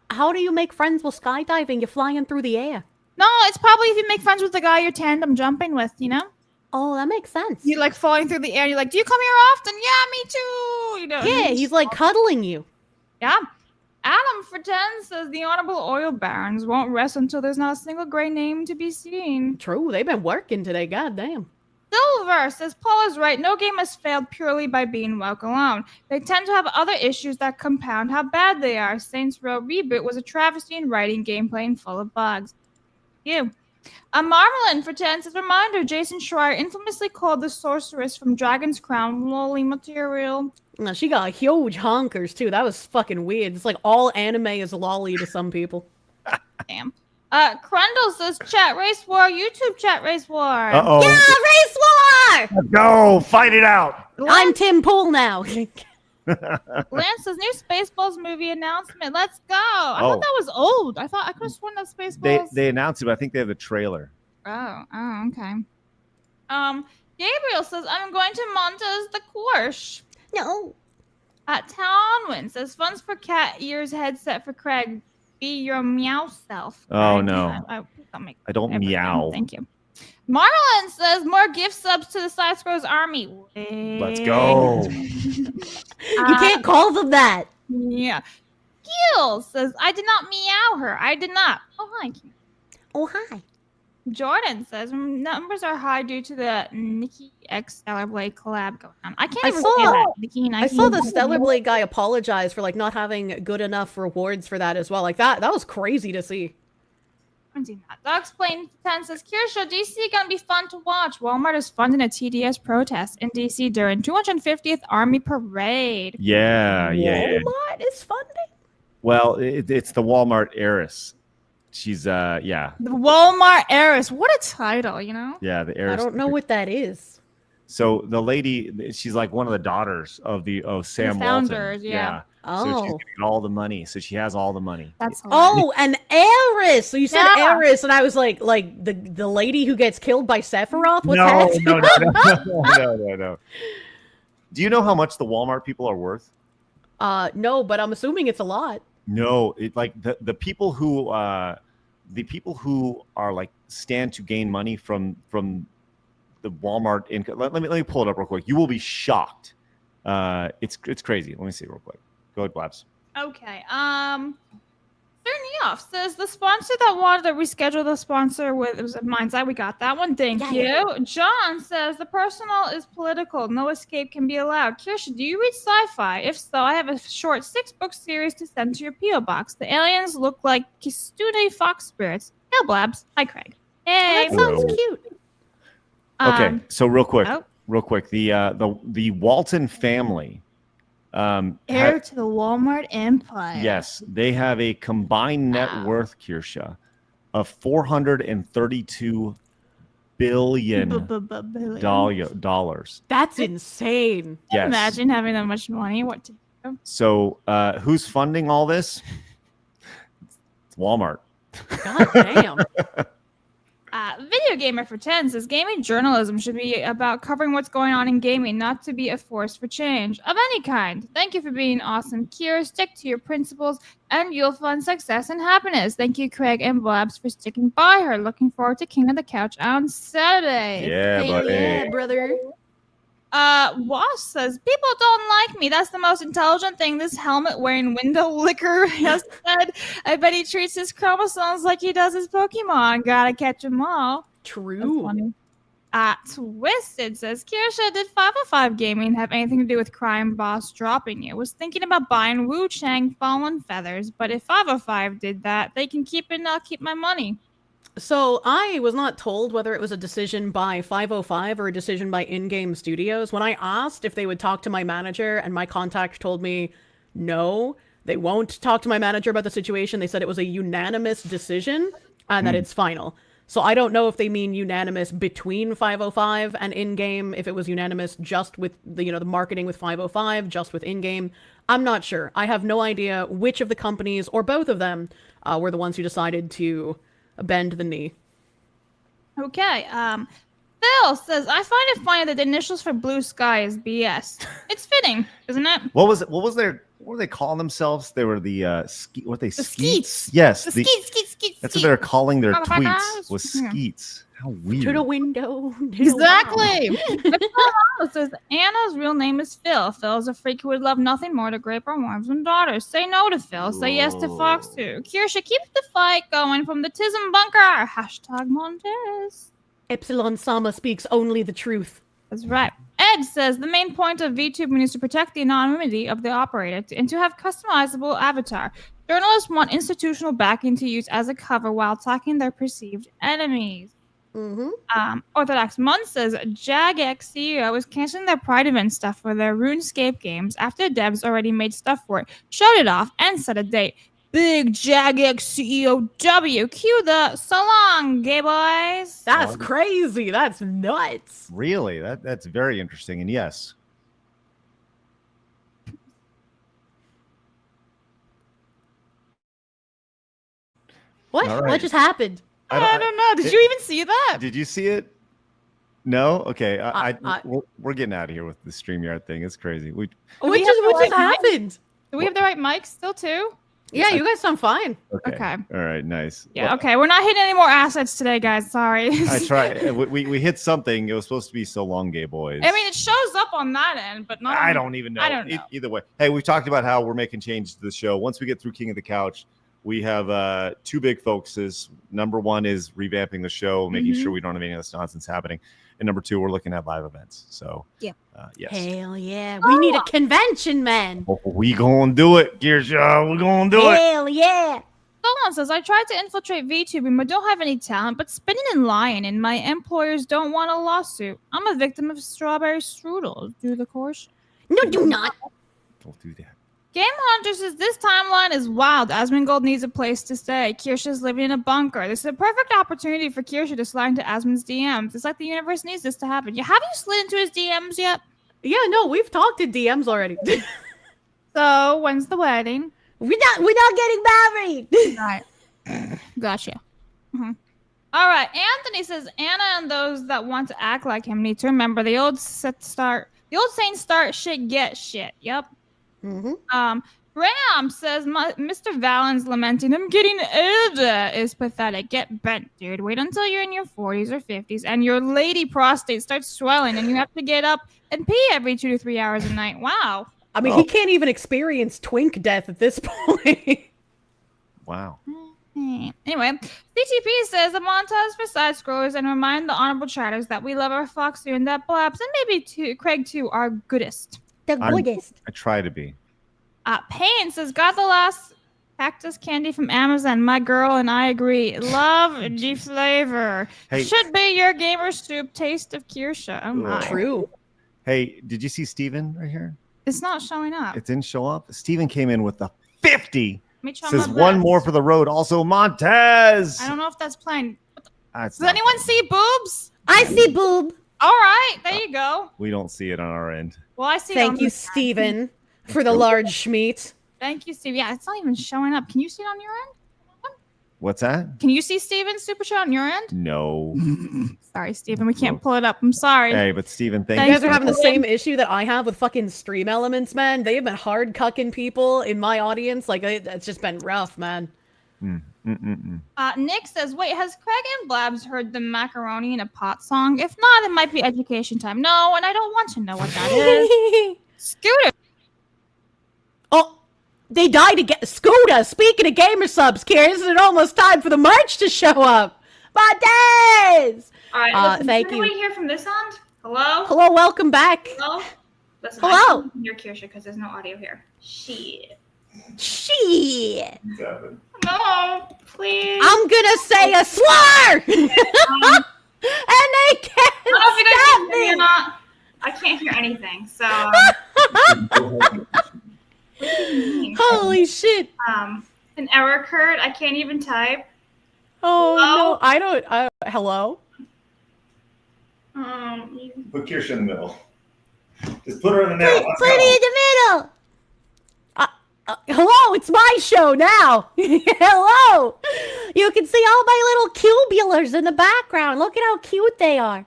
How do you make friends while skydiving? You're flying through the air. No, it's probably if you make friends with the guy you're tandem jumping with, you know? Oh, that makes sense. You're like falling through the air and you're like, do you come here often? Yeah, me too. You know? Yeah, he's like cuddling you. Yeah. Adam for 10 says the honorable oil barons won't rest until there's not a single gray name to be seen. True, they've been working today. Goddamn. Silver says Paul is right. No game has failed purely by being woke alone. They tend to have other issues that compound how bad they are. Saints Row Reboot was a travesty in writing, gameplay, and full of bugs. You. Marmalin for 10 says reminder: Jason Schreier infamously called the sorceress from Dragon's Crown lolly material. No, she got huge honkers too. That was fucking weird. It's like all anime is lolly to some people. Damn. Crundle says chat race war, YouTube chat race war. Uh-oh. Yeah, race war! Let's go. Fight it out. I'm Tim Pool now. Lance says new Spaceballs movie announcement. Let's go. I thought that was old. I could have sworn that Spaceballs. They announced it, but I think they have a trailer. Oh, okay. Gabriel says I'm going to Montez the Quarsh. No. Townwind says funds for cat ears headset for Craig. Be your meow self. Oh no. I don't meow. Thank you. Marlon says more gift subs to the Side Scrolls army. Let's go. You can't call them that. Yeah. Gil says I did not meow her. I did not. Oh hi. Oh hi. Jordan says numbers are high due to the Nikki X Stellar Blade collab going on. I saw the Stellar Blade guy apologize for like not having good enough rewards for that as well. Like that was crazy to see. I'm doing that. Dogs Plane 10 says Kirsche, DC gonna be fun to watch. Walmart is funding a TDS protest in DC during 250th Army Parade. Yeah. Walmart is funding? Well, it's the Walmart heiress. She's The Walmart heiress. What a title, you know? Yeah, the heiress. I don't know what that is. So the lady, she's like one of the daughters of Sam the founders, Walton. Yeah. Oh. So she's getting all the money. So she has all the money. That's hilarious. an heiress. So you said heiress, and I was like the lady who gets killed by Sephiroth. What's that? No. Do you know how much the Walmart people are worth? No, but I'm assuming it's a lot. No, it like the people who are like stand to gain money from the Walmart income. Let me pull it up real quick. You will be shocked. It's crazy. Let me see real quick. Go ahead, Blabs. Okay. Off says the sponsor that wanted to reschedule the sponsor with it was Mindset. We got that one. Thank you. John says the personal is political. No escape can be allowed. Kirsche, do you read sci-fi? If so, I have a short 6-book series to send to your PO box. The aliens look like Kitsune fox spirits. Hail Blabs. Hi Craig. Hey, that sounds cute. Okay, so real quick, the Walton family. Heir to the Walmart empire. Yes, they have a combined net worth, Kirsche, of $432 billion dollars. That's insane. Yes. Imagine having that much money. What to do? So, who's funding all this? It's Walmart. God damn. Video Gamer for 10 says gaming journalism should be about covering what's going on in gaming, not to be a force for change of any kind. Thank you for being awesome, Kier. Stick to your principles and you'll find success and happiness. Thank you, Craig and Blabs, for sticking by her. Looking forward to King of the Couch on Saturday. Yeah, buddy. Yeah, brother. Wash says, people don't like me. That's the most intelligent thing this helmet-wearing window licker has said. I bet he treats his chromosomes like he does his Pokemon. Gotta catch them all. True. Twisted says, Kirsche, did 505 Gaming have anything to do with Crime Boss dropping you? Was thinking about buying Wu Chang Fallen Feathers, but if 505 did that, they can keep it and I'll keep my money. So I was not told whether it was a decision by 505 or a decision by in-game studios. When I asked if they would talk to my manager and my contact told me no, they won't talk to my manager about the situation. They said it was a unanimous decision and that it's final. So I don't know if they mean unanimous between 505 and in-game, if it was unanimous just with the marketing with 505, just with in-game. I'm not sure. I have no idea which of the companies or both of them were the ones who decided to bend the knee. Okay. Phil says, I find it funny that the initials for Blue Sky is BS. It's fitting, isn't it? What were they calling themselves? They were the Skeets. Yes. The Skeets. That's what they're calling their tweets, was Skeets. How weird. To the window. Exactly. Says Anna's real name is Phil. Phil's a freak who would love nothing more to grape our wives and daughters. Say no to Phil. Say yes to Fox too. Kirsche, keep the fight going from the Tism bunker. Hashtag Montez. Epsilon Sama speaks only the truth. That's right. Ed says the main point of VTubing is to protect the anonymity of the operator and to have customizable avatar. Journalists want institutional backing to use as a cover while attacking their perceived enemies. Orthodox Mun says Jagex CEO is canceling their Pride event stuff for their RuneScape games after the devs already made stuff for it, showed it off, and set a date. Big Jagex CEO W. Cue the so long, gay boys. That's crazy. That's nuts. Really? That's very interesting. And yes. What? Right. What just happened? I don't know. Did you even see that? Did you see it? No? Okay. We're getting out of here with the StreamYard thing. It's crazy. What just happened? Do we have the right mics still too? Yeah, you guys sound fine. Okay. All right. Nice. Yeah. Well, okay. We're not hitting any more assets today, guys. Sorry. I tried. We hit something. It was supposed to be so long, gay boys. I mean, it shows up on that end, but not. I don't even know. I don't know. Either way. Hey, we talked about how we're making changes to the show. Once we get through King of the Couch, we have two big focuses. Number one is revamping the show, making sure we don't have any of this nonsense happening. And number two, we're looking at live events. So, yes. Hell yeah. We need a convention, man. We gonna do it, Kirsche. We're gonna do it. Hell yeah. Someone says, I tried to infiltrate VTubing, but don't have any talent, but spinning and lying, and my employers don't want a lawsuit. I'm a victim of strawberry strudel. Do the course? No, do not. Don't do that. Game Hunter says, this timeline is wild. Asmongold needs a place to stay. Kirsche's living in a bunker. This is a perfect opportunity for Kirsche to slide into Asmon's DMs. It's like the universe needs this to happen. Have you slid into his DMs yet? Yeah, no, we've talked to DMs already. So, when's the wedding? We're not getting married. Right. Gotcha. All right. Anthony says, Anna and those that want to act like him need to remember the old set start The old saying, start shit, get shit. Yep. Ram says, Mr. Valens lamenting, I'm getting older is pathetic. Get bent, dude. Wait until you're in your 40s or 50s and your lady prostate starts swelling and you have to get up and pee every 2 to 3 hours a night. Wow. I mean, he can't even experience twink death at this point. Wow. Anyway, CTP says the Montez for side scrollers and remind the honorable chatters that we love our Fox and that Blabs and maybe Craig too are goodest. The goodest. I try to be. Payne says, got the last cactus candy from Amazon. My girl and I agree. Love the flavor. Hey. Should be your gamer soup taste of Kirsche. Oh my. True. Hey, did you see Steven right here? It's not showing up. It didn't show up. Steven came in with a 50. Let me try Says my one best. more for the road. Also Montez. I don't know if that's playing. That's Does not anyone playing. see boobs? I see boob. All right, there you go. We don't see it on our end. Well, I see. it on Thank you, this side. Steven, for the large schmeat. Thank you, Steve. Yeah, it's not even showing up. Can you see it on your end? What's that? Can you see Steven's super chat on your end? No. Sorry, Steven. We can't pull it up. I'm sorry. Hey, but Steven, thank You you. guys are so having the much. same issue that I have with fucking Stream Elements, man. They have been hard cucking people in my audience. Like, it's just been rough, man. Nick says, wait, has Craig and Blabs heard the macaroni in a pot song? If not, it might be education time. No, and I don't want to know what that is. Scooter. Oh, they died to get Scooter. Speaking of gamer subs, Kier, isn't it almost time for the merch to show up? Montez! All right, listen, thank can you. anyone hear from this end? Hello? Hello, welcome back. Hello? Listen, Hello? I can't hear Kirsche because there's no audio here. Shit. Shit. No, please. I'm gonna say a slur! And they can't I don't know if you guys stop can hear me me! or not. I can't hear anything, so. What do you mean? Holy shit. An error occurred. I can't even type. Oh, Hello? no, I don't. Hello? Put Kirsche in the middle. Just put her in the middle. Put it in the middle! Hello, it's my show now. Hello. You can see all my little cubulars in the background. Look at how cute they are.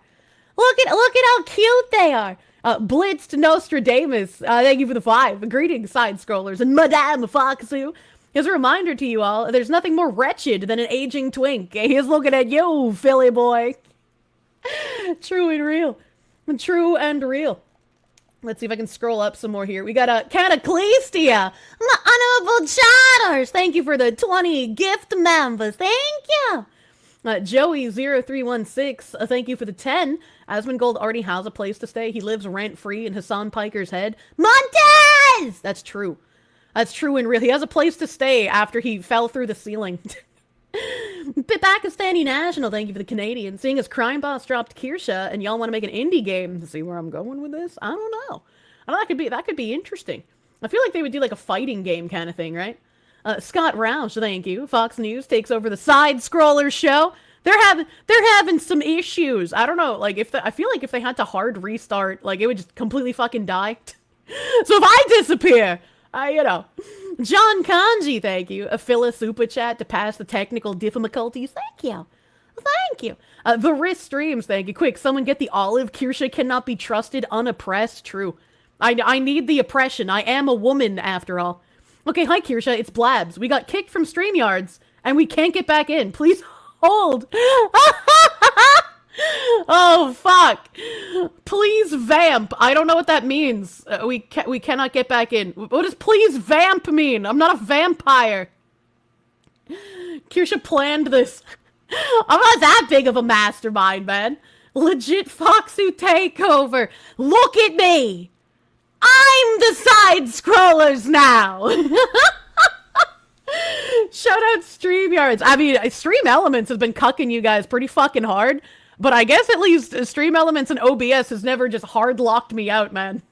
Look at how cute they are. Blitzed Nostradamus, thank you for the 5. Greetings, side scrollers, and Madame Foxu. As a reminder to you all, there's nothing more wretched than an aging twink. He's looking at you, Philly boy. True and real. True and real. Let's see if I can scroll up some more here. We got a Cataclystia. My honorable chatters. Thank you for the 20 gift members. Thank you. Joey0316, thank you for the 10. Asmongold already has a place to stay. He lives rent-free in Hassan Piker's head. Montez! That's true. That's true and real. He has a place to stay after he fell through the ceiling. Pakistani National, thank you for the Canadian. Seeing as Crime Boss dropped Kirsche and y'all want to make an indie game, see where I'm going with this? I don't know. I don't know, that could be interesting. I feel like they would do like a fighting game kind of thing, right? Scott Roush, thank you. Fox News takes over the side scroller show. They're having some issues. I don't know, like I feel like if they had to hard restart, like it would just completely fucking die. So if I disappear, John Kanji, thank you. A Phyllis Super Chat to pass the technical difficulties. Thank you. Thank you. The wrist streams, thank you. Quick, someone get the olive. Kirsche cannot be trusted unoppressed. True. I need the oppression. I am a woman, after all. Okay, hi, Kirsche. It's Blabs. We got kicked from StreamYards, and we can't get back in. Please hold. Oh, fuck. Please vamp. I don't know what that means. We cannot get back in. What does please vamp mean? I'm not a vampire. Kirsche planned this. I'm not that big of a mastermind, man. Legit Foxu takeover. Look at me. I'm the side scrollers now. Shout out StreamYards. I mean, Stream Elements has been cucking you guys pretty fucking hard. But I guess at least Stream Elements and OBS has never just hard locked me out, man.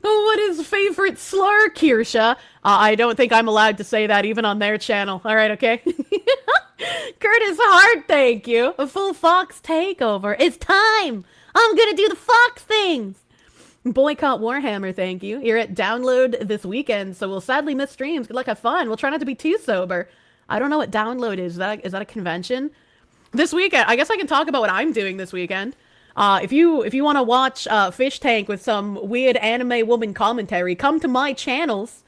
What is favorite slur, Kirsche? I don't think I'm allowed to say that even on their channel. All right, okay? Curtis Hart, thank you. A full Fox takeover. It's time. I'm gonna do the Fox things. Boycott Warhammer, thank you. You're at Download this weekend, so we'll sadly miss streams. Good luck, have fun. We'll try not to be too sober. I don't know what Download is. Is that a convention? This weekend, I guess I can talk about what I'm doing this weekend. If you want to watch Fish Tank with some weird anime woman commentary, come to my channels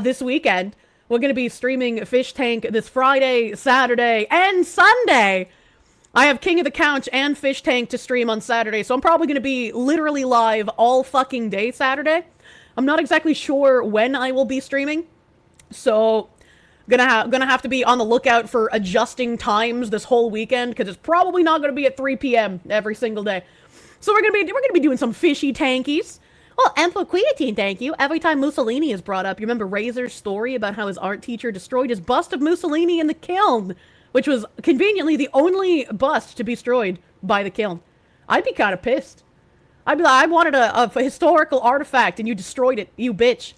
this weekend. We're going to be streaming Fish Tank this Friday, Saturday, and Sunday. I have King of the Couch and Fish Tank to stream on Saturday, so I'm probably going to be literally live all fucking day Saturday. I'm not exactly sure when I will be streaming, so gonna have to be on the lookout for adjusting times this whole weekend, because it's probably not going to be at 3 p.m. every single day. So we're gonna be doing some fishy tankies. Well, and for creatine, thank you. Every time Mussolini is brought up, you remember Razor's story about how his art teacher destroyed his bust of Mussolini in the kiln, which was conveniently the only bust to be destroyed by the kiln. I'd be kind of pissed. I'd be like, I wanted a historical artifact and you destroyed it, you bitch.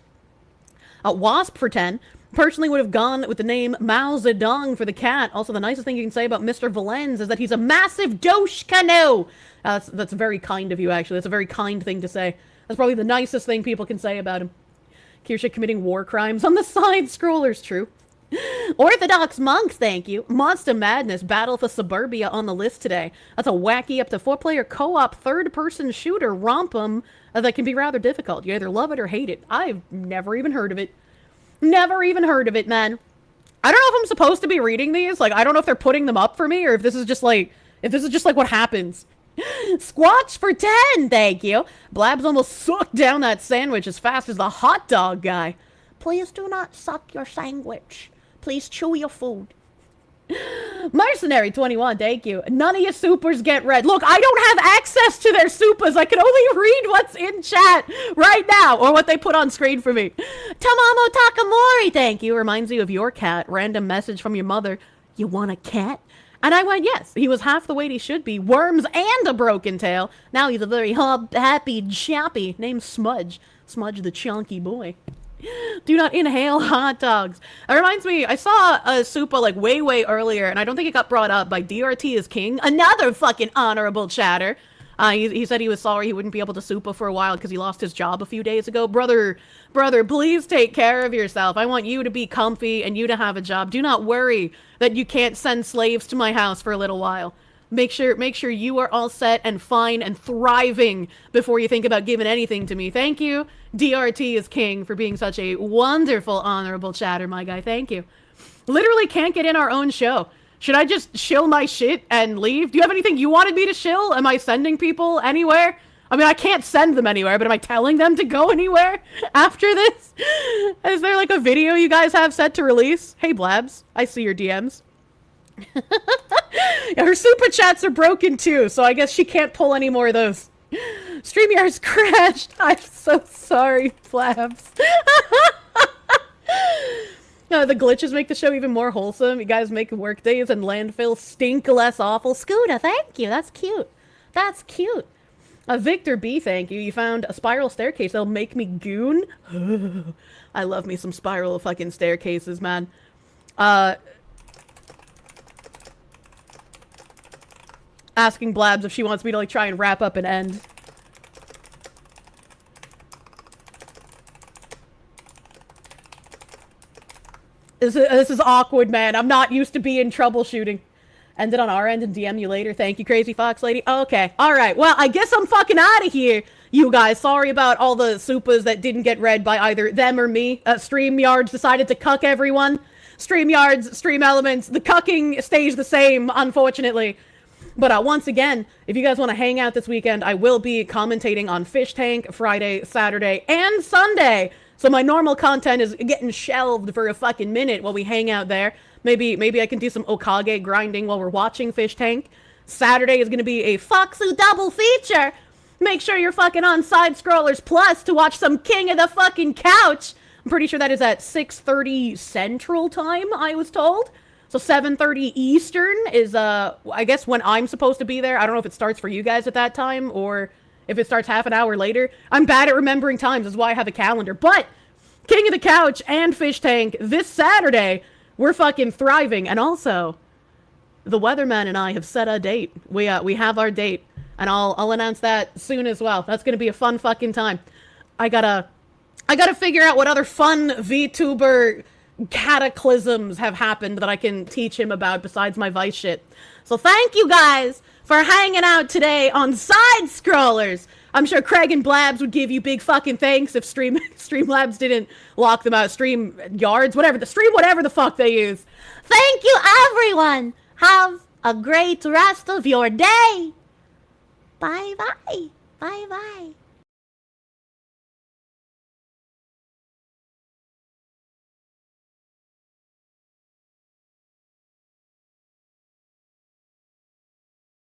Wasp for 10. Personally would have gone with the name Mao Zedong for the cat. Also, the nicest thing you can say about Mr. Valens is that he's a massive douche canoe. That's very kind of you, actually. That's a very kind thing to say. That's probably the nicest thing people can say about him. Kirsche committing war crimes on the side scrollers, true. Orthodox monks, thank you. Monster Madness, Battle for Suburbia on the list today. That's a wacky up to 4-player co-op third-person shooter romp'em that can be rather difficult. You either love it or hate it. I've never even heard of it. Never even heard of it, man. I don't know if I'm supposed to be reading these. Like, I don't know if they're putting them up for me or if this is just like what happens. Squatch for 10, thank you. Blabs almost sucked down that sandwich as fast as the hot dog guy. Please do not suck your sandwich. Please chew your food. Mercenary 21, thank you. None of your supers get read. Look, I don't have access to their supers. I can only read what's in chat right now, or what they put on screen for me. Tamamo Takamori, thank you. Reminds you of your cat. Random message from your mother. You want a cat? And I went, yes. He was half the weight he should be. Worms and a broken tail. Now he's a very happy chappy named Smudge. Smudge the chunky boy. Do not inhale hot dogs. It reminds me, I saw a Supa like way earlier, and I don't think it got brought up by DRT is King. Another fucking honorable chatter. He said he was sorry he wouldn't be able to Supa for a while because he lost his job a few days ago. Brother, please take care of yourself. I want you to be comfy and you to have a job. Do not worry that you can't send slaves to my house for a little while. Make sure you are all set and fine and thriving before you think about giving anything to me. Thank you, DRT is King, for being such a wonderful, honorable chatter, my guy. Thank you. Literally can't get in our own show. Should I just shill my shit and leave? Do you have anything you wanted me to shill? Am I sending people anywhere? I mean, I can't send them anywhere, but am I telling them to go anywhere after this? Is there like a video you guys have set to release? Hey, Blabs, I see your DMs. Yeah, her super chats are broken too, so I guess she can't pull any more of those. StreamYard's crashed. I'm so sorry, Blabs. The glitches make the show even more wholesome. You guys make work days and landfill stink less awful. Scooter, thank you. That's cute. That's cute. Victor B, thank you. You found a spiral staircase that'll make me goon. I love me some spiral fucking staircases, man. Asking Blabs if she wants me to like try and wrap up an end. This is awkward, man. I'm not used to being troubleshooting. Ended on our end and DM you later. Thank you, Crazy Fox Lady. Okay, alright. Well, I guess I'm fucking out of here, you guys. Sorry about all the supas that didn't get read by either them or me. StreamYards decided to cuck everyone. StreamYards, Stream Elements, the cucking stays the same, unfortunately. But once again, if you guys want to hang out this weekend, I will be commentating on Fish Tank Friday, Saturday, and Sunday. So my normal content is getting shelved for a fucking minute while we hang out there. Maybe I can do some Okage grinding while we're watching Fish Tank. Saturday is going to be a Foxu double feature. Make sure you're fucking on Side Scrollers Plus to watch some King of the fucking Couch. I'm pretty sure that is at 6:30 Central Time, I was told. So 7:30 Eastern is, I guess when I'm supposed to be there. I don't know if it starts for you guys at that time or if it starts half an hour later. I'm bad at remembering times. That's why I have a calendar. But King of the Couch and Fish Tank this Saturday, we're fucking thriving. And also, the Weatherman and I have set a date. We have our date. And I'll announce that soon as well. That's going to be a fun fucking time. I gotta figure out what other fun VTuber cataclysms have happened that I can teach him about besides my Vice shit. So thank you guys for for hanging out today on Side Scrollers. I'm sure Craig and Blabs would give you big fucking thanks if Streamlabs didn't lock them out. Stream yards, whatever the fuck they use. Thank you, everyone. Have a great rest of your day. Bye-bye. Bye-bye.